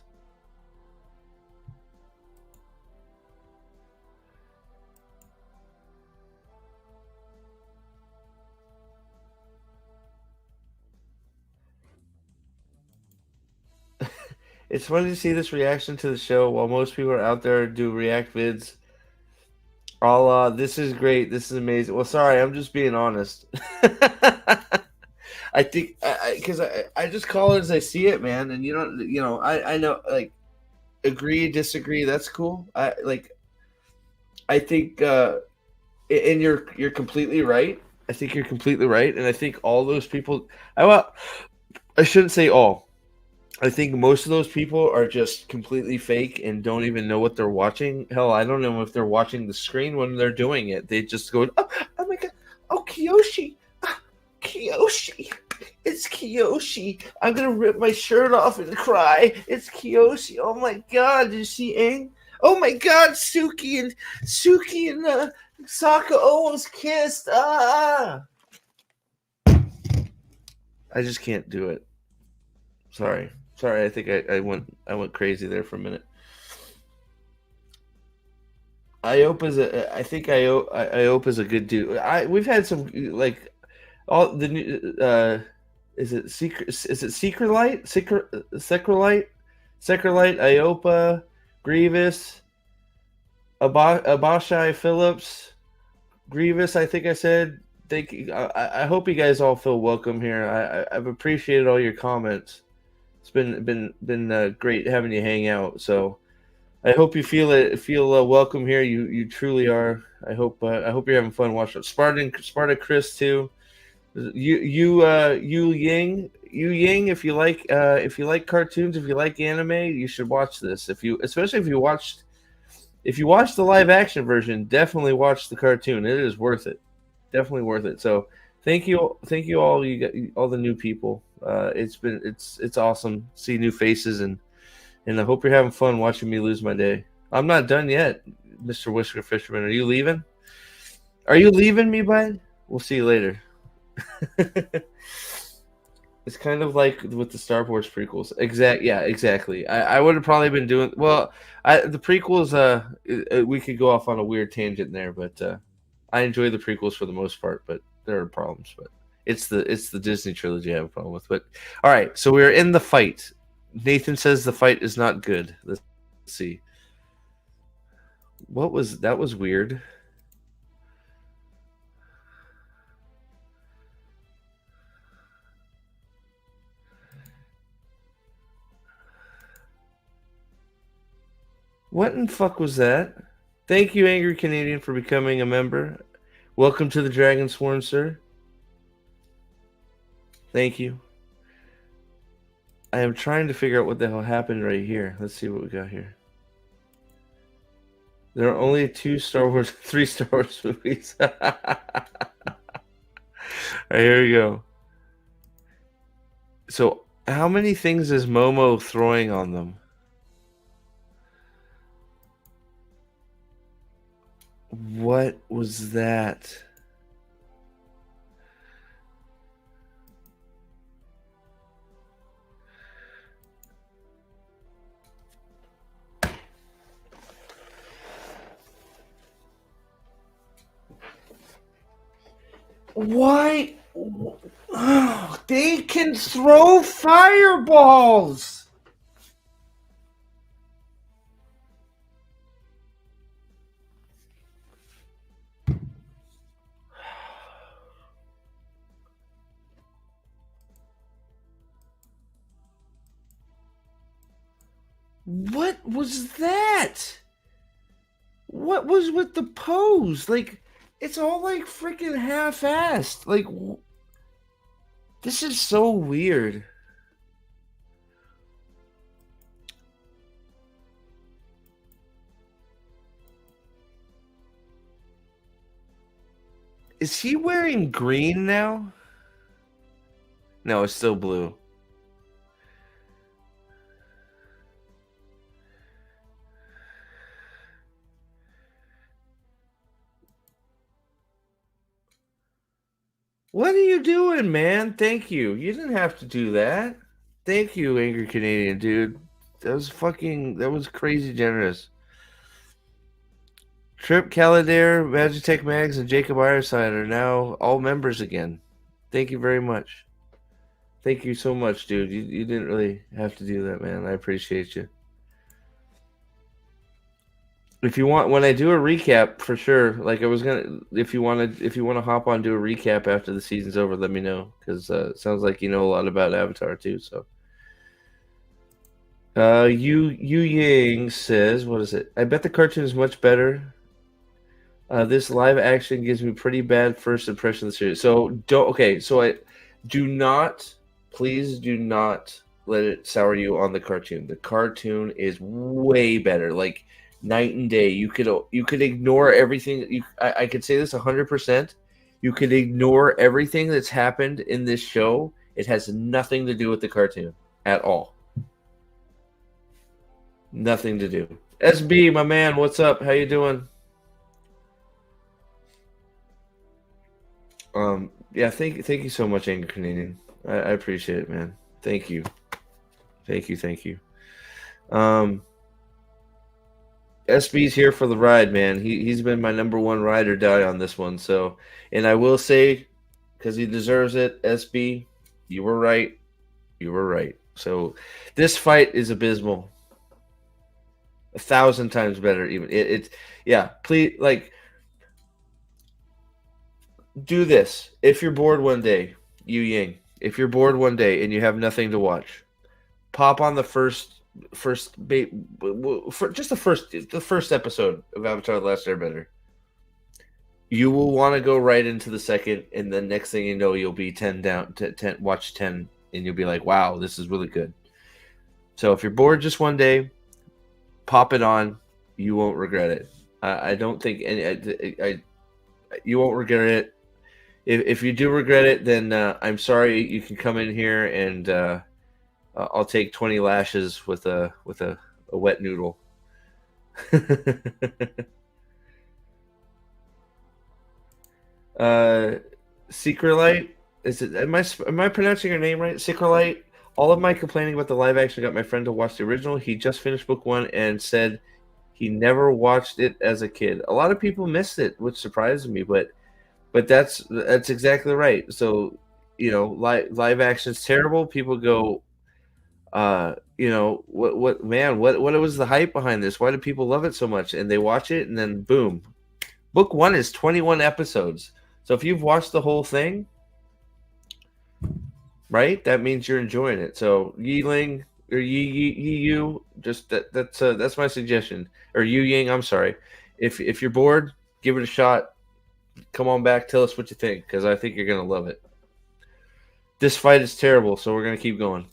It's funny to see this reaction to the show while most people are out there do react vids. All this is great. This is amazing. Well, sorry, I'm just being honest. I think because I just call it as I see it, man. And you don't, I know like agree, disagree. That's cool. I think and you're completely right. I think you're completely right, and I think all those people. I shouldn't say all. I think most of those people are just completely fake and don't even know what they're watching. Hell, I don't know if they're watching the screen when they're doing it. They just go, oh my god, oh Kiyoshi, Kiyoshi, it's Kiyoshi. I'm gonna rip my shirt off and cry. It's Kiyoshi. Oh my god, did you see Aang? Oh my god, Suki and Sokka almost kissed. Ah, I just can't do it. Sorry. I think I went crazy there for a minute. I think Iope is a good dude. We've had some like all the new. Is it secret? Is it Secret Secrolite, Iopa, Grievous, Abashai Phillips, Grievous. I think I said. Thank you. I hope you guys all feel welcome here. I've appreciated all your comments. It's been great having you hang out. So I hope you feel welcome here. You truly are. I hope you're having fun watching Sparta Chris too. You Ying. If you like cartoons, if you like anime, you should watch this. Especially if you watch the live action version, definitely watch the cartoon. It is worth it. Definitely worth it. So thank you all all the new people. It's awesome to see new faces and I hope you're having fun watching me lose my day. I'm not done yet, Mr. Whisker Fisherman. Are you leaving? Are you leaving me, bud? We'll see you later. It's kind of like with the Star Wars prequels. Exactly. I would have probably been doing well. The prequels. We could go off on a weird tangent there, but I enjoy the prequels for the most part. But there are problems. But it's the Disney trilogy I have a problem with. But all right, so we're in the fight. Nathan says the fight is not good. Let's see. That was weird. What in fuck was that? Thank you, Angry Canadian, for becoming a member. Welcome to the Dragon Swarm, sir. Thank you. I am trying to figure out what the hell happened right here. Let's see what we got here. There are only 3 Star Wars movies. All right, here we go. So, how many things is Momo throwing on them? What was that? Why? Oh, they can throw fireballs. What was that? What was with the pose? Like, it's all like freaking half-assed. Like, this is so weird. Is he wearing green now? No, it's still blue. What are you doing, man? Thank you. You didn't have to do that. Thank you, Angry Canadian, dude. That was crazy generous. Trip Caladair, Magitech Mags, and Jacob Ironside are now all members again. Thank you very much. Thank you so much, dude. You didn't really have to do that, man. I appreciate you. If you want, when I do a recap, for sure. Like I was gonna, if you want to hop on, do a recap after the season's over, let me know because it sounds like you know a lot about Avatar too. So, Yu Yang says, what is it? I bet the cartoon is much better. This live action gives me pretty bad first impression of the series. So don't. Okay, so please do not let it sour you on the cartoon. The cartoon is way better. Like night and day. You could ignore everything. I could say this 100%. You could ignore everything that's happened in this show. It has nothing to do with the cartoon at all. Nothing to do. SB, my man, what's up? How you doing? Yeah, thank you so much, Angry Canadian. I appreciate it, man. Thank you. SB's here for the ride, man. He's been my number one ride or die on this one. So, and I will say, because he deserves it, SB, you were right. You were right. So, this fight is abysmal. 1,000 times better. Even yeah. Please, like, do this. If you're bored one day, Yu Ying. If you're bored one day and you have nothing to watch, pop on the just the first episode of Avatar: The Last Airbender. You will want to go right into the second, and then next thing you know, you'll be 10 down to 10. Watch 10, and you'll be like, "Wow, this is really good." So if you're bored just one day, pop it on. You won't regret it. I don't think you won't regret it. If you do regret it, then I'm sorry. You can come in here and I'll take 20 lashes with a wet noodle. uh, Secretlight, is it? Am I pronouncing your name right? Secretlight. All of my complaining about the live action got my friend to watch the original. He just finished book one and said he never watched it as a kid. A lot of people missed it, which surprised me, but that's exactly right. So, live action's terrible. People go, what man, what was the hype behind this? Why do people love it so much? And they watch it, and then boom, book one is 21 episodes. So if you've watched the whole thing, right, that means you're enjoying it. So Yiling or you, just that's my suggestion. Or Yu Ying, I'm sorry. If you're bored, give it a shot. Come on back, tell us what you think, because I think you're gonna love it. This fight is terrible, so we're gonna keep going.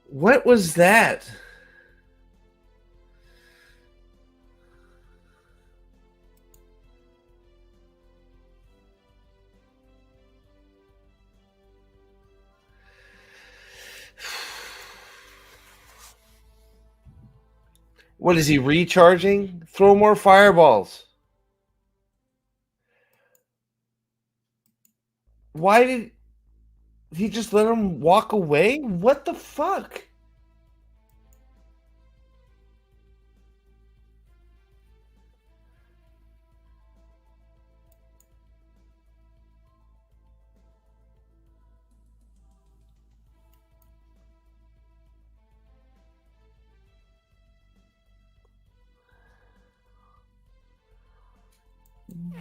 What was that? What is he recharging? Throw more fireballs. Why did he just let him walk away? What the fuck?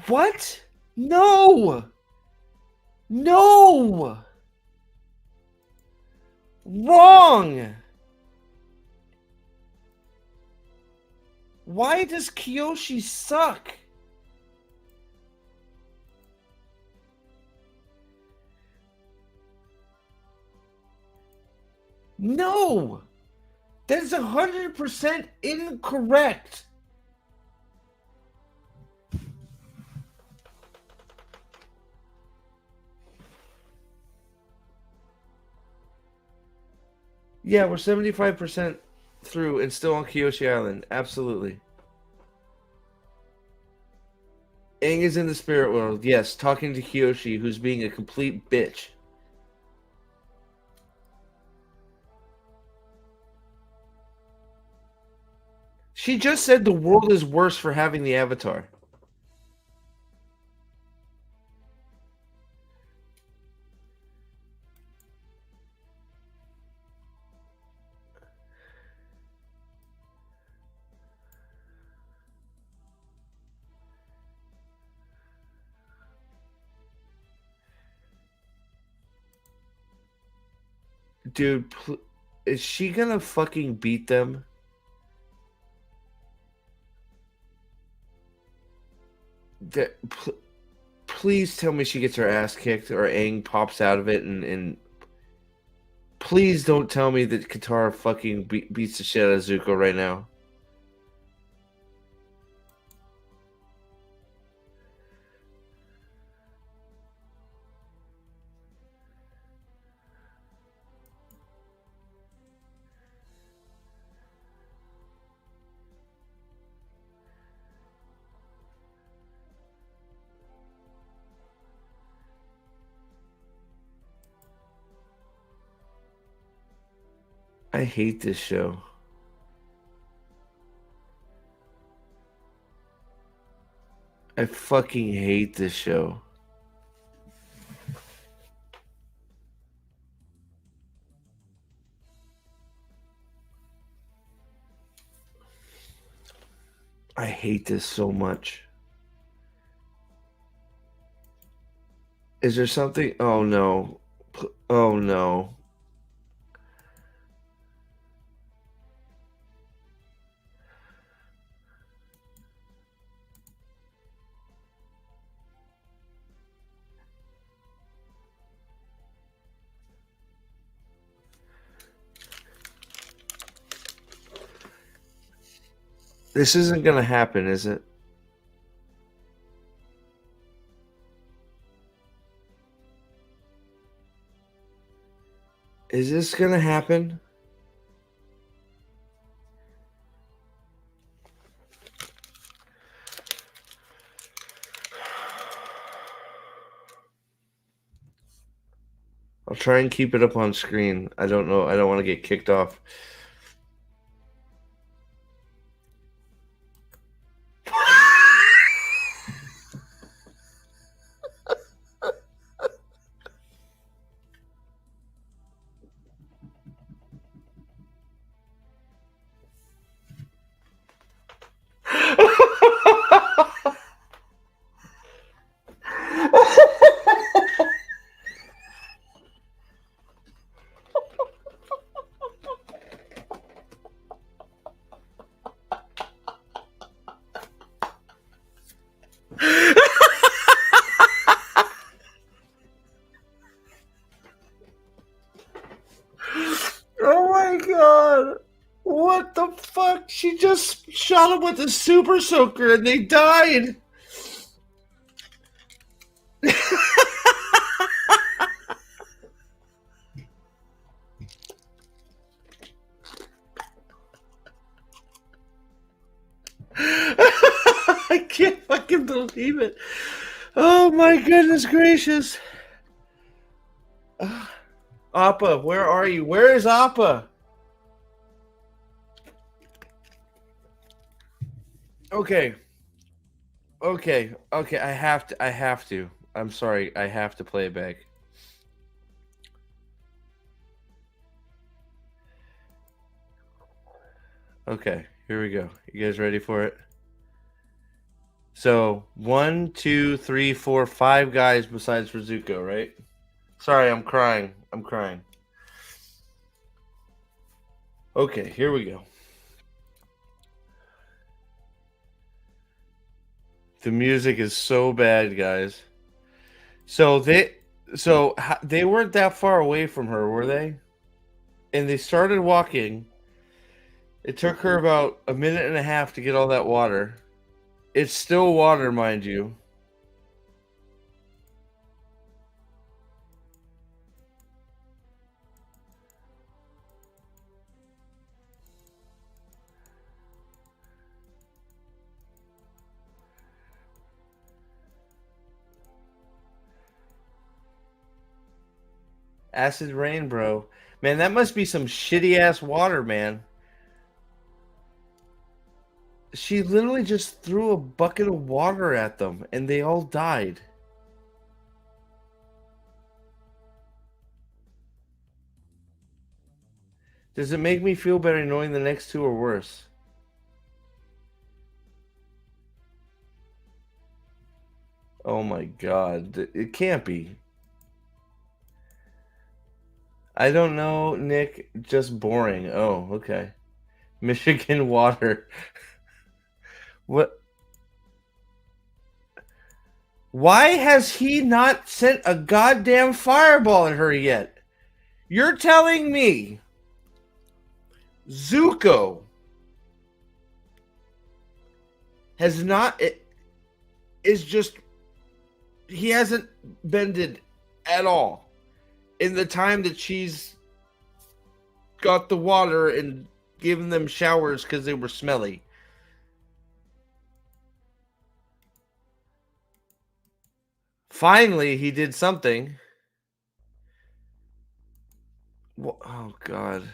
What? No! No! Wrong! Why does Kyoshi suck? No! That is 100% incorrect. Yeah, we're 75% through and still on Kyoshi Island. Absolutely. Aang is in the spirit world. Yes, talking to Kyoshi, who's being a complete bitch. She just said the world is worse for having the Avatar. Dude, is she gonna fucking beat them? Please tell me she gets her ass kicked or Aang pops out of it and please don't tell me that Katara fucking beats the shit out of Zuko right now. I hate this show. I fucking hate this show. I hate this so much. Is there something? Oh no. Oh no. This isn't gonna happen, is it? Is this gonna happen? I'll try and keep it up on screen. I don't know. I don't want to get kicked off. Oh my god. What the fuck? She just shot him with a super soaker and they died. I can't fucking believe it. Oh my goodness gracious. Appa, where are you? Where is Appa? Okay. Okay. Okay. I have to. I'm sorry. I have to play it back. Okay. Here we go. You guys ready for it? So 1, 2, 3, 4, 5 guys besides Rizuko, right? Sorry, I'm crying. I'm crying. Okay, here we go. The music is so bad, guys. So they weren't that far away from her, were they? And they started walking. It took her about a minute and a half to get all that water. It's still water, mind you. Acid rain, bro. Man, that must be some shitty ass water, man. She literally just threw a bucket of water at them and they all died. Does it make me feel better knowing the next two are worse? Oh my god. It can't be. I don't know, Nick. Just boring. Oh, okay. Michigan water. What? Why has he not sent a goddamn fireball at her yet? You're telling me Zuko has not. It is just. He hasn't bended at all in the time that she's got the water and given them showers because they were smelly. Finally, he did something. Oh, God.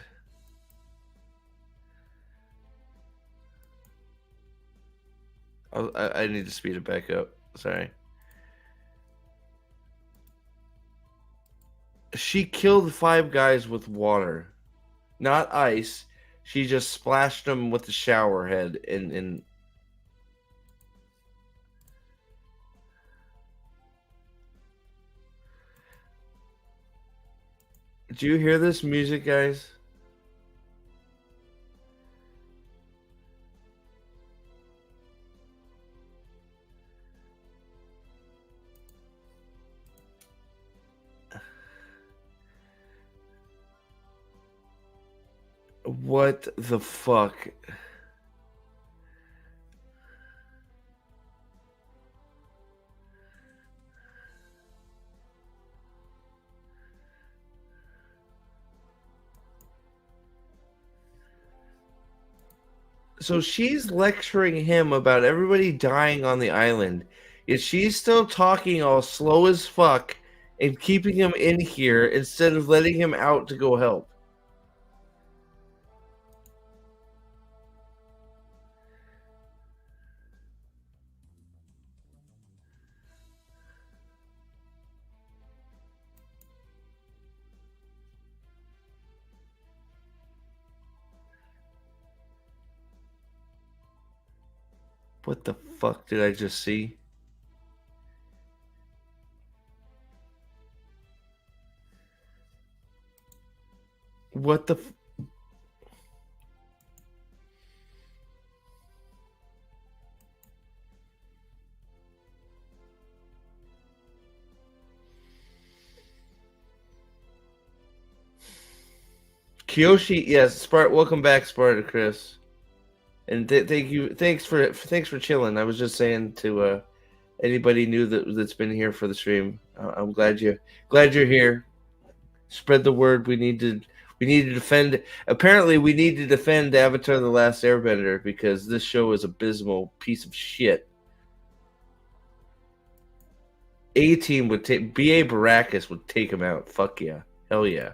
I need to speed it back up. Sorry. She killed 5 guys with water, not ice. She just splashed them with the shower head and do you hear this music, guys? What the fuck? So she's lecturing him about everybody dying on the island, yet she's still talking all slow as fuck and keeping him in here instead of letting him out to go help. What the fuck did I just see? What the Kyoshi, yes, welcome back, Sparta Chris. And thank you, thanks for chilling. I was just saying to anybody new that's been here for the stream. I'm glad you're here. Spread the word. We need to defend. Apparently, we need to defend Avatar: The Last Airbender because this show is abysmal piece of shit. A-Team would take B.A. Baracus would take him out. Fuck yeah, hell yeah.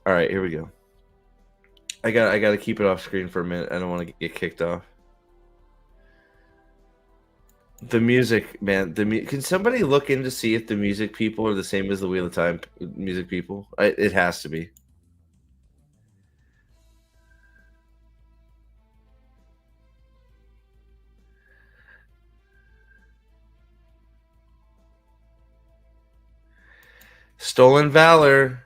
All right, here we go. I got to keep it off screen for a minute. I don't want to get kicked off. The music, man. Can somebody look in to see if the music people are the same as the Wheel of Time music people? It has to be. Stolen Valor.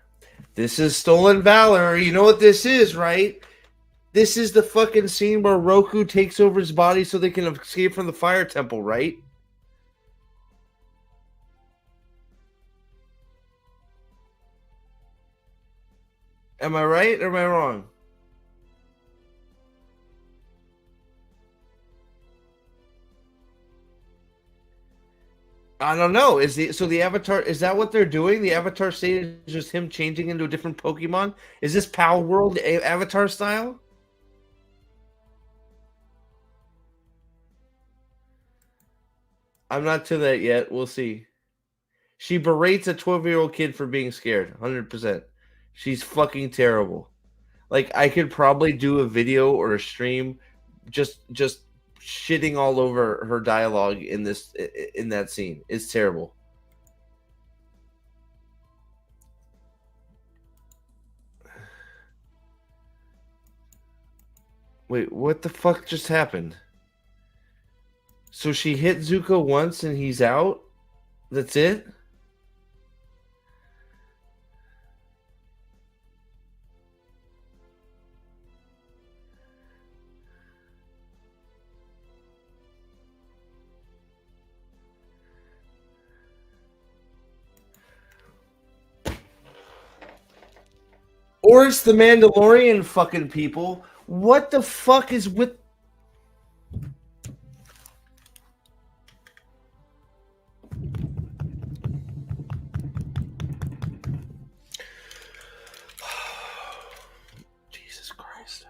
This is Stolen Valor. You know what this is, right? This is the fucking scene where Roku takes over his body so they can escape from the fire temple, right? Am I right or am I wrong? I don't know. The Avatar, is that what they're doing? The Avatar state is just him changing into a different Pokemon? Is this Pal World Avatar style? I'm not to that yet. We'll see. She berates a 12-year-old kid for being scared. 100%. She's fucking terrible. Like, I could probably do a video or a stream just shitting all over her dialogue in that scene. It's terrible. Wait, what the fuck just happened? So she hit Zuko once and he's out? That's it? Or it's the Mandalorian fucking people. What the fuck is with... Jesus Christ.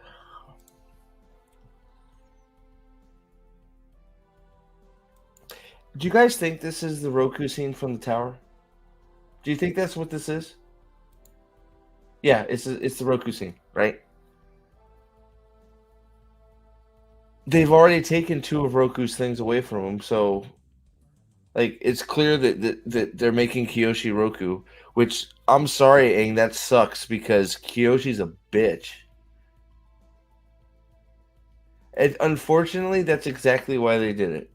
Do you guys think this is the Roku scene from the tower? Do you think that's what this is? Yeah, it's the Roku scene, right? they've already taken two of Roku's things away from him, so like it's clear that they're making Kiyoshi Roku, which I'm sorry, Aang, that sucks because Kiyoshi's a bitch. And unfortunately, that's exactly why they did it.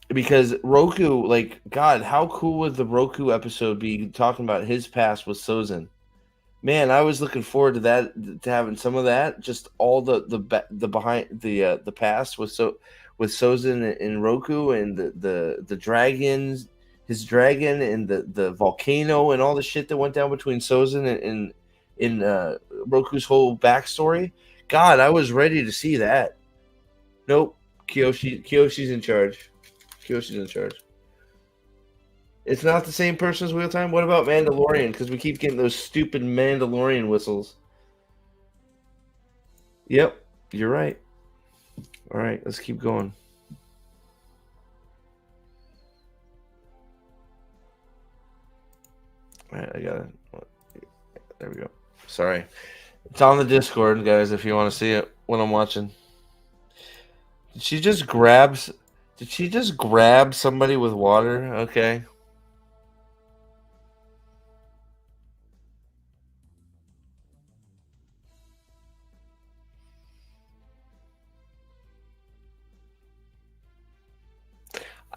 Because Roku, like, God, how cool would the Roku episode be talking about his past with Sozin? Man, I was looking forward to that, to having some of that. Just all the behind the past with Sozin and Roku and the dragons, his dragon and the volcano and all the shit that went down between Sozin and in Roku's whole backstory. God, I was ready to see that. Nope, Kiyoshi's in charge. Kiyoshi's in charge. It's not the same person as Wheel Time. What about Mandalorian? Because we keep getting those stupid Mandalorian whistles. Yep, you're right. All right, let's keep going. All right, I got it. There we go. Sorry. It's on the Discord, guys, if you want to see it when I'm watching. Did she just grab somebody with water? Okay.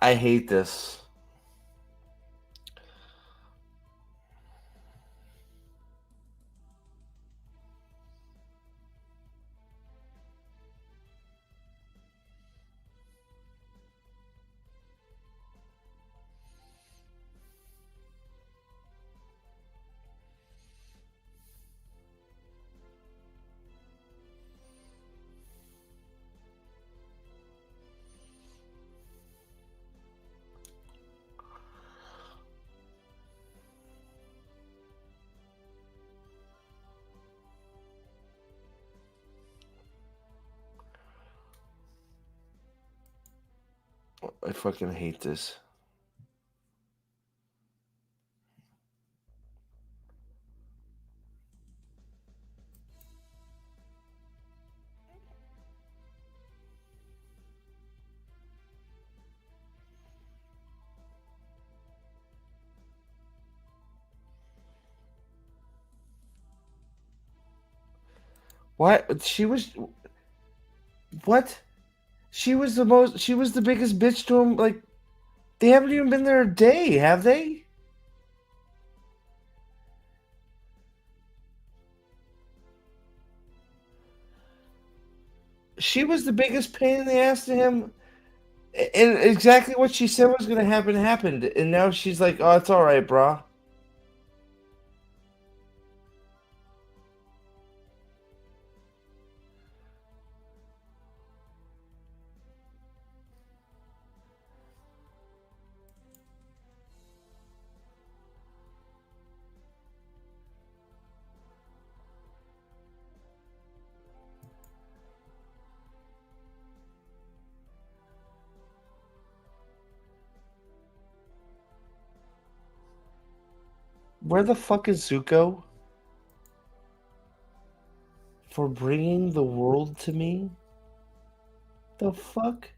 I hate this. I fucking hate this. What? What? She was the biggest bitch to him. Like, they haven't even been there a day, have they? She was the biggest pain in the ass to him. And exactly what she said was going to happen happened. And now she's like, oh, it's all right, brah. Where the fuck is Zuko? For bringing the world to me? The fuck?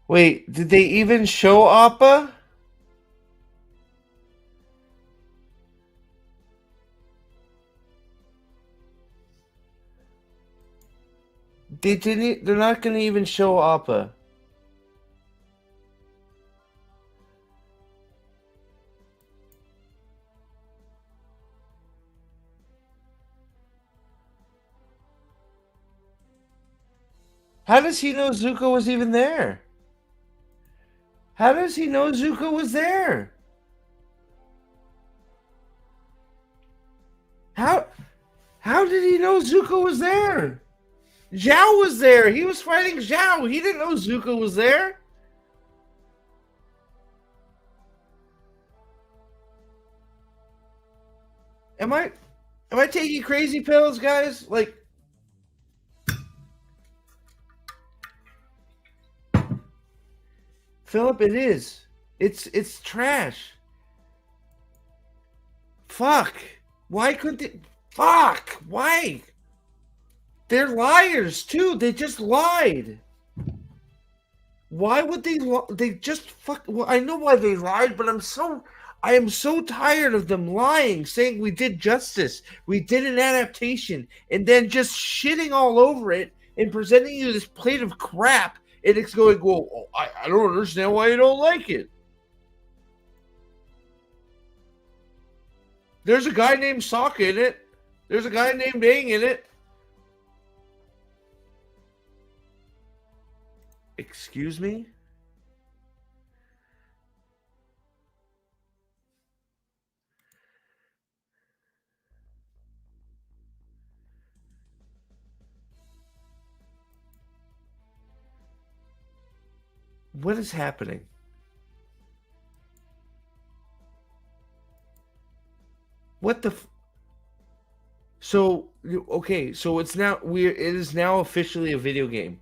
Wait, did they even show Appa? They didn't. They're not going to even show Appa. How does he know Zuko was even there? How does he know Zuko was there? How how did he know Zuko was there? Zhao was there. He was fighting Zhao. He didn't know Zuko was there. Am I taking crazy pills, guys? Like, Philip, it is. It's trash. Fuck. Why couldn't they? Fuck. Why? They're liars too. They just lied. Why would they? They just fuck. Well, I know why they lied, but I am so tired of them lying, saying we did justice, we did an adaptation, and then just shitting all over it and presenting you this plate of crap. And it's going, well, I don't understand why you don't like it. There's a guy named Sokka in it. There's a guy named Aang in it. Excuse me? What is happening? What the? So okay, so it is now officially a video game.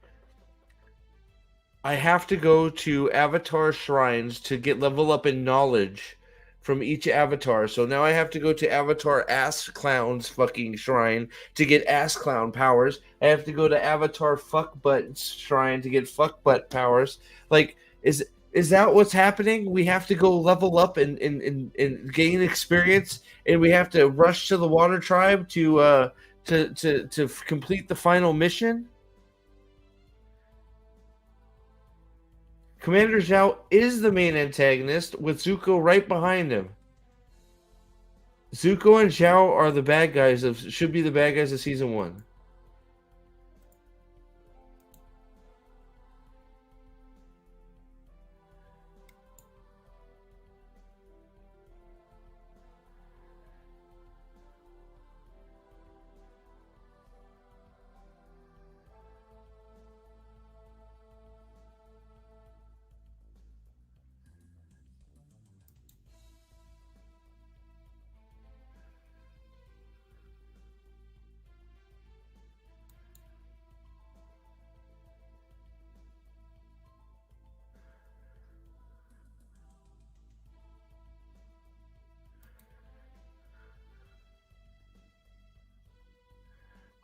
I have to go to avatar shrines to get level up in knowledge from each avatar. So now I have to go to Avatar Ass Clown's fucking shrine to get Ass Clown powers. I have to go to Avatar Fuck Butt shrine to get Fuck Butt powers. Like, is that what's happening? We have to go level up and gain experience, and we have to rush to the Water Tribe to complete the final mission. Commander Zhao is the main antagonist, with Zuko right behind him. Zuko and Zhao are the bad guys should be the bad guys of season 1.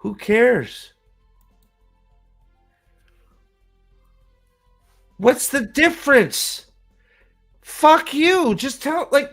Who cares? What's the difference? Fuck you. Just tell, like,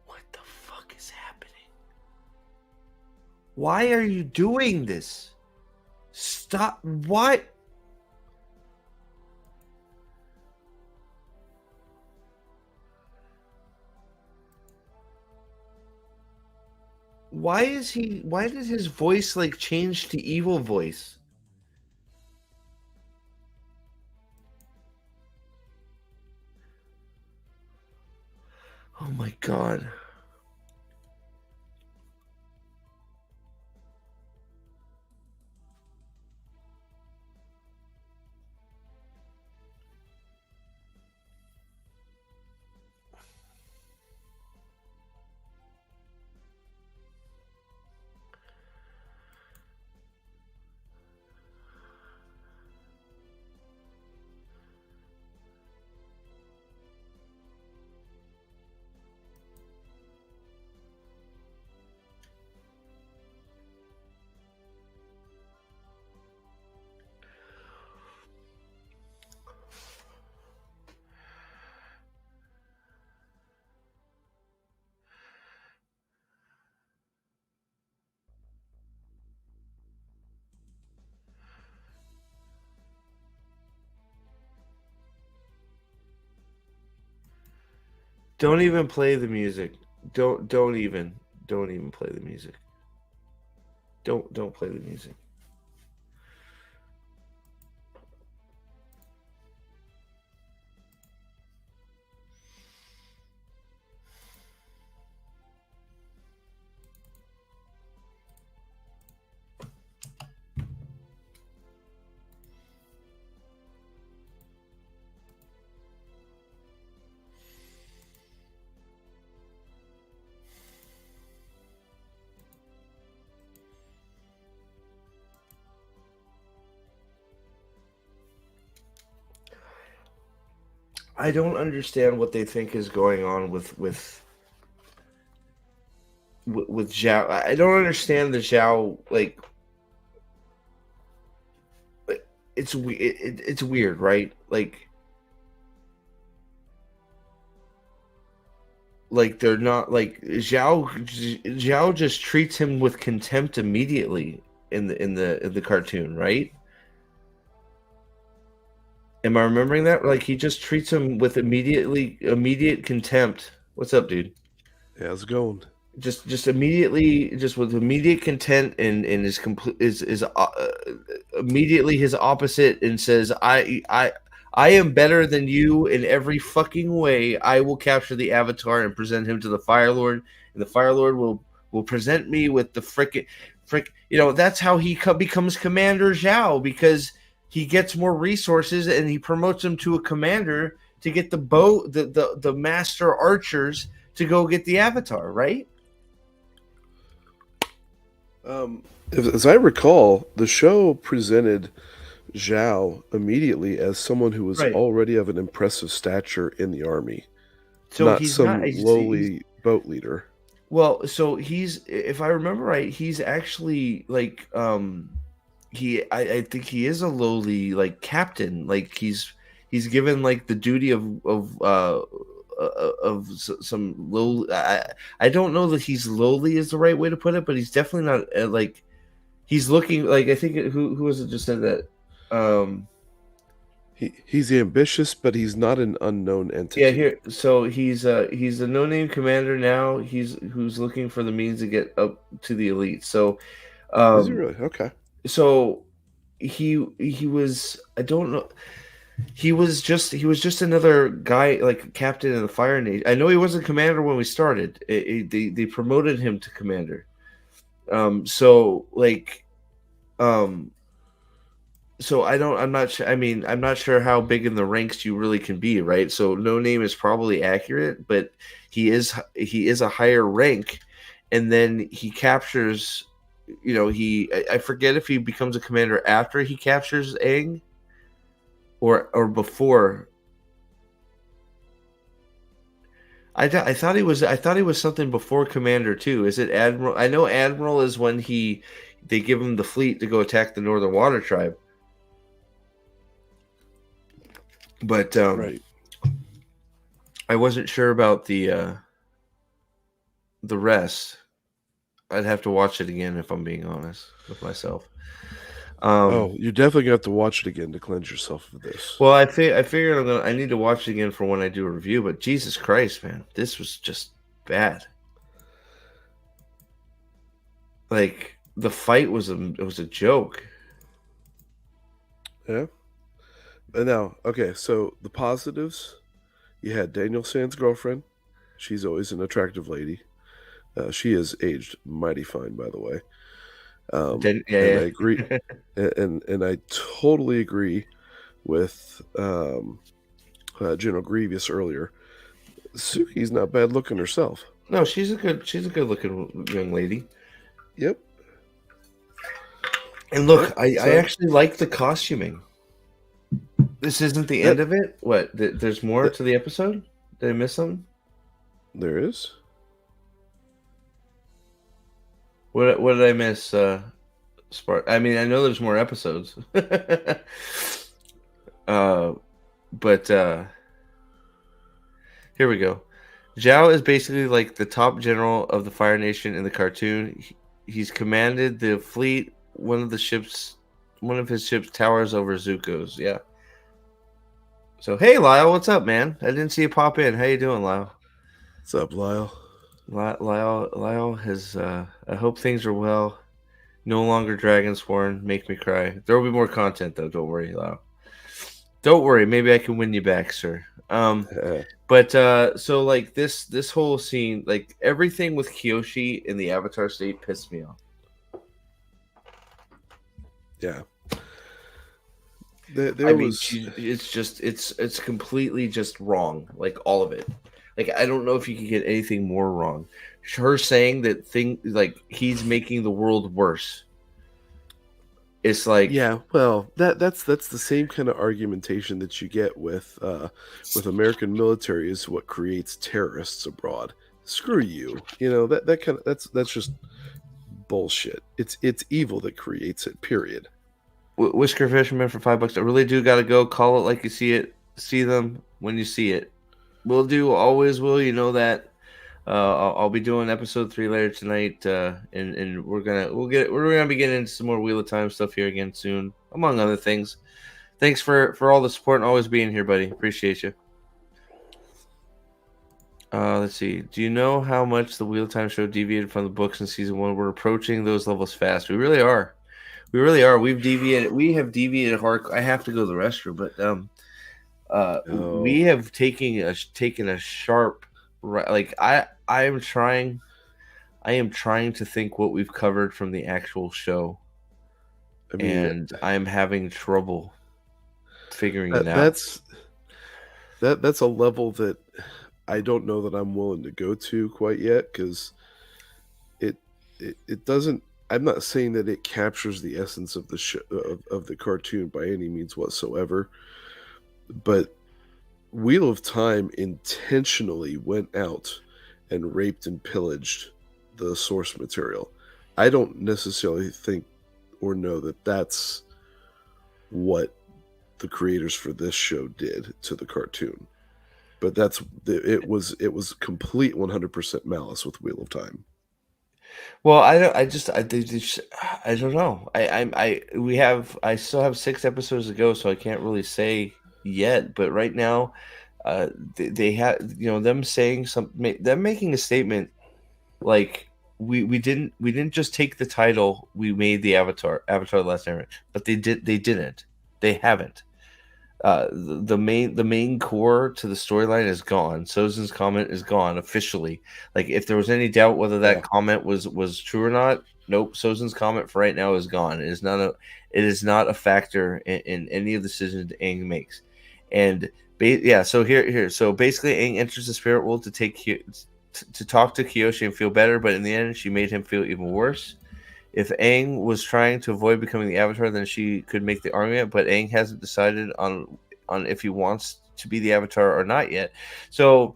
what the fuck is happening? Why are you doing this? Stop. Why? Why did his voice like change to evil voice? Oh my god. Don't even play the music. Don't even play the music. Don't play the music. I don't understand what they think is going on with Zhao. I don't understand the Zhao, like it's weird, right? Like they're not like Zhao just treats him with contempt immediately in the cartoon, right? Am I remembering that? Like he just treats him with immediate contempt. What's up, dude? Yeah, how's it going? Just immediately, just with immediate content, and is complete is immediately his opposite, and says, I am better than you in every fucking way. I will capture the Avatar and present him to the Fire Lord, and the Fire Lord will present me with the frick. You know, that's how he becomes Commander Zhao, because he gets more resources and he promotes him to a commander to get the master archers to go get the Avatar, right? As I recall, the show presented Zhao immediately as someone who was Right. already of an impressive stature in the army, So not he's not. some lowly boat leader. Well, so he's, if I remember right, he's actually like I think he is a lowly like captain. Like he's given like the duty of some low. I don't know that he's lowly is the right way to put it, but he's definitely not like he's looking like, I think who was it just said that. He's ambitious, but he's not an unknown Yeah, entity. here. So he's a no-name commander now. He's who's looking for the means to get up to the elite. So, Is he um, really? Okay. so he was, I don't know. He was just another guy, like a captain in the Fire Nation. I know he wasn't commander when we started. They promoted him to commander. So like, um, so I'm not sure. I mean, I'm not sure how big in the ranks you really can be, right? So no name is probably accurate, but he is a higher rank, and then he captures. You know, I forget if he becomes a commander after he captures Aang or before. I thought he was something before commander too. Is it admiral? I know admiral is when they give him the fleet to go attack the Northern Water Tribe. But Right. I wasn't sure about the rest. I'd have to watch it again if I'm being honest with myself. Oh, you're definitely gonna have to watch it again to cleanse yourself of this. Well, I figured I need to watch it again for when I do a review. But Jesus Christ, man, this was just bad. Like the fight was a joke. Yeah. And now, okay, so the positives, you had Daniel San's girlfriend. She's always an attractive lady. She has aged mighty fine, by the way. And I Yeah, agree, yeah. and I totally agree with General Grievous earlier. Suki's not bad looking herself. No, she's a good looking young lady. Yep. And look, Yep. I So actually like the costuming. This isn't the end that of it. What? There's more that to the episode? Did I miss something? there is. What did I miss? Spark. I mean, I know there's more episodes. uh, but here we go. Zhao is basically like the top general of the Fire Nation in the cartoon. He's commanded the fleet. One of his ships towers over Zuko's. Yeah. So hey, Lyle, what's up, man? I didn't see you pop in. How you doing, Lyle? What's up, Lyle? Lyle has. I hope things are well. No longer Dragonsworn. Make me cry. There will be more content though. Don't worry, Lyle. Don't worry. Maybe I can win you back, sir. But so like this whole scene, like everything with Kyoshi in the Avatar state pissed me off. Yeah. It's completely just wrong. Like all of it. Like I don't know if you could get anything more wrong. Her saying that thing like he's making the world worse. It's like Yeah, well, that's the same kind of argumentation that you get with American military is what creates terrorists abroad. Screw you. You know, that kind of that's just bullshit. It's evil that creates it, period. Whisker Fisherman for $5. I really do got to go. Call it like you see it. See them when you see it. Will do. Always will. You know that. I'll be doing episode 3 later tonight, and we're gonna be getting into some more Wheel of Time stuff here again soon, among other things. Thanks for all the support and always being here, buddy. Appreciate you. Let's see. Do you know how much the Wheel of Time show deviated from the books in season 1? We're approaching those levels fast. We really are. We really are. We've deviated. We have deviated hard. I have to go to the restroom, but we have taken a sharp. Like I am trying to think what we've covered from the actual show, and I'm having trouble figuring it out. That's a level that I don't know that I'm willing to go to quite yet because it doesn't. I'm not saying that it captures the essence of the show, of the cartoon by any means whatsoever, but Wheel of Time intentionally went out and raped and pillaged the source material. I don't necessarily think or know that that's what the creators for this show did to the cartoon, but it was complete 100% malice with Wheel of Time. Well, I don't. I don't know. I still have 6 episodes to go, so I can't really say yet. But right now, they have them saying them making a statement like we didn't just take the title, we made the Avatar the Last Airbender, but they didn't, they haven't. The main core to the storyline is gone. Sozin's comment is gone officially. Like if there was any doubt whether that comment was true or not, nope. Sozin's comment for right now is gone. It is not a factor in any of the decisions Aang makes. And so so basically Aang enters the spirit world to talk to Kyoshi and feel better, but in the end she made him feel even worse. If Aang was trying to avoid becoming the Avatar, then she could make the army, but Aang hasn't decided on if he wants to be the Avatar or not yet. So,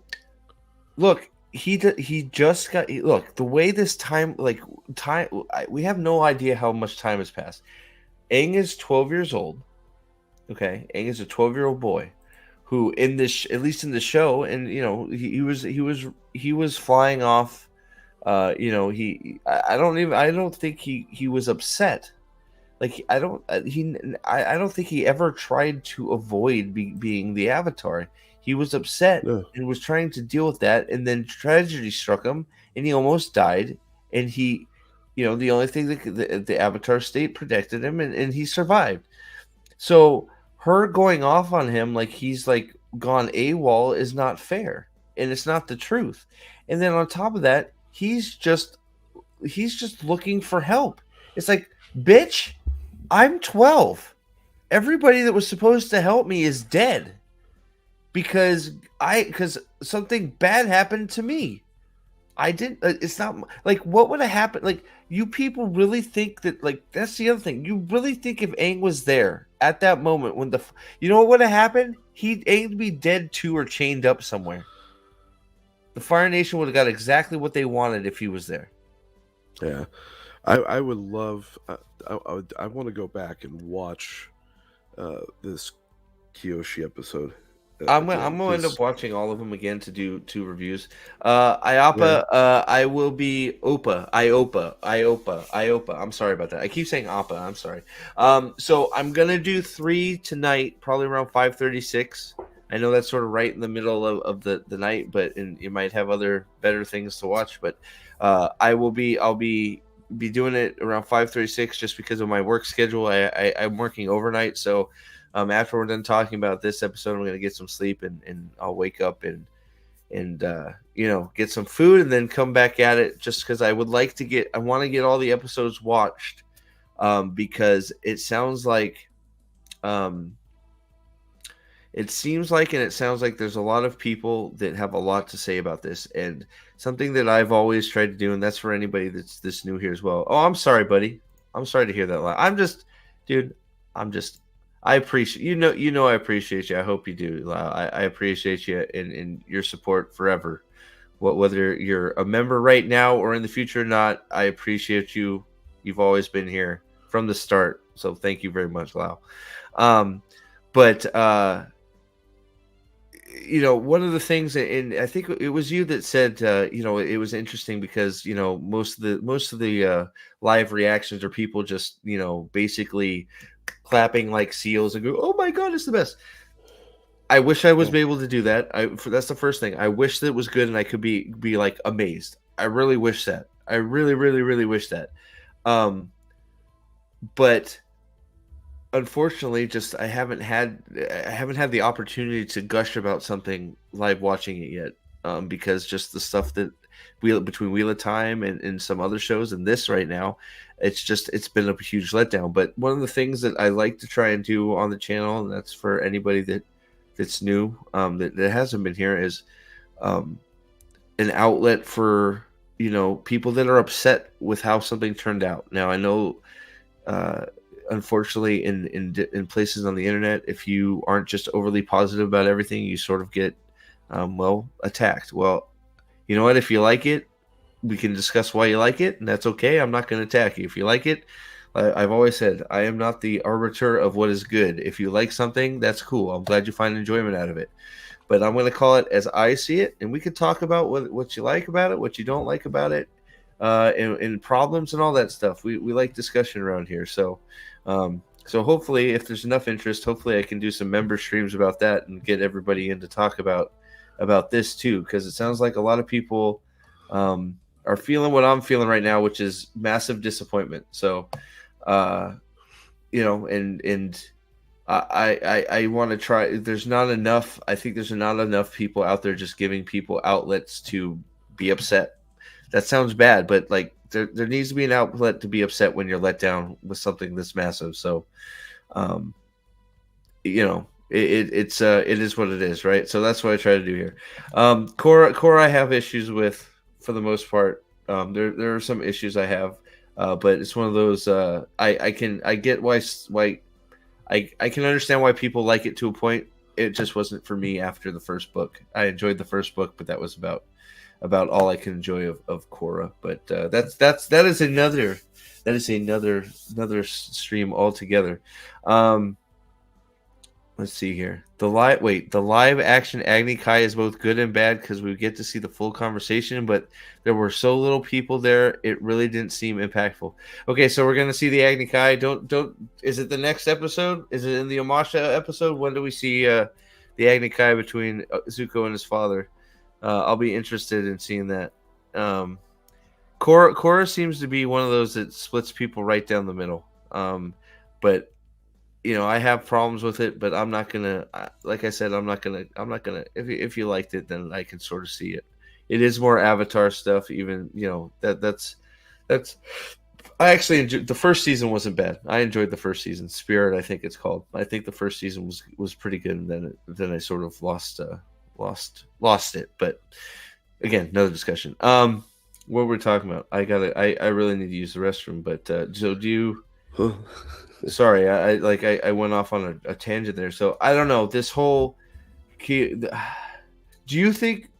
look, he just got look the way this time we have no idea how much time has passed. Aang is 12 years old. Okay, Aang is a 12-year-old boy who in this at least in the show, and he was flying off. I don't think he was upset. Like I don't think he ever tried to avoid being the Avatar. He was upset and was trying to deal with that, and then tragedy struck him, and he almost died. And he, the only thing that the Avatar state protected him, and he survived. So her going off on him like he's like gone AWOL is not fair, and it's not the truth. And then on top of that, he's just looking for help. It's like, bitch, I'm 12. Everybody that was supposed to help me is dead because something bad happened to me. I didn't. It's not like what would have happened. Like you people really think that like that's the other thing. You really think if Aang was there at that moment when what would have happened? Aang would be dead too or chained up somewhere. The Fire Nation would have got exactly what they wanted if he was there. Yeah, I would love. I want to go back and watch this Kyoshi episode. I'm gonna end up watching all of them again to do 2 reviews. IOPA, I will be IOPA. I'm sorry about that. I keep saying Appa. I'm sorry. So I'm gonna do 3 tonight, probably around 5:36. I know that's sort of right in the middle of the night, but and you might have other better things to watch. But I'll be doing it around 5:36 just because of my work schedule. I'm working overnight, so after we're done talking about this episode, I'm gonna get some sleep and I'll wake up and get some food and then come back at it just because I want to get all the episodes watched, because it sounds like um it seems like and it sounds like there's a lot of people that have a lot to say about this, and something that I've always tried to do, and that's for anybody that's this new here as well. Oh, I'm sorry, buddy. I'm sorry to hear that. Dude. I'm just. I appreciate I appreciate you. I hope you do. I appreciate you and your support forever. Whether you're a member right now or in the future or not, I appreciate you. You've always been here from the start, so thank you very much, Lau. But one of the things, and I think it was you that said, it was interesting because most of the live reactions are people just basically clapping like seals and go, "Oh my god, it's the best." I wish I was Yeah. able to do that. That's the first thing. I wish that it was good and I could be like amazed. I really wish that. I really, really, really wish that. Um, but unfortunately, just I haven't had the opportunity to gush about something live watching it yet, because just the stuff that between Wheel of Time and some other shows and this right now, it's been a huge letdown. But one of the things that I like to try and do on the channel, and that's for anybody that's new, that hasn't been here, is um, an outlet for people that are upset with how something turned out. Now I know, uh, unfortunately, in places on the internet, if you aren't just overly positive about everything, you sort of get attacked. Well, you know what? If you like it, we can discuss why you like it, and that's okay. I'm not going to attack you. If you like it, I've always said I am not the arbiter of what is good. If you like something, that's cool. I'm glad you find enjoyment out of it. But I'm going to call it as I see it, and we could talk about what you like about it, what you don't like about it, and problems and all that stuff. We like discussion around here, so hopefully, if there's enough interest, hopefully I can do some member streams about that and get everybody in to talk about this too, because it sounds like a lot of people are feeling what I'm feeling right now, which is massive disappointment. So, uh, and I want to try. There's not enough. I think there's not enough people out there just giving people outlets to be upset. That sounds bad, but like there needs to be an outlet to be upset when you're let down with something this massive. So, um, it is what it is, right? So that's what I try to do here. Cora, I have issues with for the most part. There are some issues I have, but it's one of those. I get why I can understand why people like it to a point. It just wasn't for me after the first book. I enjoyed the first book, but that was about all I can enjoy of Korra. But that is another stream altogether. Um, let's see here. The live action Agni Kai is both good and bad because we get to see the full conversation, but there were so little people there, it really didn't seem impactful. Okay, so we're gonna see the Agni Kai. Don't. Is it the next episode? Is it in the Omasha episode? When do we see the Agni Kai between Zuko and his father? I'll be interested in seeing that. Korra seems to be one of those that splits people right down the middle. But I have problems with it, but I'm not gonna. Like I said, I'm not gonna. If you liked it, then I can sort of see it. It is more Avatar stuff. Even that's. I actually enjoyed the first season. Wasn't bad. I enjoyed the first season. Spirit, I think it's called. I think the first season was pretty good, and then I sort of lost it. But again, another discussion. What we're talking about? I really need to use the restroom. But so do you? Huh. Sorry, I went off on a tangent there. So I don't know this whole. Do you think?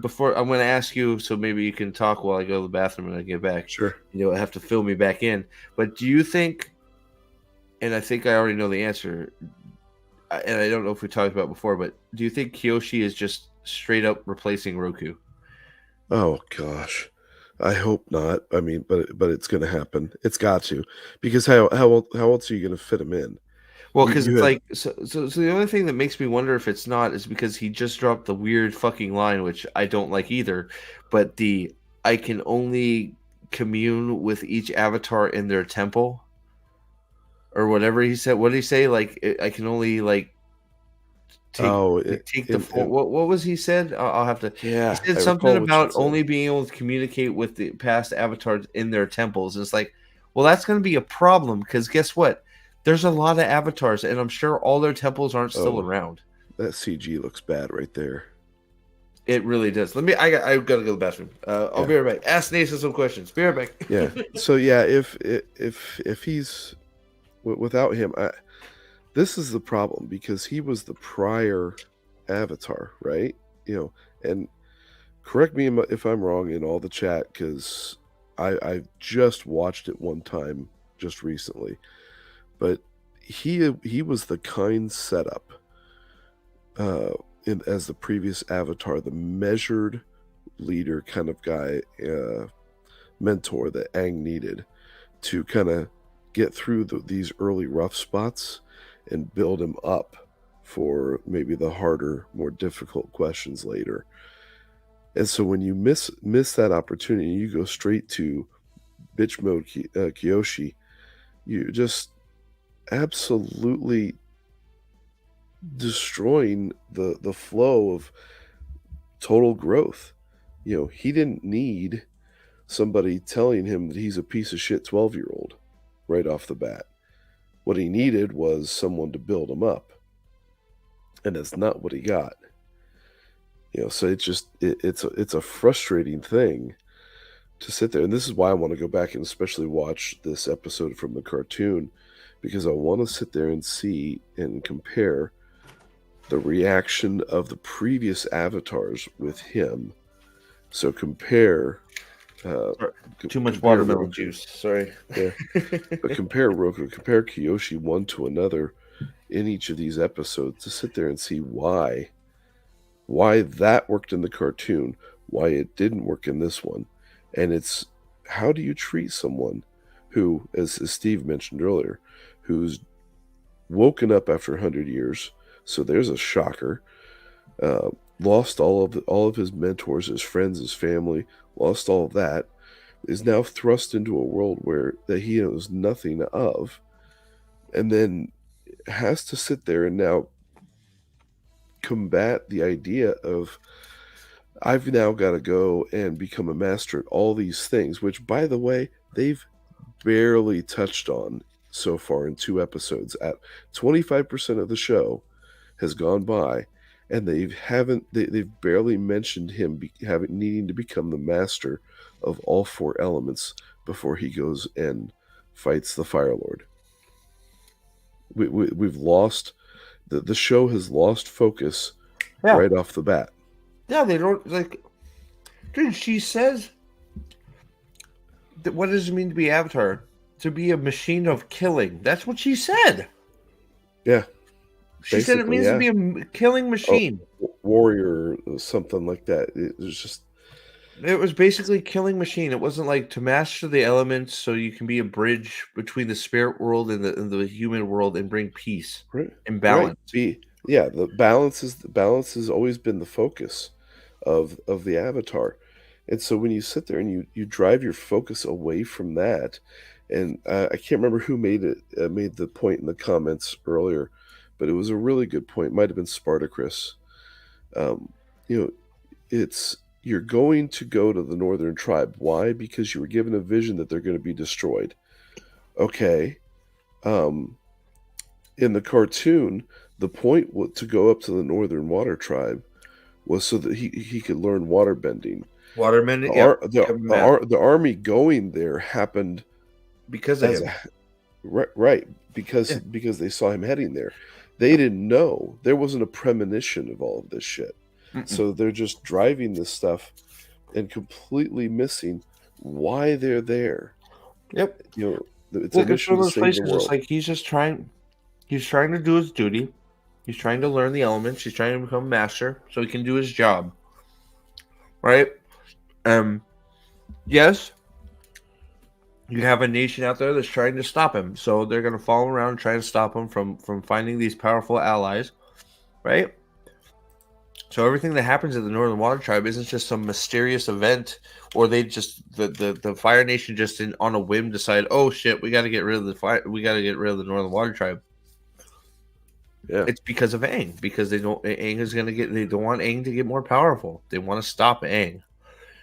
Before I'm going to ask you, so maybe you can talk while I go to the bathroom and I get back. Sure. Have to fill me back in. But do you think? And I think I already know the answer. And I don't know if we talked about it before, but do you think Kyoshi is just straight up replacing Roku? Oh gosh. I hope not. I mean, but it's going to happen. It's got to, because how else are you going to fit him in? Well, because You it's had like so the only thing that makes me wonder if it's not is because he just dropped the weird fucking line, which I don't like either. But the I can only commune with each avatar in their temple or whatever he said. What did he say? Like I can only oh take the form. What was he said? I'll have to. He yeah, said I something recall what you about said. only being able to communicate with the past avatars in their temples. And it's like, well, that's going to be a problem because guess what? There's a lot of avatars, and I'm sure all their temples aren't still Oh, around. that CG looks bad right there. It really does. Let me. I gotta go to the bathroom. I'll Yeah, be right back. Ask Nathan some questions. Be right back. yeah. So yeah, if he's without him, this is the problem because he was the prior Avatar, right? You know, and correct me if I'm wrong in all the chat because I just watched it one time just recently, but he was the kind setup uh, as the previous Avatar, the measured leader kind of guy, mentor that Aang needed to kind of get through these early rough spots and build him up for maybe the harder, more difficult questions later. And so when you miss that opportunity, you go straight to bitch mode Kyoshi. You just absolutely destroying the flow of total growth. You know, he didn't need somebody telling him that he's a piece of shit 12-year-old right off the bat. What he needed was someone to build him up. And that's not what he got. You know, so it's a frustrating thing to sit there. And this is why I want to go back and especially watch this episode from the cartoon because I want to sit there and see and compare the reaction of the previous avatars with him. So compare Too much compare watermelon Roku. juice. Sorry. Yeah. But compare Roku, compare Kyoshi one to another in each of these episodes to sit there and see why that worked in the cartoon, why it didn't work in this one. And it's how do you treat someone who, as Steve mentioned earlier, who's woken up after 100 years, so there's a shocker, lost all of his mentors, his friends, his family, lost all of that, is now thrust into a world where that he knows nothing of, and then has to sit there and now combat the idea of I've now got to go and become a master at all these things, which by the way, they've barely touched on so far in 2 episodes. At 25% of the show has gone by and they've barely mentioned him needing to become the master of all 4 elements before he goes and fights the Fire Lord. We've lost the show has lost focus Yeah. right off the bat. Yeah, they don't like. Dude, she says that what does it mean to be Avatar? To be a machine of killing. That's what she said. Yeah, She said it basically, means yeah. to be a killing machine. Warrior, something like that. It was just It was basically killing machine. It wasn't like to master the elements so you can be a bridge between the spirit world and the human world and bring peace right. and Right. balance. The balance has always been the focus of the Avatar, and so when you sit there and you drive your focus away from that, and I can't remember who made the point in the comments earlier, but it was a really good point. It might have been Spartacus. You know, it's you're going to go to the Northern Tribe. Why? Because you were given a vision that they're going to be destroyed. Okay. In the cartoon, the point to go up to the Northern Water Tribe was so that he could learn water bending. Watermen, The army going there happened because of him. Right, because they saw him heading there. They didn't know. There wasn't a premonition of all of this shit. Mm-mm. So they're just driving this stuff and completely missing why they're there. Yep. You know, it's a mission to save the world. It's like he's trying to do his duty. He's trying to learn the elements. He's trying to become a master so he can do his job. Right? Yes. you have a nation out there that's trying to stop him. So they're going to follow around and try to stop him from finding these powerful allies, right? So everything that happens at the Northern Water Tribe isn't just some mysterious event, or they just the Fire Nation just on a whim decide, oh shit, we got to get rid of the fire, we got to get rid of the Northern Water Tribe. Yeah. It's because of Aang, because they don't Aang is going to get, they don't want Aang to get more powerful. They want to stop Aang,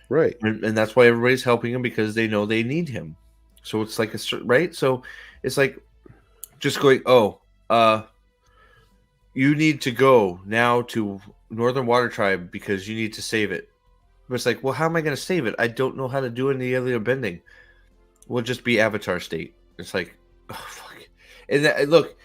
Right. and that's why everybody's helping him, because they know they need him. So it's like right. So it's like just going, oh, you need to go now to Northern Water Tribe because you need to save it. But it's like, well, how am I going to save it? I don't know how to do any other bending. We'll just be Avatar state. It's like, oh, fuck. And look,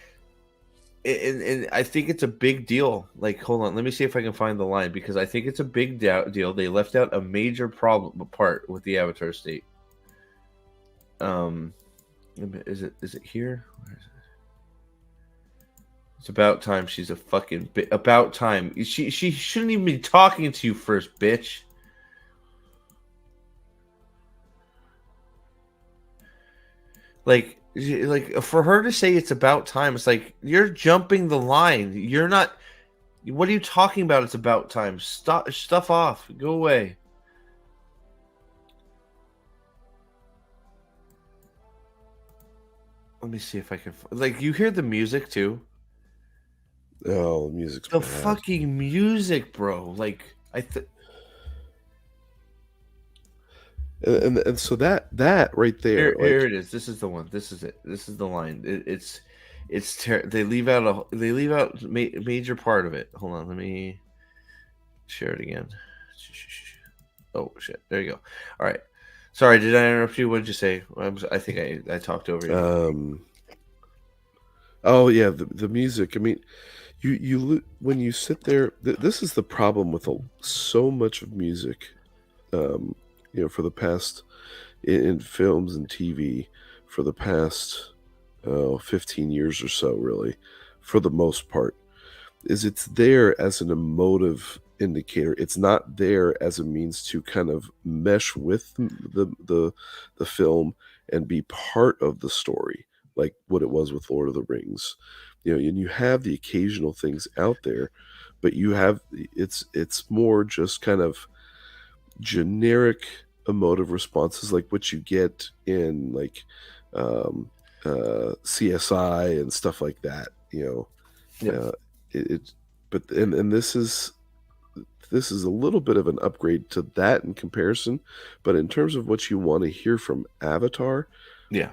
and I think it's a big deal. Like, hold on, let me see if I can find the line, because I think it's a big deal. They left out a major part with the Avatar state. Is it here? Where is it? It's about time she's a fucking about time. She shouldn't even be talking to you first, bitch. Like for her to say it's about time, it's like you're jumping the line. You're not. What are you talking about? It's about time. Stop stuff off. Go away. Let me see if I can. Like, you hear the music too. Oh, music's The bad. fucking music, bro. Like, and so that right there, here it is. This is the one. This is it. This is the line. They leave out major part of it. Hold on, let me share it again. Oh shit! There you go. All right. Sorry, did I interrupt you? What did you say? I think I talked over you. Oh yeah, the music. I mean, you when you sit there, this is the problem with so much of music. For the past in films and TV for the past 15 years or so, really, for the most part, is it's there as an emotive indicator. It's not there as a means to kind of mesh with the film and be part of the story, like what it was with Lord of the Rings. And you have the occasional things out there, but it's more just kind of generic emotive responses, like what you get in like CSI and stuff like that. Yep. But this is a little bit of an upgrade to that in comparison. But in terms of what you want to hear from Avatar, Yeah.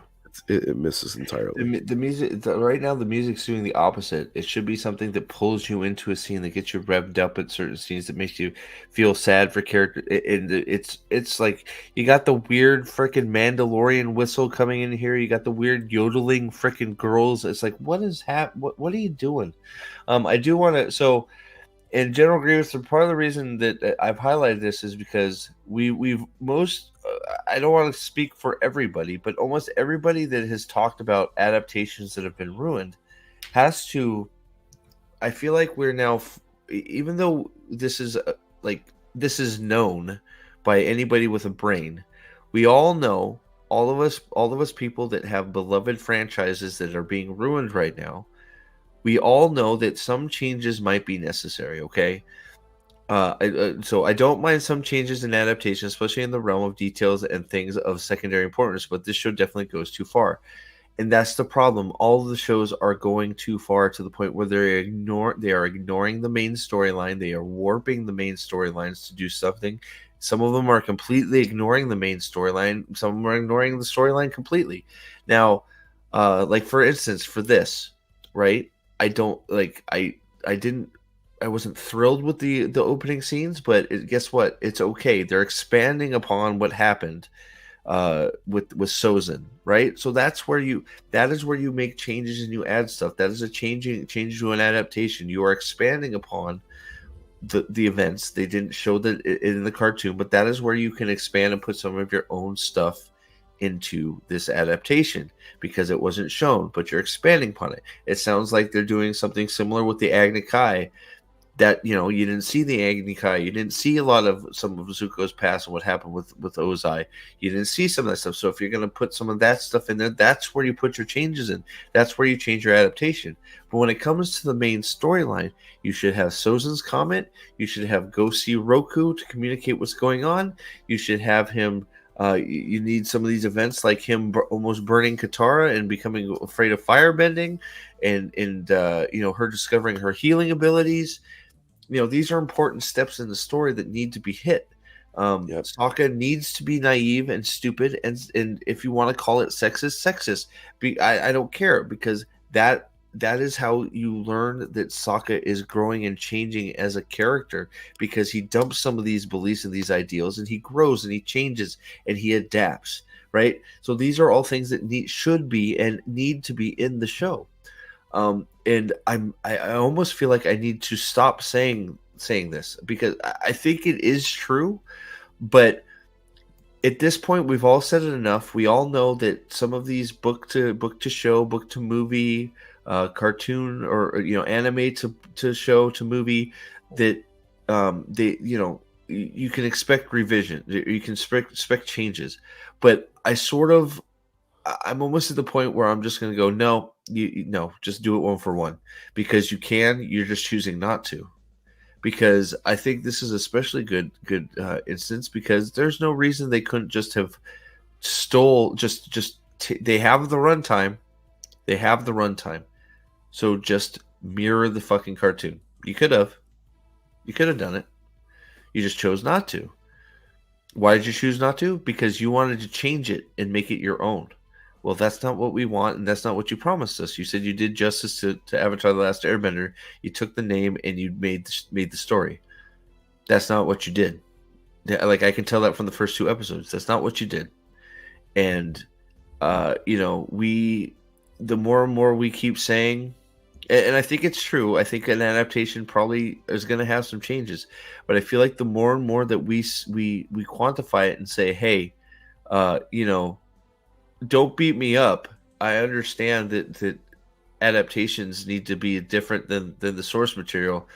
it misses entirely. The music right now, the music's doing the opposite. It should be something that pulls you into a scene, that gets you revved up at certain scenes, that makes you feel sad for character. It's like you got the weird freaking Mandalorian whistle coming in here. You got the weird yodeling freaking girls. It's like, what is what are you doing? I do want to. So, in General Grievous, part of the reason that I've highlighted this is because we've most. I don't want to speak for everybody, but almost everybody that has talked about adaptations that have been ruined has to. I feel like we're now, even though this is this is known by anybody with a brain, we all know, all of us people that have beloved franchises that are being ruined right now. We all know that some changes might be necessary. Okay. So I don't mind some changes in adaptation, especially in the realm of details and things of secondary importance, but this show definitely goes too far. And that's the problem. All of the shows are going too far, to the point where they are ignoring the main storyline. They are warping the main storylines to do something. Some of them are completely ignoring the main storyline. Some of them are ignoring the storyline completely. Now, like for instance, for this, right? I don't like I didn't I wasn't thrilled with the opening scenes, but guess what? It's okay. They're expanding upon what happened with Sozin, right? So that is where you make changes and you add stuff. That is a change to an adaptation. You are expanding upon the events. They didn't show that in the cartoon, but that is where you can expand and put some of your own stuff into this adaptation, because it wasn't shown, but you're expanding upon it. It sounds like they're doing something similar with the Agni Kai, that, you know, you didn't see the Agni Kai, you didn't see a lot of some of Zuko's past and what happened with Ozai, you didn't see some of that stuff. So if you're going to put some of that stuff in there, that's where you put your changes in. That's where you change your adaptation. But when it comes to the main storyline, you should have Sozin's comment. You should have go see Roku to communicate what's going on. You should have him. You need some of these events like him almost burning Katara and becoming afraid of firebending, and you know, her discovering her healing abilities. You know, these are important steps in the story that need to be hit. Yep. Sokka needs to be naive and stupid, and if you want to call it sexist. I don't care, because that is how you learn that Sokka is growing and changing as a character, because he dumps some of these beliefs and these ideals, and he grows and he changes and he adapts. Right. So these are all things that should be and need to be in the show. And I almost feel like I need to stop saying this, because I think it is true, but at this point we've all said it enough. We all know that some of these book to show, book to movie, cartoon, or you know, anime to show to movie, that they, you know, you can expect revision, you can expect changes, but I'm almost at the point where I'm just going to go, no, no, just do it one for one, because you're just choosing not to. Because I think this is especially good instance, because there's no reason they couldn't just have they have the runtime, so just mirror the fucking cartoon. You could have done it. You just chose not to. Why did you choose not to? Because you wanted to change it and make it your own. Well, that's not what we want, and that's not what you promised us. You said you did justice to Avatar: The Last Airbender. You took the name and you made the story. That's not what you did. Like, I can tell that from the first 2 episodes. That's not what you did. And you know, the more and more we keep saying, and I think it's true. I think an adaptation probably is going to have some changes, but I feel like the more and more that we quantify it and say, hey, you know, don't beat me up. I understand that adaptations need to be different than the source material,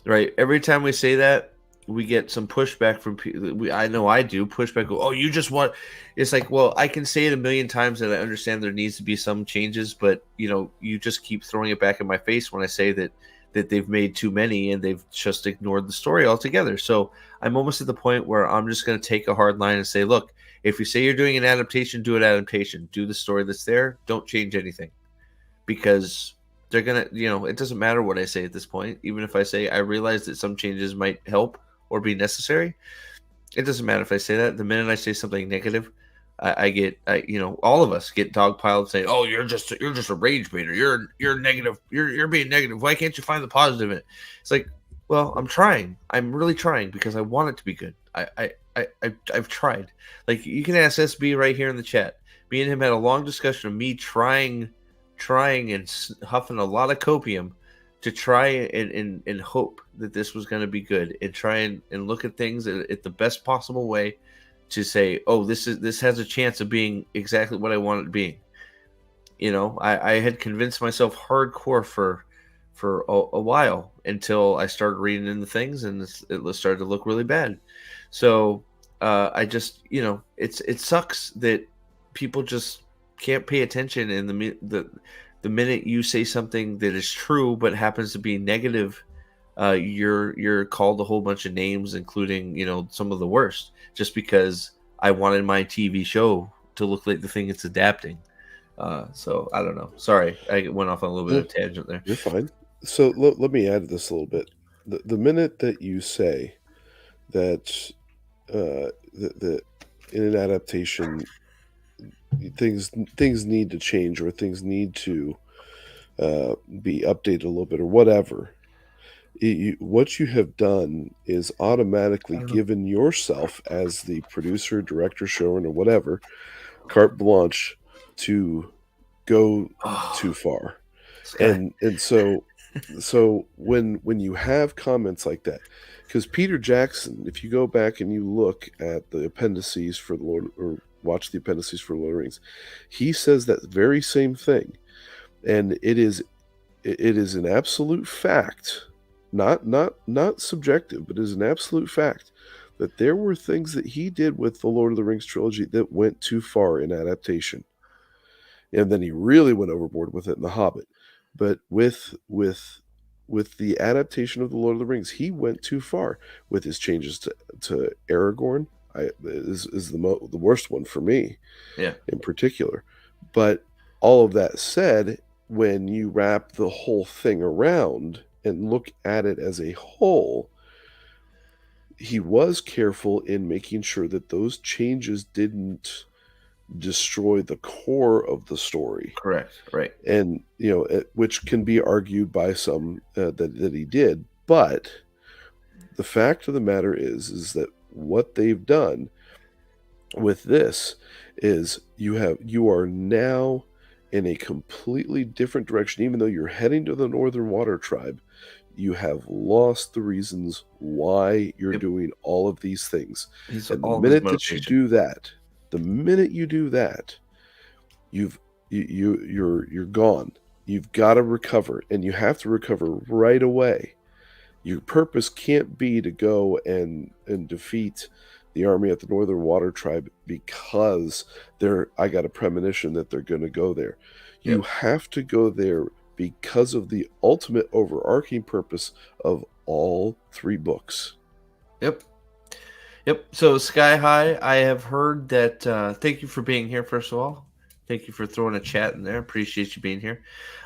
right? Every time we say that, we get some pushback from people. I know I do pushback. Go, oh, you just want. It's like, well, I can say it a million times that I understand there needs to be some changes, but you know, you just keep throwing it back in my face when I say that they've made too many and they've just ignored the story altogether. So I'm almost at the point where I'm just going to take a hard line and say, look, if you say you're doing an adaptation, do an adaptation. Do the story that's there. Don't change anything, because they're gonna, you know, it doesn't matter what I say at this point. Even if I say I realize that some changes might help or be necessary, it doesn't matter if I say that. The minute I say something negative, you know, all of us get dogpiled saying, "Oh, you're just a rage baiter. You're negative. You're being negative. Why can't you find the positive in it?" It's like, well, I'm trying. I'm really trying, because I want it to be good. I've tried. Like, you can ask SB right here in the chat. Me and him had a long discussion of me trying and huffing a lot of copium to try and hope that this was going to be good, and try and look at things at the best possible way to say, oh, this has a chance of being exactly what I want it to be. You know, I had convinced myself hardcore for a while, until I started reading into things and it started to look really bad. So I just, you know, it sucks that people just can't pay attention, and the minute you say something that is true but happens to be negative, you're called a whole bunch of names, including, you know, some of the worst, just because I wanted my TV show to look like the thing it's adapting. So I don't know. Sorry, I went off on a little bit of a tangent there. You're fine. So let me add to this a little bit. The minute that you say that that in an adaptation things need to change, or things need to be updated a little bit, or whatever, what you have done is automatically given yourself, as the producer, director, showrunner, whatever, carte blanche to go too far. And so when you have comments like that, because Peter Jackson, if you go back and you look at the appendices for the Lord, or watch the appendices for Lord of the Rings, he says that very same thing, and it is an absolute fact not subjective, but is an absolute fact that there were things that he did with the Lord of the Rings trilogy that went too far in adaptation. And then he really went overboard with it in The Hobbit. But with the adaptation of the Lord of the Rings, he went too far with his changes to Aragorn. Is the worst one for me, Yeah, in particular. But all of that said, when you wrap the whole thing around and look at it as a whole, he was careful in making sure that those changes didn't destroy the core of the story. correct. Right. And which can be argued by some that he did, but the fact of the matter is that what they've done with this is you are now in a completely different direction. Even though you're heading to the Northern Water Tribe, you have lost the reasons why you're Yep. doing all of these things. He's And the all of his minute that you motivation. do that, the minute you do that, you're gone. You've got to recover, and you have to recover right away. Your purpose can't be to go and defeat the army at the Northern Water Tribe because I got a premonition that they're going to go there. You Yep. have to go there because of the ultimate overarching purpose of all three books. Yep. Yep. So Sky High, I have heard that. Thank you for being here. First of all, thank you for throwing a chat in there. Appreciate you being here.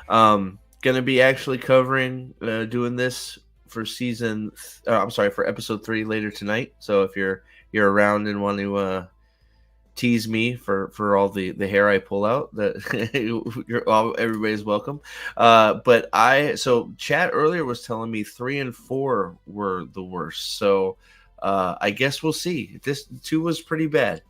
Going to be actually covering doing this for for episode 3 later tonight. So if you're around and want to tease me for all the hair I pull out, that everybody's welcome. But chat earlier was telling me 3 and 4 were the worst. So I guess we'll see. This 2 was pretty bad.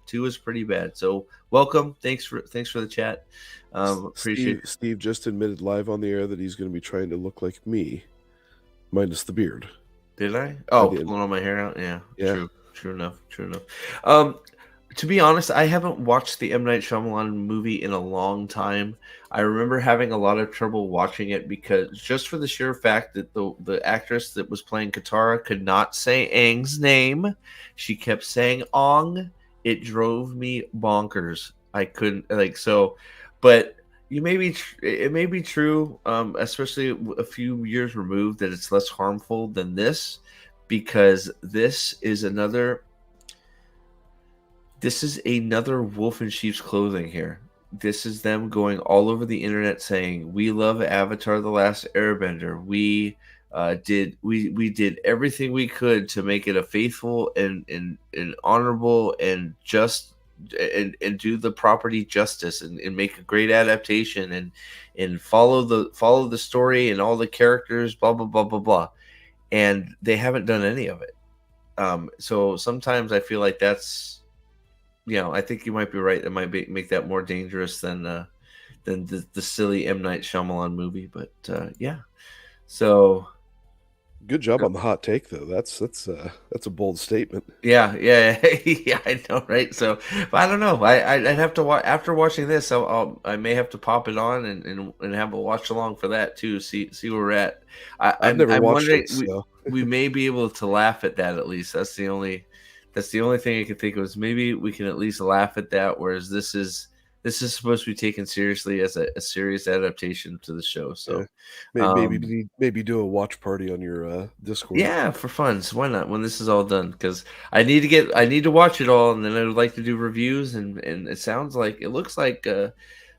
So welcome. Thanks for the chat. Appreciate Steve just admitted live on the air that he's going to be trying to look like me, minus the beard. Did I? Oh, did. pulling all my hair out. Yeah. Yeah. True enough. To be honest, I haven't watched the M. Night Shyamalan movie in a long time. I remember having a lot of trouble watching it because just for the sheer fact that the actress that was playing Katara could not say Aang's name. She kept saying Ong. It drove me bonkers. I couldn't but it may be true, especially a few years removed, that it's less harmful than this, because this is another wolf in sheep's clothing here. This is them going all over the internet saying, we love Avatar: The Last Airbender. We did everything we could to make it a faithful and honorable and just and do the property justice and make a great adaptation and follow the story and all the characters, blah blah blah blah blah. And they haven't done any of it. So sometimes I feel like that's, I think you might be right. It might make that more dangerous than the silly M. Night Shyamalan movie. But yeah, so good job on the hot take, though. That's a bold statement. Yeah, yeah, I know, right? So, but I don't know. I'd have to watch after watching this. I may have to pop it on and have a watch along for that too. See where we're at. I've never watched wondering, it, so we may be able to laugh at that at least. That's the only thing I can think of, is maybe we can at least laugh at that. Whereas this is supposed to be taken seriously as a serious adaptation to the show. So maybe do a watch party on your Discord. Yeah, for fun. So why not when this is all done? Because I need to watch it all, and then I would like to do reviews. And it looks like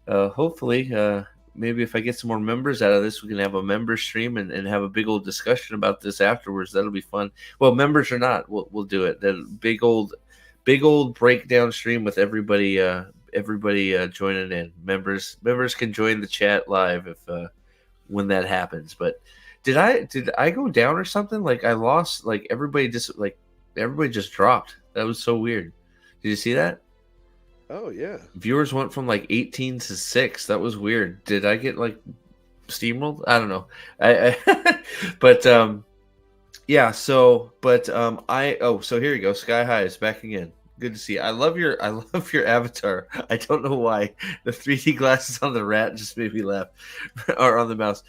hopefully maybe if I get some more members out of this, we can have a member stream and have a big old discussion about this afterwards. That'll be fun. Well, members or not, we'll do it. That big old breakdown stream with everybody joining in. Members can join the chat live if when that happens. But did I go down or something? Like I lost, like everybody just dropped. That was so weird. Did you see that? Oh yeah. Viewers went from like 18 to 6. That was weird. Did I get like steamrolled? I don't know. But yeah, so here you go. Sky High is backing in. Good to see. I love your avatar. I don't know why the 3D glasses on the rat just made me laugh, or on the mouse.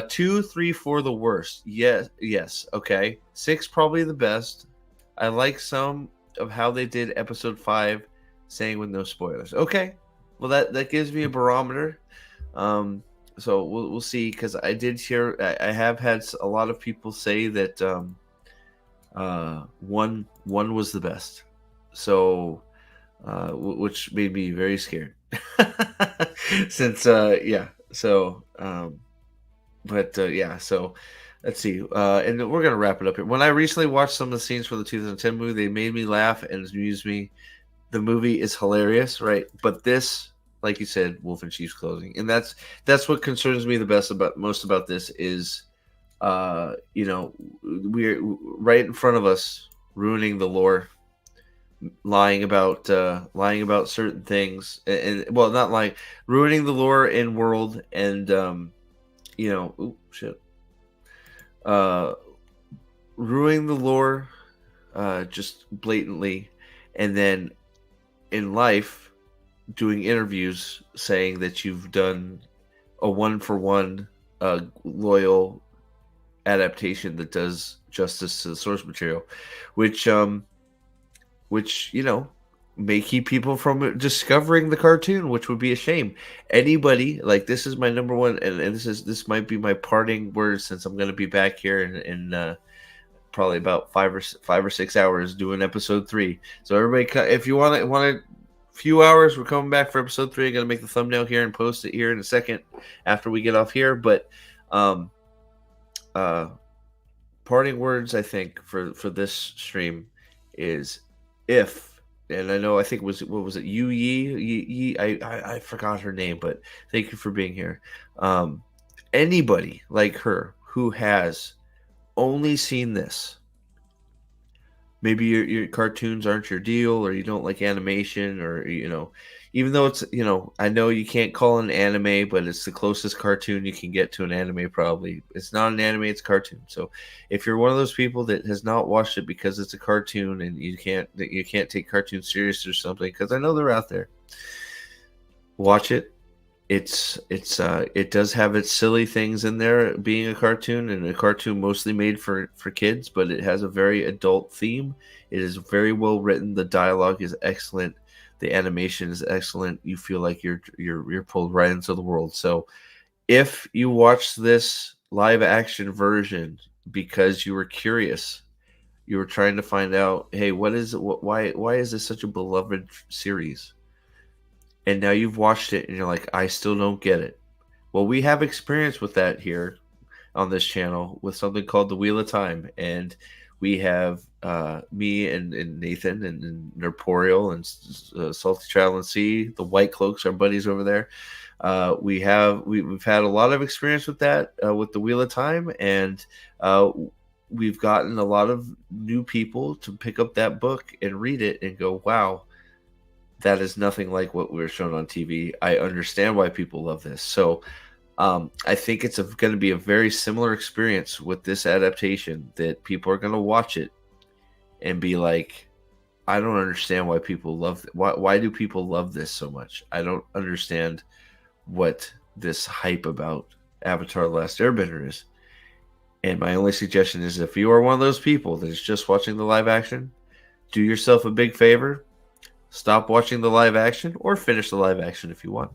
2, 3, 4 the worst. Yes, yes. Okay. 6 probably the best. I like some of how they did episode 5, saying with no spoilers. Okay. Well, that gives me a barometer. So we'll see, because I did hear, I have had a lot of people say that one was the best. So which made me very scared. Since yeah, so but yeah, so let's see, and we're gonna wrap it up here. When I recently watched some of the scenes for the 2010 movie, they made me laugh and amused me. The movie is hilarious, right? But this, like you said, Wolf in Sheep's Clothing, and that's what concerns me the best about most about this is, you know, we're right in front of us, ruining the lore, lying about certain things, and well, not lying, ruining the lore in world, and you know, ooh, shit, uh, ruining the lore, just blatantly, and then in life, doing interviews saying that you've done a one for one, loyal adaptation that does justice to the source material, which you know, may keep people from discovering the cartoon, which would be a shame. Anybody, like, this is my number one, and this might be my parting words, since I'm going to be back here in probably about 5 or 6 hours doing episode 3. So everybody, if you want a few hours, we're coming back for episode 3. I'm going to make the thumbnail here and post it here in a second after we get off here. But uh parting words, I think, for this stream is, if, and I know, I think it was, what was it, Yu Yi, I forgot her name, but thank you for being here. Anybody like her who has only seen this, maybe your cartoons aren't your deal, or you don't like animation, or, you know, even though it's, you know, I know you can't call it an anime, but it's the closest cartoon you can get to an anime. Probably it's not an anime, it's a cartoon. So if you're one of those people that has not watched it because it's a cartoon, and you can't take cartoons serious or something, because I know they're out there, watch it. It does have its silly things in there, being a cartoon, and a cartoon mostly made for kids, but it has a very adult theme. It is very well written. The dialogue is excellent. The animation is excellent. You feel like you're pulled right into the world. So if you watch this live action version because you were curious, you were trying to find out, hey, why is this such a beloved series? And now you've watched it and you're like, I still don't get it. Well, we have experience with that here on this channel with something called the Wheel of Time, and we have me and Nathan and Nerporial and Salty Travel and Sea, the White Cloaks, our buddies over there. We've had a lot of experience with that, with the Wheel of Time, and we've gotten a lot of new people to pick up that book and read it and go, wow, that is nothing like what we were shown on TV. I understand why people love this. So I think it's going to be a very similar experience with this adaptation, that people are going to watch it and be like, I don't understand why people love it. Why do people love this so much? I don't understand what this hype about Avatar: The Last Airbender is. And my only suggestion is, if you are one of those people that is just watching the live action, do yourself a big favor. Stop watching the live action, or finish the live action if you want,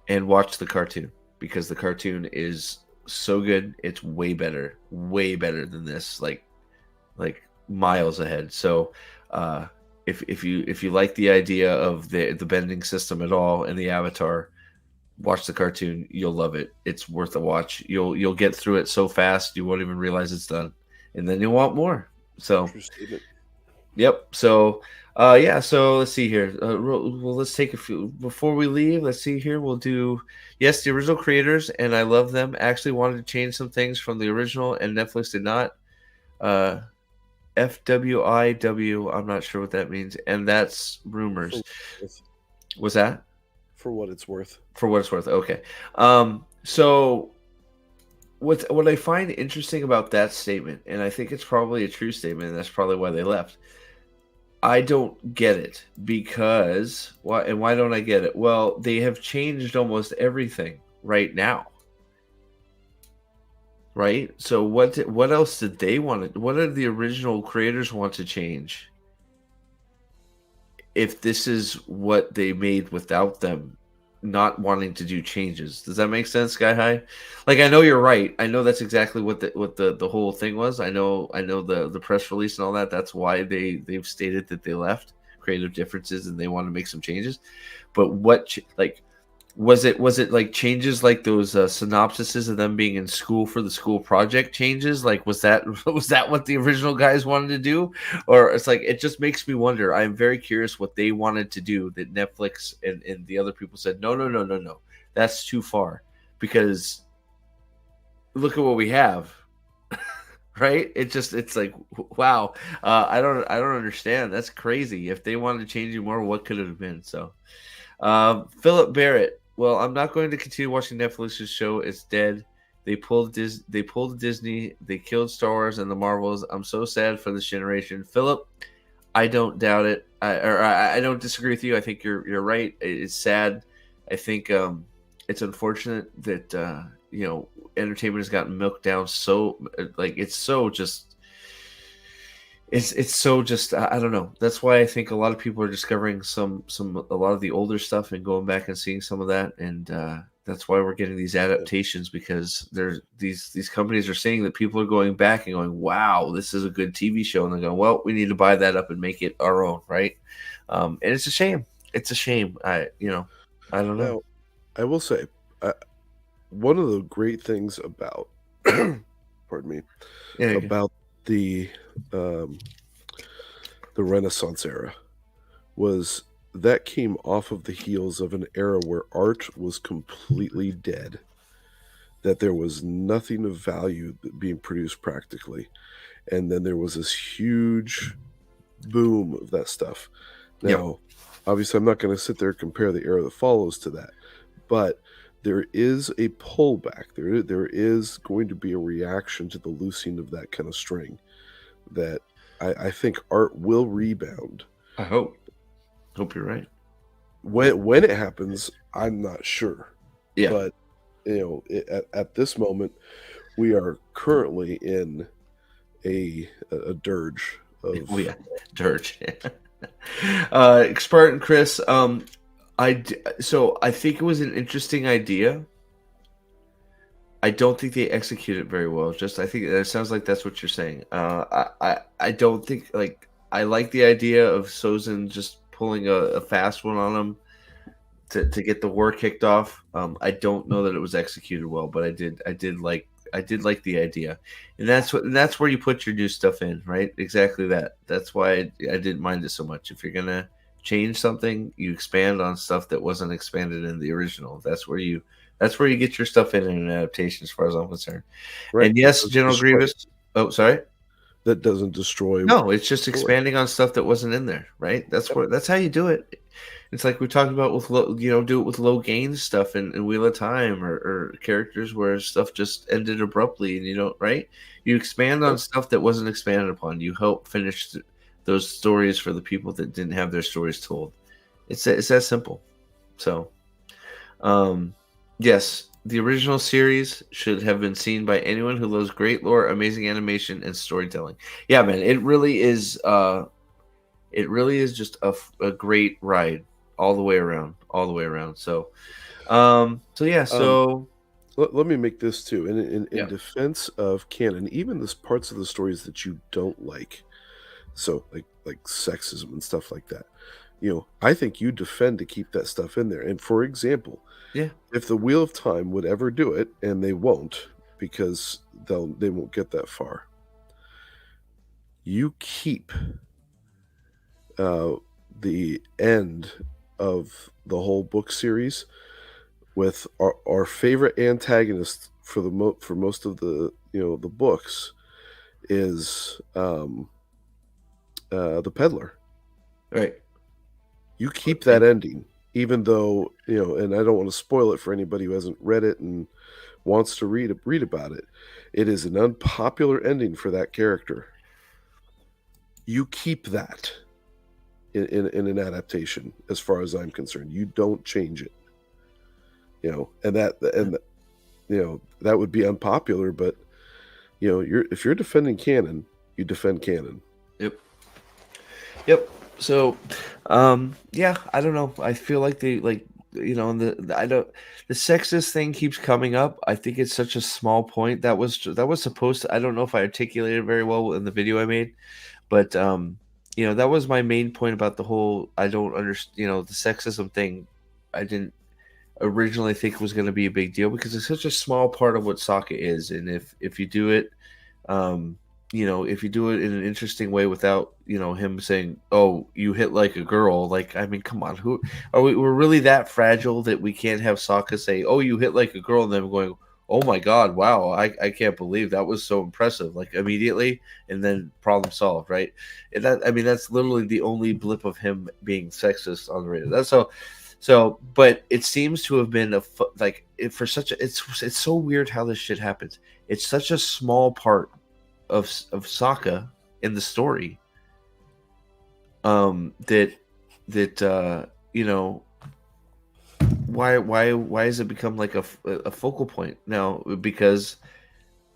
and watch the cartoon, because the cartoon is so good. It's way better than this, like miles ahead. So if you like the idea of the bending system at all in the Avatar, watch the cartoon. You'll love it. It's worth a watch. You'll get through it so fast you won't even realize it's done, and then you'll want more. So yep. So yeah, so let's see here. Well, let's take a few before we leave. Let's see here. We'll do, yes, the original creators, and I love them, actually wanted to change some things from the original, and Netflix did not. FWIW, I'm not sure what that means, and that's rumors. Was that? For what it's worth. For what it's worth. Okay. So what I find interesting about that statement, and I think it's probably a true statement, and that's probably why they left. I don't get it because why? And why don't I get it? Well, they have changed almost everything right now, right? So what else did they want to? What did the original creators want to change? If this is what they made without them not wanting to do changes. Does that make sense, Sky High? Like I know you're right. I know that's exactly what the whole thing was. I know the press release and all that. That's why they've stated that they left creative differences and they want to make some changes. But like was it like changes like those synopsises of them being in school for the school project changes? Like was that was that what the original guys wanted to do? Or it's like it just makes me wonder. I'm very curious what they wanted to do that Netflix and the other people said no, no, no, no, no, that's too far, because look at what we have. Right, it's like wow. I don't understand. That's crazy. If they wanted to change it more, what could it have been? So Philip Barrett. Well, I'm not going to continue watching Netflix's show. It's dead. They pulled Disney. They killed Star Wars and the Marvels. I'm so sad for this generation. Philip, I don't doubt it. I don't disagree with you. I think you're right. It's sad. I think it's unfortunate that entertainment has gotten milked down so like it's so just it's so just I don't know. That's why I think a lot of people are discovering a lot of the older stuff and going back and seeing some of that, and that's why we're getting these adaptations, because there's these companies are saying that people are going back and going, wow, this is a good TV show, and they're going, well, we need to buy that up and make it our own, right? And it's a shame. It's a shame. I don't know. Now, I will say, one of the great things about, pardon me, Yeah. about the Renaissance era was that came off of the heels of an era where art was completely dead, that there was nothing of value being produced practically, and then there was this huge boom of that stuff. Now, obviously, I'm not going to sit there and compare the era that follows to that, but there is a pullback. There is going to be a reaction to the loosing of that kind of string that I think art will rebound. I hope you're right. When it happens, I'm not sure. Yeah. But at this moment, we are currently in a dirge of. Oh yeah, dirge. Spartan Chris, so I think it was an interesting idea. I don't think they execute it very well. I think it sounds like that's what you're saying. I don't think I like the idea of Sozin just pulling a fast one on him to get the war kicked off. I don't know that it was executed well, but I did like the idea, and that's where you put your new stuff in, right? Exactly that. That's why I didn't mind it so much. If you're gonna change something, you expand on stuff that wasn't expanded in the original. That's where you get your stuff in an adaptation, as far as I'm concerned. Right. And yes, General Grievous. Oh, sorry. That doesn't destroy. No, it's just expanding on stuff that wasn't in there, right? That's how you do it. It's like we talked about with do it with low gain stuff in Wheel of Time, or characters where stuff just ended abruptly, and you don't, right? You expand on stuff that wasn't expanded upon. You help finish those stories for the people that didn't have their stories told. It's that simple. So, yes, the original series should have been seen by anyone who loves great lore, amazing animation, and storytelling. Yeah, man, it really is. It really is just a great ride all the way around. So, yeah. So let me make this too. In defense of canon, even the parts of the stories that you don't like, so like sexism and stuff like that, I think you defend to keep that stuff in there. And for example, if the Wheel of Time would ever do it, and they won't, because they won't get that far, you keep the end of the whole book series with our favorite antagonist for most of the the books is the peddler. Right. You keep that ending, even though and I don't want to spoil it for anybody who hasn't read it and wants to read about it. It is an unpopular ending for that character. You keep that. in an adaptation, as far as I'm concerned. You don't change it, and that would be unpopular, but if you're defending canon, you defend canon. Yep. Yep. So, yeah, I don't know. I feel like they like I don't the sexist thing keeps coming up. I think it's such a small point that was supposed to. I don't know if I articulated it very well in the video I made, but that was my main point about the whole. I don't understand. The sexism thing. I didn't originally think it was going to be a big deal because it's such a small part of what soccer is, and if you do it, um, if you do it in an interesting way without him saying, "Oh, you hit like a girl," like I mean, come on, who are we? We're really that fragile that we can't have Sokka say, "Oh, you hit like a girl," and then going, "Oh my God, wow, I can't believe that was so impressive!" Like immediately, and then problem solved, right? And that's literally the only blip of him being sexist on the radio. That's so. So, but it seems to have been like for such a it's so weird how this shit happens. It's such a small part of Sokka in the story, that why has it become like a focal point now? Because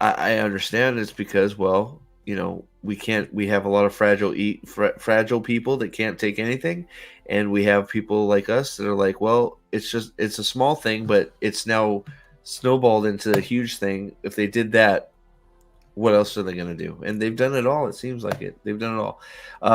I understand it's because, well, we have a lot of fragile people that can't take anything, and we have people like us that are like, well, it's a small thing, but it's now snowballed into a huge thing. If they did that, what else are they going to do? And they've done it all. It seems like it. They've done it all.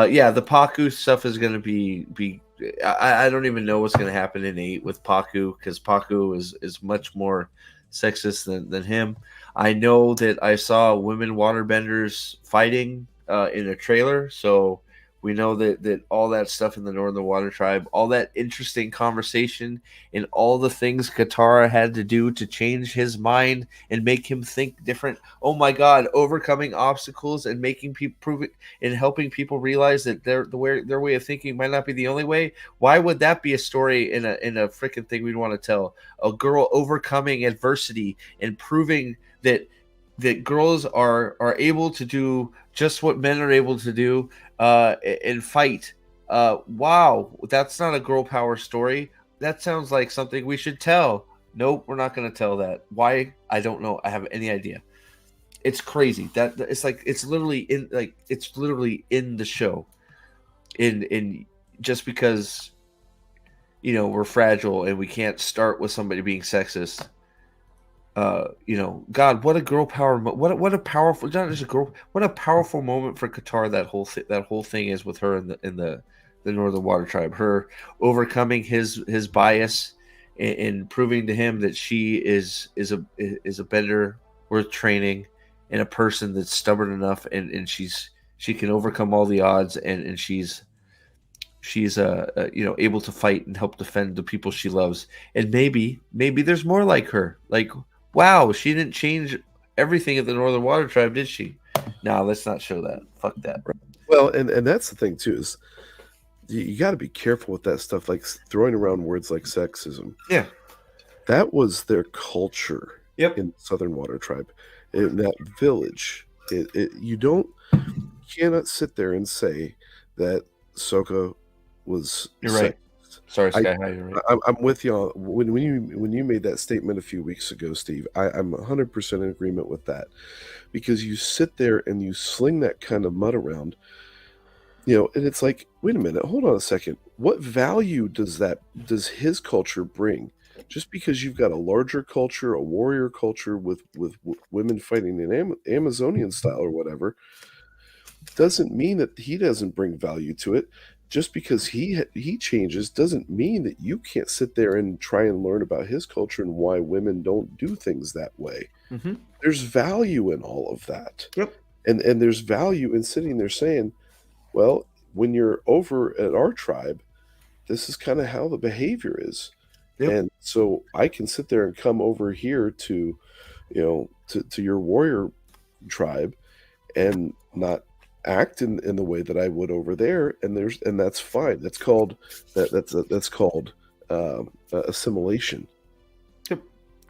Yeah, the Paku stuff is going to be. I don't even know what's going to happen in 8 with Paku, because Paku is much more sexist than him. I know that I saw women waterbenders fighting in a trailer, so we know that all that stuff in the Northern Water Tribe, all that interesting conversation, and all the things Katara had to do to change his mind and make him think different. Oh my God, overcoming obstacles and making people prove it, and helping people realize that their way of thinking might not be the only way. Why would that be a story in a freaking thing we'd want to tell? A girl overcoming adversity and proving that girls are able to do just what men are able to do, and fight. Wow, that's not a girl power story. That sounds like something we should tell. Nope, we're not going to tell that. Why? I don't know. I have any idea. It's crazy that it's like it's literally in the show. In just because we're fragile and we can't start with somebody being sexist. God, what a girl power! What a powerful, not just a girl. What a powerful moment for Qatar. That whole thing is with her in the Northern Water Tribe. Her overcoming his bias, and proving to him that she is a bender worth training, and a person that's stubborn enough, and she can overcome all the odds, and she's able to fight and help defend the people she loves. And maybe there's more like her. Like, wow, she didn't change everything at the Northern Water Tribe, did she? No, let's not show that. Fuck that. Well, and that's the thing too, is you got to be careful with that stuff, like throwing around words like sexism. Yeah. That was their culture. Yep. In Southern Water Tribe, in that village. You cannot sit there and say that Sokka was. You're right. Sorry, Sky High. You're right. I'm with you when you made that statement a few weeks ago, Steve. I'm 100% in agreement with that, because you sit there and you sling that kind of mud around, and it's like, wait a minute, hold on a second. What value does his culture bring? Just because you've got a larger culture, a warrior culture with women fighting in Amazonian style or whatever, doesn't mean that he doesn't bring value to it. Just because he changes doesn't mean that you can't sit there and try and learn about his culture and why women don't do things that way. Mm-hmm. There's value in all of that. Yep. And there's value in sitting there saying, well, when you're over at our tribe, this is kind of how the behavior is. Yep. And so I can sit there and come over here to your warrior tribe and not act in the way that I would over there, and that's fine. That's called assimilation.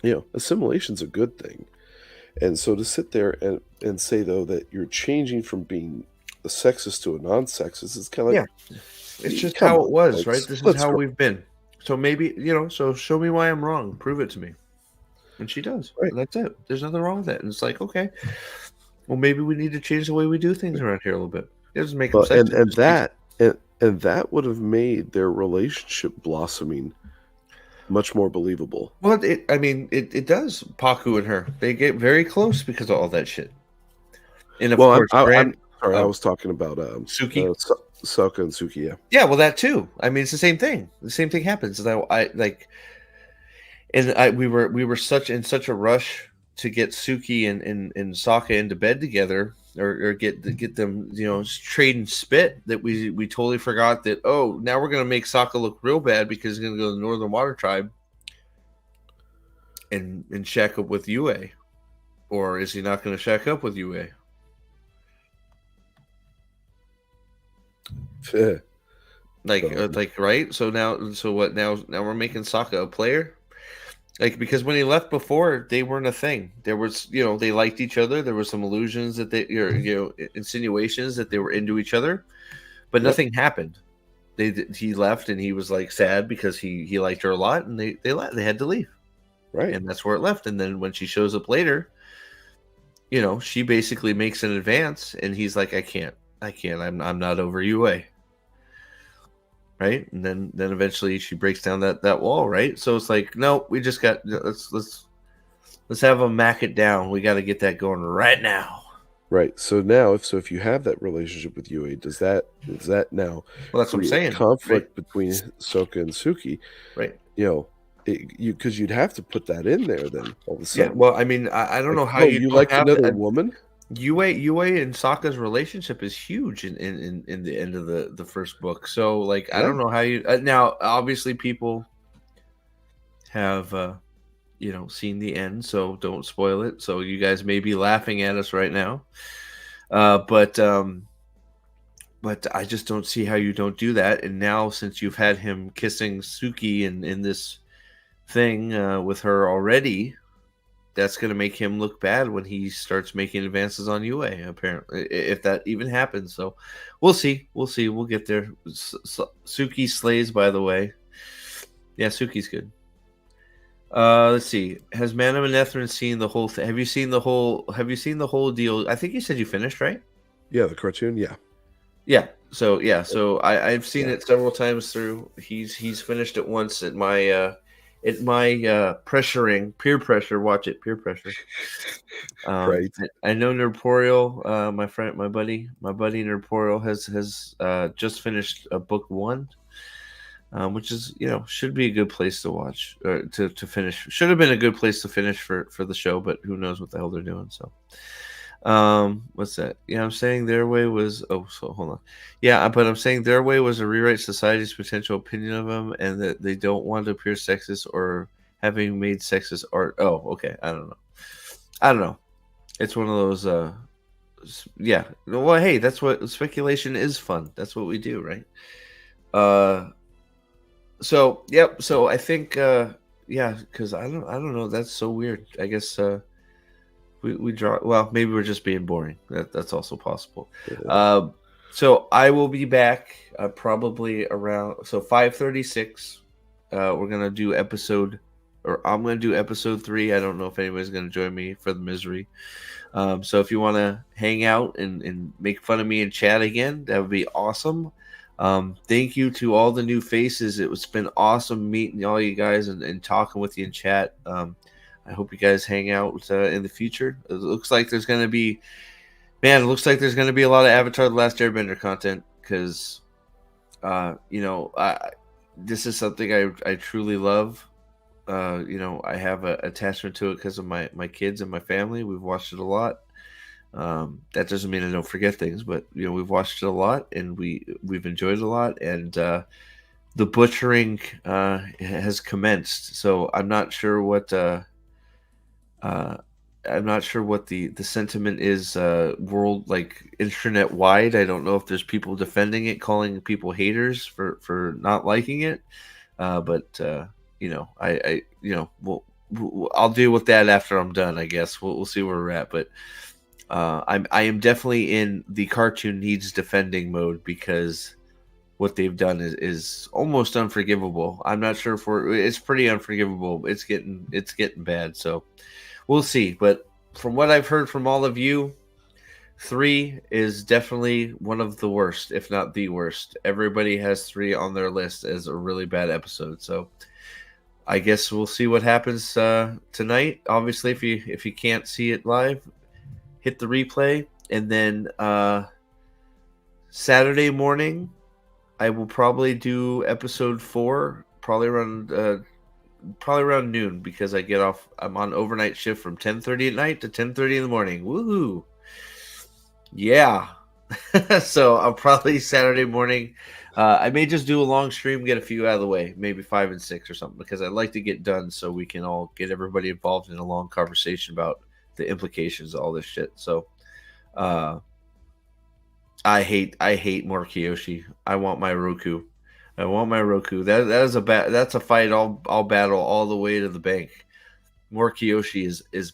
Yep. Assimilation's a good thing. And so to sit there and say, though, that you're changing from being a sexist to a non-sexist, it's kind of like, It's just Come how on, it was, right? let's This is let's how go. we've been. So maybe, so show me why I'm wrong. Prove it to me. And she does. Right. And that's it. There's nothing wrong with it. And it's like, okay, well, maybe we need to change the way we do things around here a little bit. It doesn't make them Well, and sexist. and Just makes that and that would have made their relationship blossoming much more believable. well, I mean, it does. Paku and her, they get very close because of all that shit. And of Well, course, I'm sorry, I oh, was talking about Suki. Sokka and Suki. Yeah, Yeah, well, that too. I mean, it's the same thing. The same thing happens. I like, and we were in such a rush to get Suki and Sokka into bed together, or get them, trade and spit, that we totally forgot that. Oh, now we're gonna make Sokka look real bad because he's gonna go to the Northern Water Tribe and shack up with Yue, or is he not gonna shack up with Yue? Like right? So what? Now we're making Sokka a player. Like, because when he left before, they weren't a thing. There was, they liked each other. There were some illusions that insinuations that they were into each other, but Yep. nothing happened. He left and he was like sad because he liked her a lot, and they had to leave, Right. and that's where it left. And then when she shows up later, she basically makes an advance, and he's like, I can't. I'm not over UA. Right, and then eventually she breaks down that wall, right? So it's like, no, we just got let's have them mac it down. We got to get that going right now. Right. So now, if you have that relationship with Yui, does that now Well, that's what I'm create saying. conflict between Sokka and Suki? Right. Because you'd have to put that in there then all of a Yeah. sudden. Well, I mean, I don't Like, know how oh, you you don't like have another woman? Yue and Sokka's relationship is huge in the end of the first book. So like, I Yeah. don't know how you now. Obviously, people have seen the end, so don't spoil it. So you guys may be laughing at us right now, but I just don't see how you don't do that. And now, since you've had him kissing Suki in this thing with her already, that's going to make him look bad when he starts making advances on UA, apparently, if that even happens. So we'll see. We'll get there. Suki slays, by the way. Yeah, Suki's good. Let's see. Has Manam and Ethrin seen the whole thing? Have you seen the whole deal? I think you said you finished, right? Yeah, the cartoon. Yeah. Yeah. So I've seen it several times through. He's finished it once at my peer pressure. Watch it, peer pressure. Right. I know Nerdporial, my buddy Nerdporial has just finished book 1, which is should be a good place to watch, or to finish. Should have been a good place to finish for the show, but who knows what the hell they're doing. So what's that? Yeah, I'm saying their way was hold on. Yeah, but I'm saying their way was to rewrite society's potential opinion of them, and that they don't want to appear sexist or having made sexist art. Oh, okay. I don't know. It's one of those yeah. Well, hey, that's what speculation is. Fun. That's what we do, right? So yep. So I think yeah, because I don't know. That's so weird. I guess we draw. Well, maybe we're just being boring. That's also possible. Yeah. So I will be back probably around 5:36. We're gonna do I'm gonna do episode 3. I don't know if anybody's gonna join me for the misery. So if you want to hang out and make fun of me and chat again, that would be awesome. Thank you to all the new faces. It's been awesome meeting all you guys and talking with you in chat. I hope you guys hang out in the future. It looks like there's going to be a lot of Avatar: The Last Airbender content, because this is something I truly love. I have an attachment to it because of my kids and my family. We've watched it a lot. That doesn't mean I don't forget things, but we've watched it a lot, and we've enjoyed it a lot. And the butchering has commenced. So I'm not sure what the sentiment is world, like internet wide. I don't know if there's people defending it, calling people haters for not liking it. But I'll deal with that after I'm done. I guess we'll see where we're at. But I am definitely in the cartoon needs defending mode, because what they've done is almost unforgivable. I'm not sure if it's pretty unforgivable. It's getting bad. So we'll see. But from what I've heard from all of you, 3 is definitely one of the worst, if not the worst. Everybody has 3 on their list as a really bad episode. So I guess we'll see what happens tonight. Obviously, if you can't see it live, hit the replay, and then Saturday morning, I will probably do episode 4, probably around noon, because I'm on overnight shift from 10:30 at night to 10:30 in the morning. Woohoo! Yeah. So I'll probably Saturday morning. I may just do a long stream, get a few out of the way, maybe 5 and 6 or something, because I'd like to get done so we can all get everybody involved in a long conversation about the implications of all this shit. So, I hate more Kyoshi. I want my Roku. That's a fight. I'll battle all the way to the bank. More Kyoshi is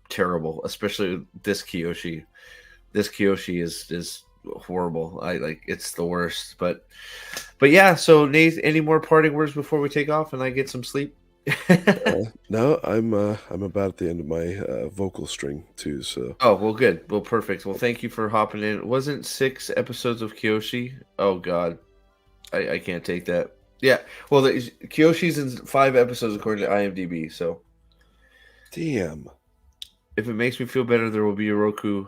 terrible, especially this Kyoshi. This Kyoshi is horrible. It's the worst. But yeah. So Nate, any more parting words before we take off and I get some sleep? No, I'm about at the end of my vocal string too. So Oh, well, good. Well, perfect. Well, thank you for hopping in. It wasn't 6 episodes of Kyoshi? Oh God, I can't take that. Yeah. Well, Kyoshi's in 5 episodes according to IMDb. So damn. if it makes me feel better, there will be a Roku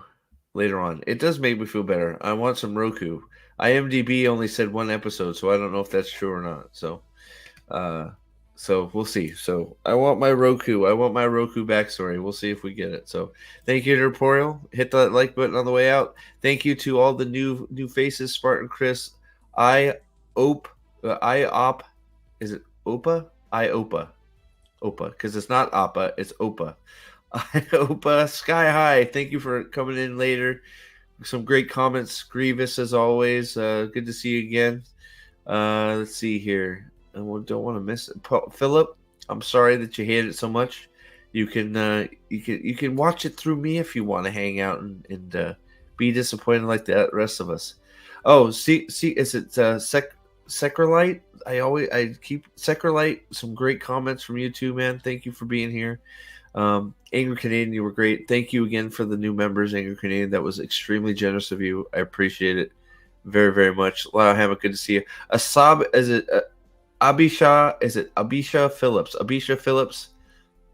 later on. It does make me feel better. I want some Roku. IMDb only said 1 episode, so I don't know if that's true or not. So we'll see. So I want my Roku. I want my Roku backstory. We'll see if we get it. So thank you to Raporial. Hit that like button on the way out. Thank you to all the new faces, Spartan Chris, IOP, is it Opa? IOPA. Opa, because it's not Appa, it's Opa. Opa, Sky High. Thank you for coming in later. Some great comments. Grievous as always. Good to see you again. Let's see here. I don't want to miss it. Philip, I'm sorry that you hated it so much. You can watch it through me if you want to hang out and be disappointed like the rest of us. Oh, see, is it Secrolite? I keep Secrolite. Some great comments from you too, man. Thank you for being here. Angry Canadian, you were great. Thank you again for the new members, Angry Canadian. That was extremely generous of you. I appreciate it very, very much. Wow, Hammock, good to see you. Asab, is it Abisha Phillips? Abisha Phillips,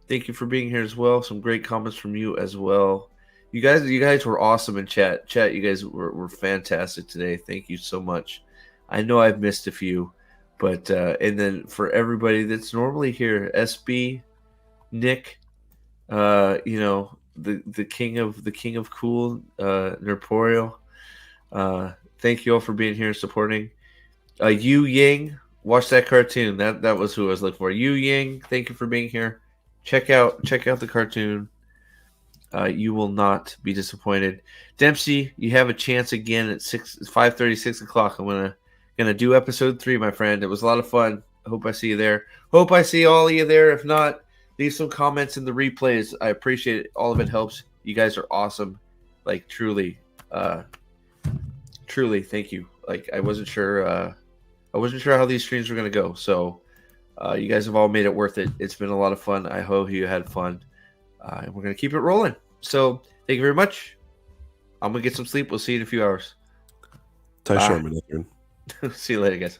thank you for being here as well. Some great comments from you as well. You guys were awesome in chat. You guys were fantastic today. Thank you so much. I know I've missed a few, but and then for everybody that's normally here, SB, Nick, the king of cool, Nerporeal. Thank you all for being here and supporting. Yu Yang, watch that cartoon. That was who I was looking for. Yu Yang, thank you for being here. Check out the cartoon. You will not be disappointed. Dempsey, you have a chance again at 5:30, 6 o'clock. I'm gonna do episode 3, my friend. It was a lot of fun. I hope I see you there. Hope I see all of you there. If not, leave some comments in the replays. I appreciate it. All of it helps. You guys are awesome. Like truly, thank you. Like I wasn't sure how these streams were gonna go. So you guys have all made it worth it. It's been a lot of fun. I hope you had fun. And we're gonna keep it rolling. So thank you very much. I'm gonna get some sleep. We'll see you in a few hours. Ty Sherman. See you later, guys.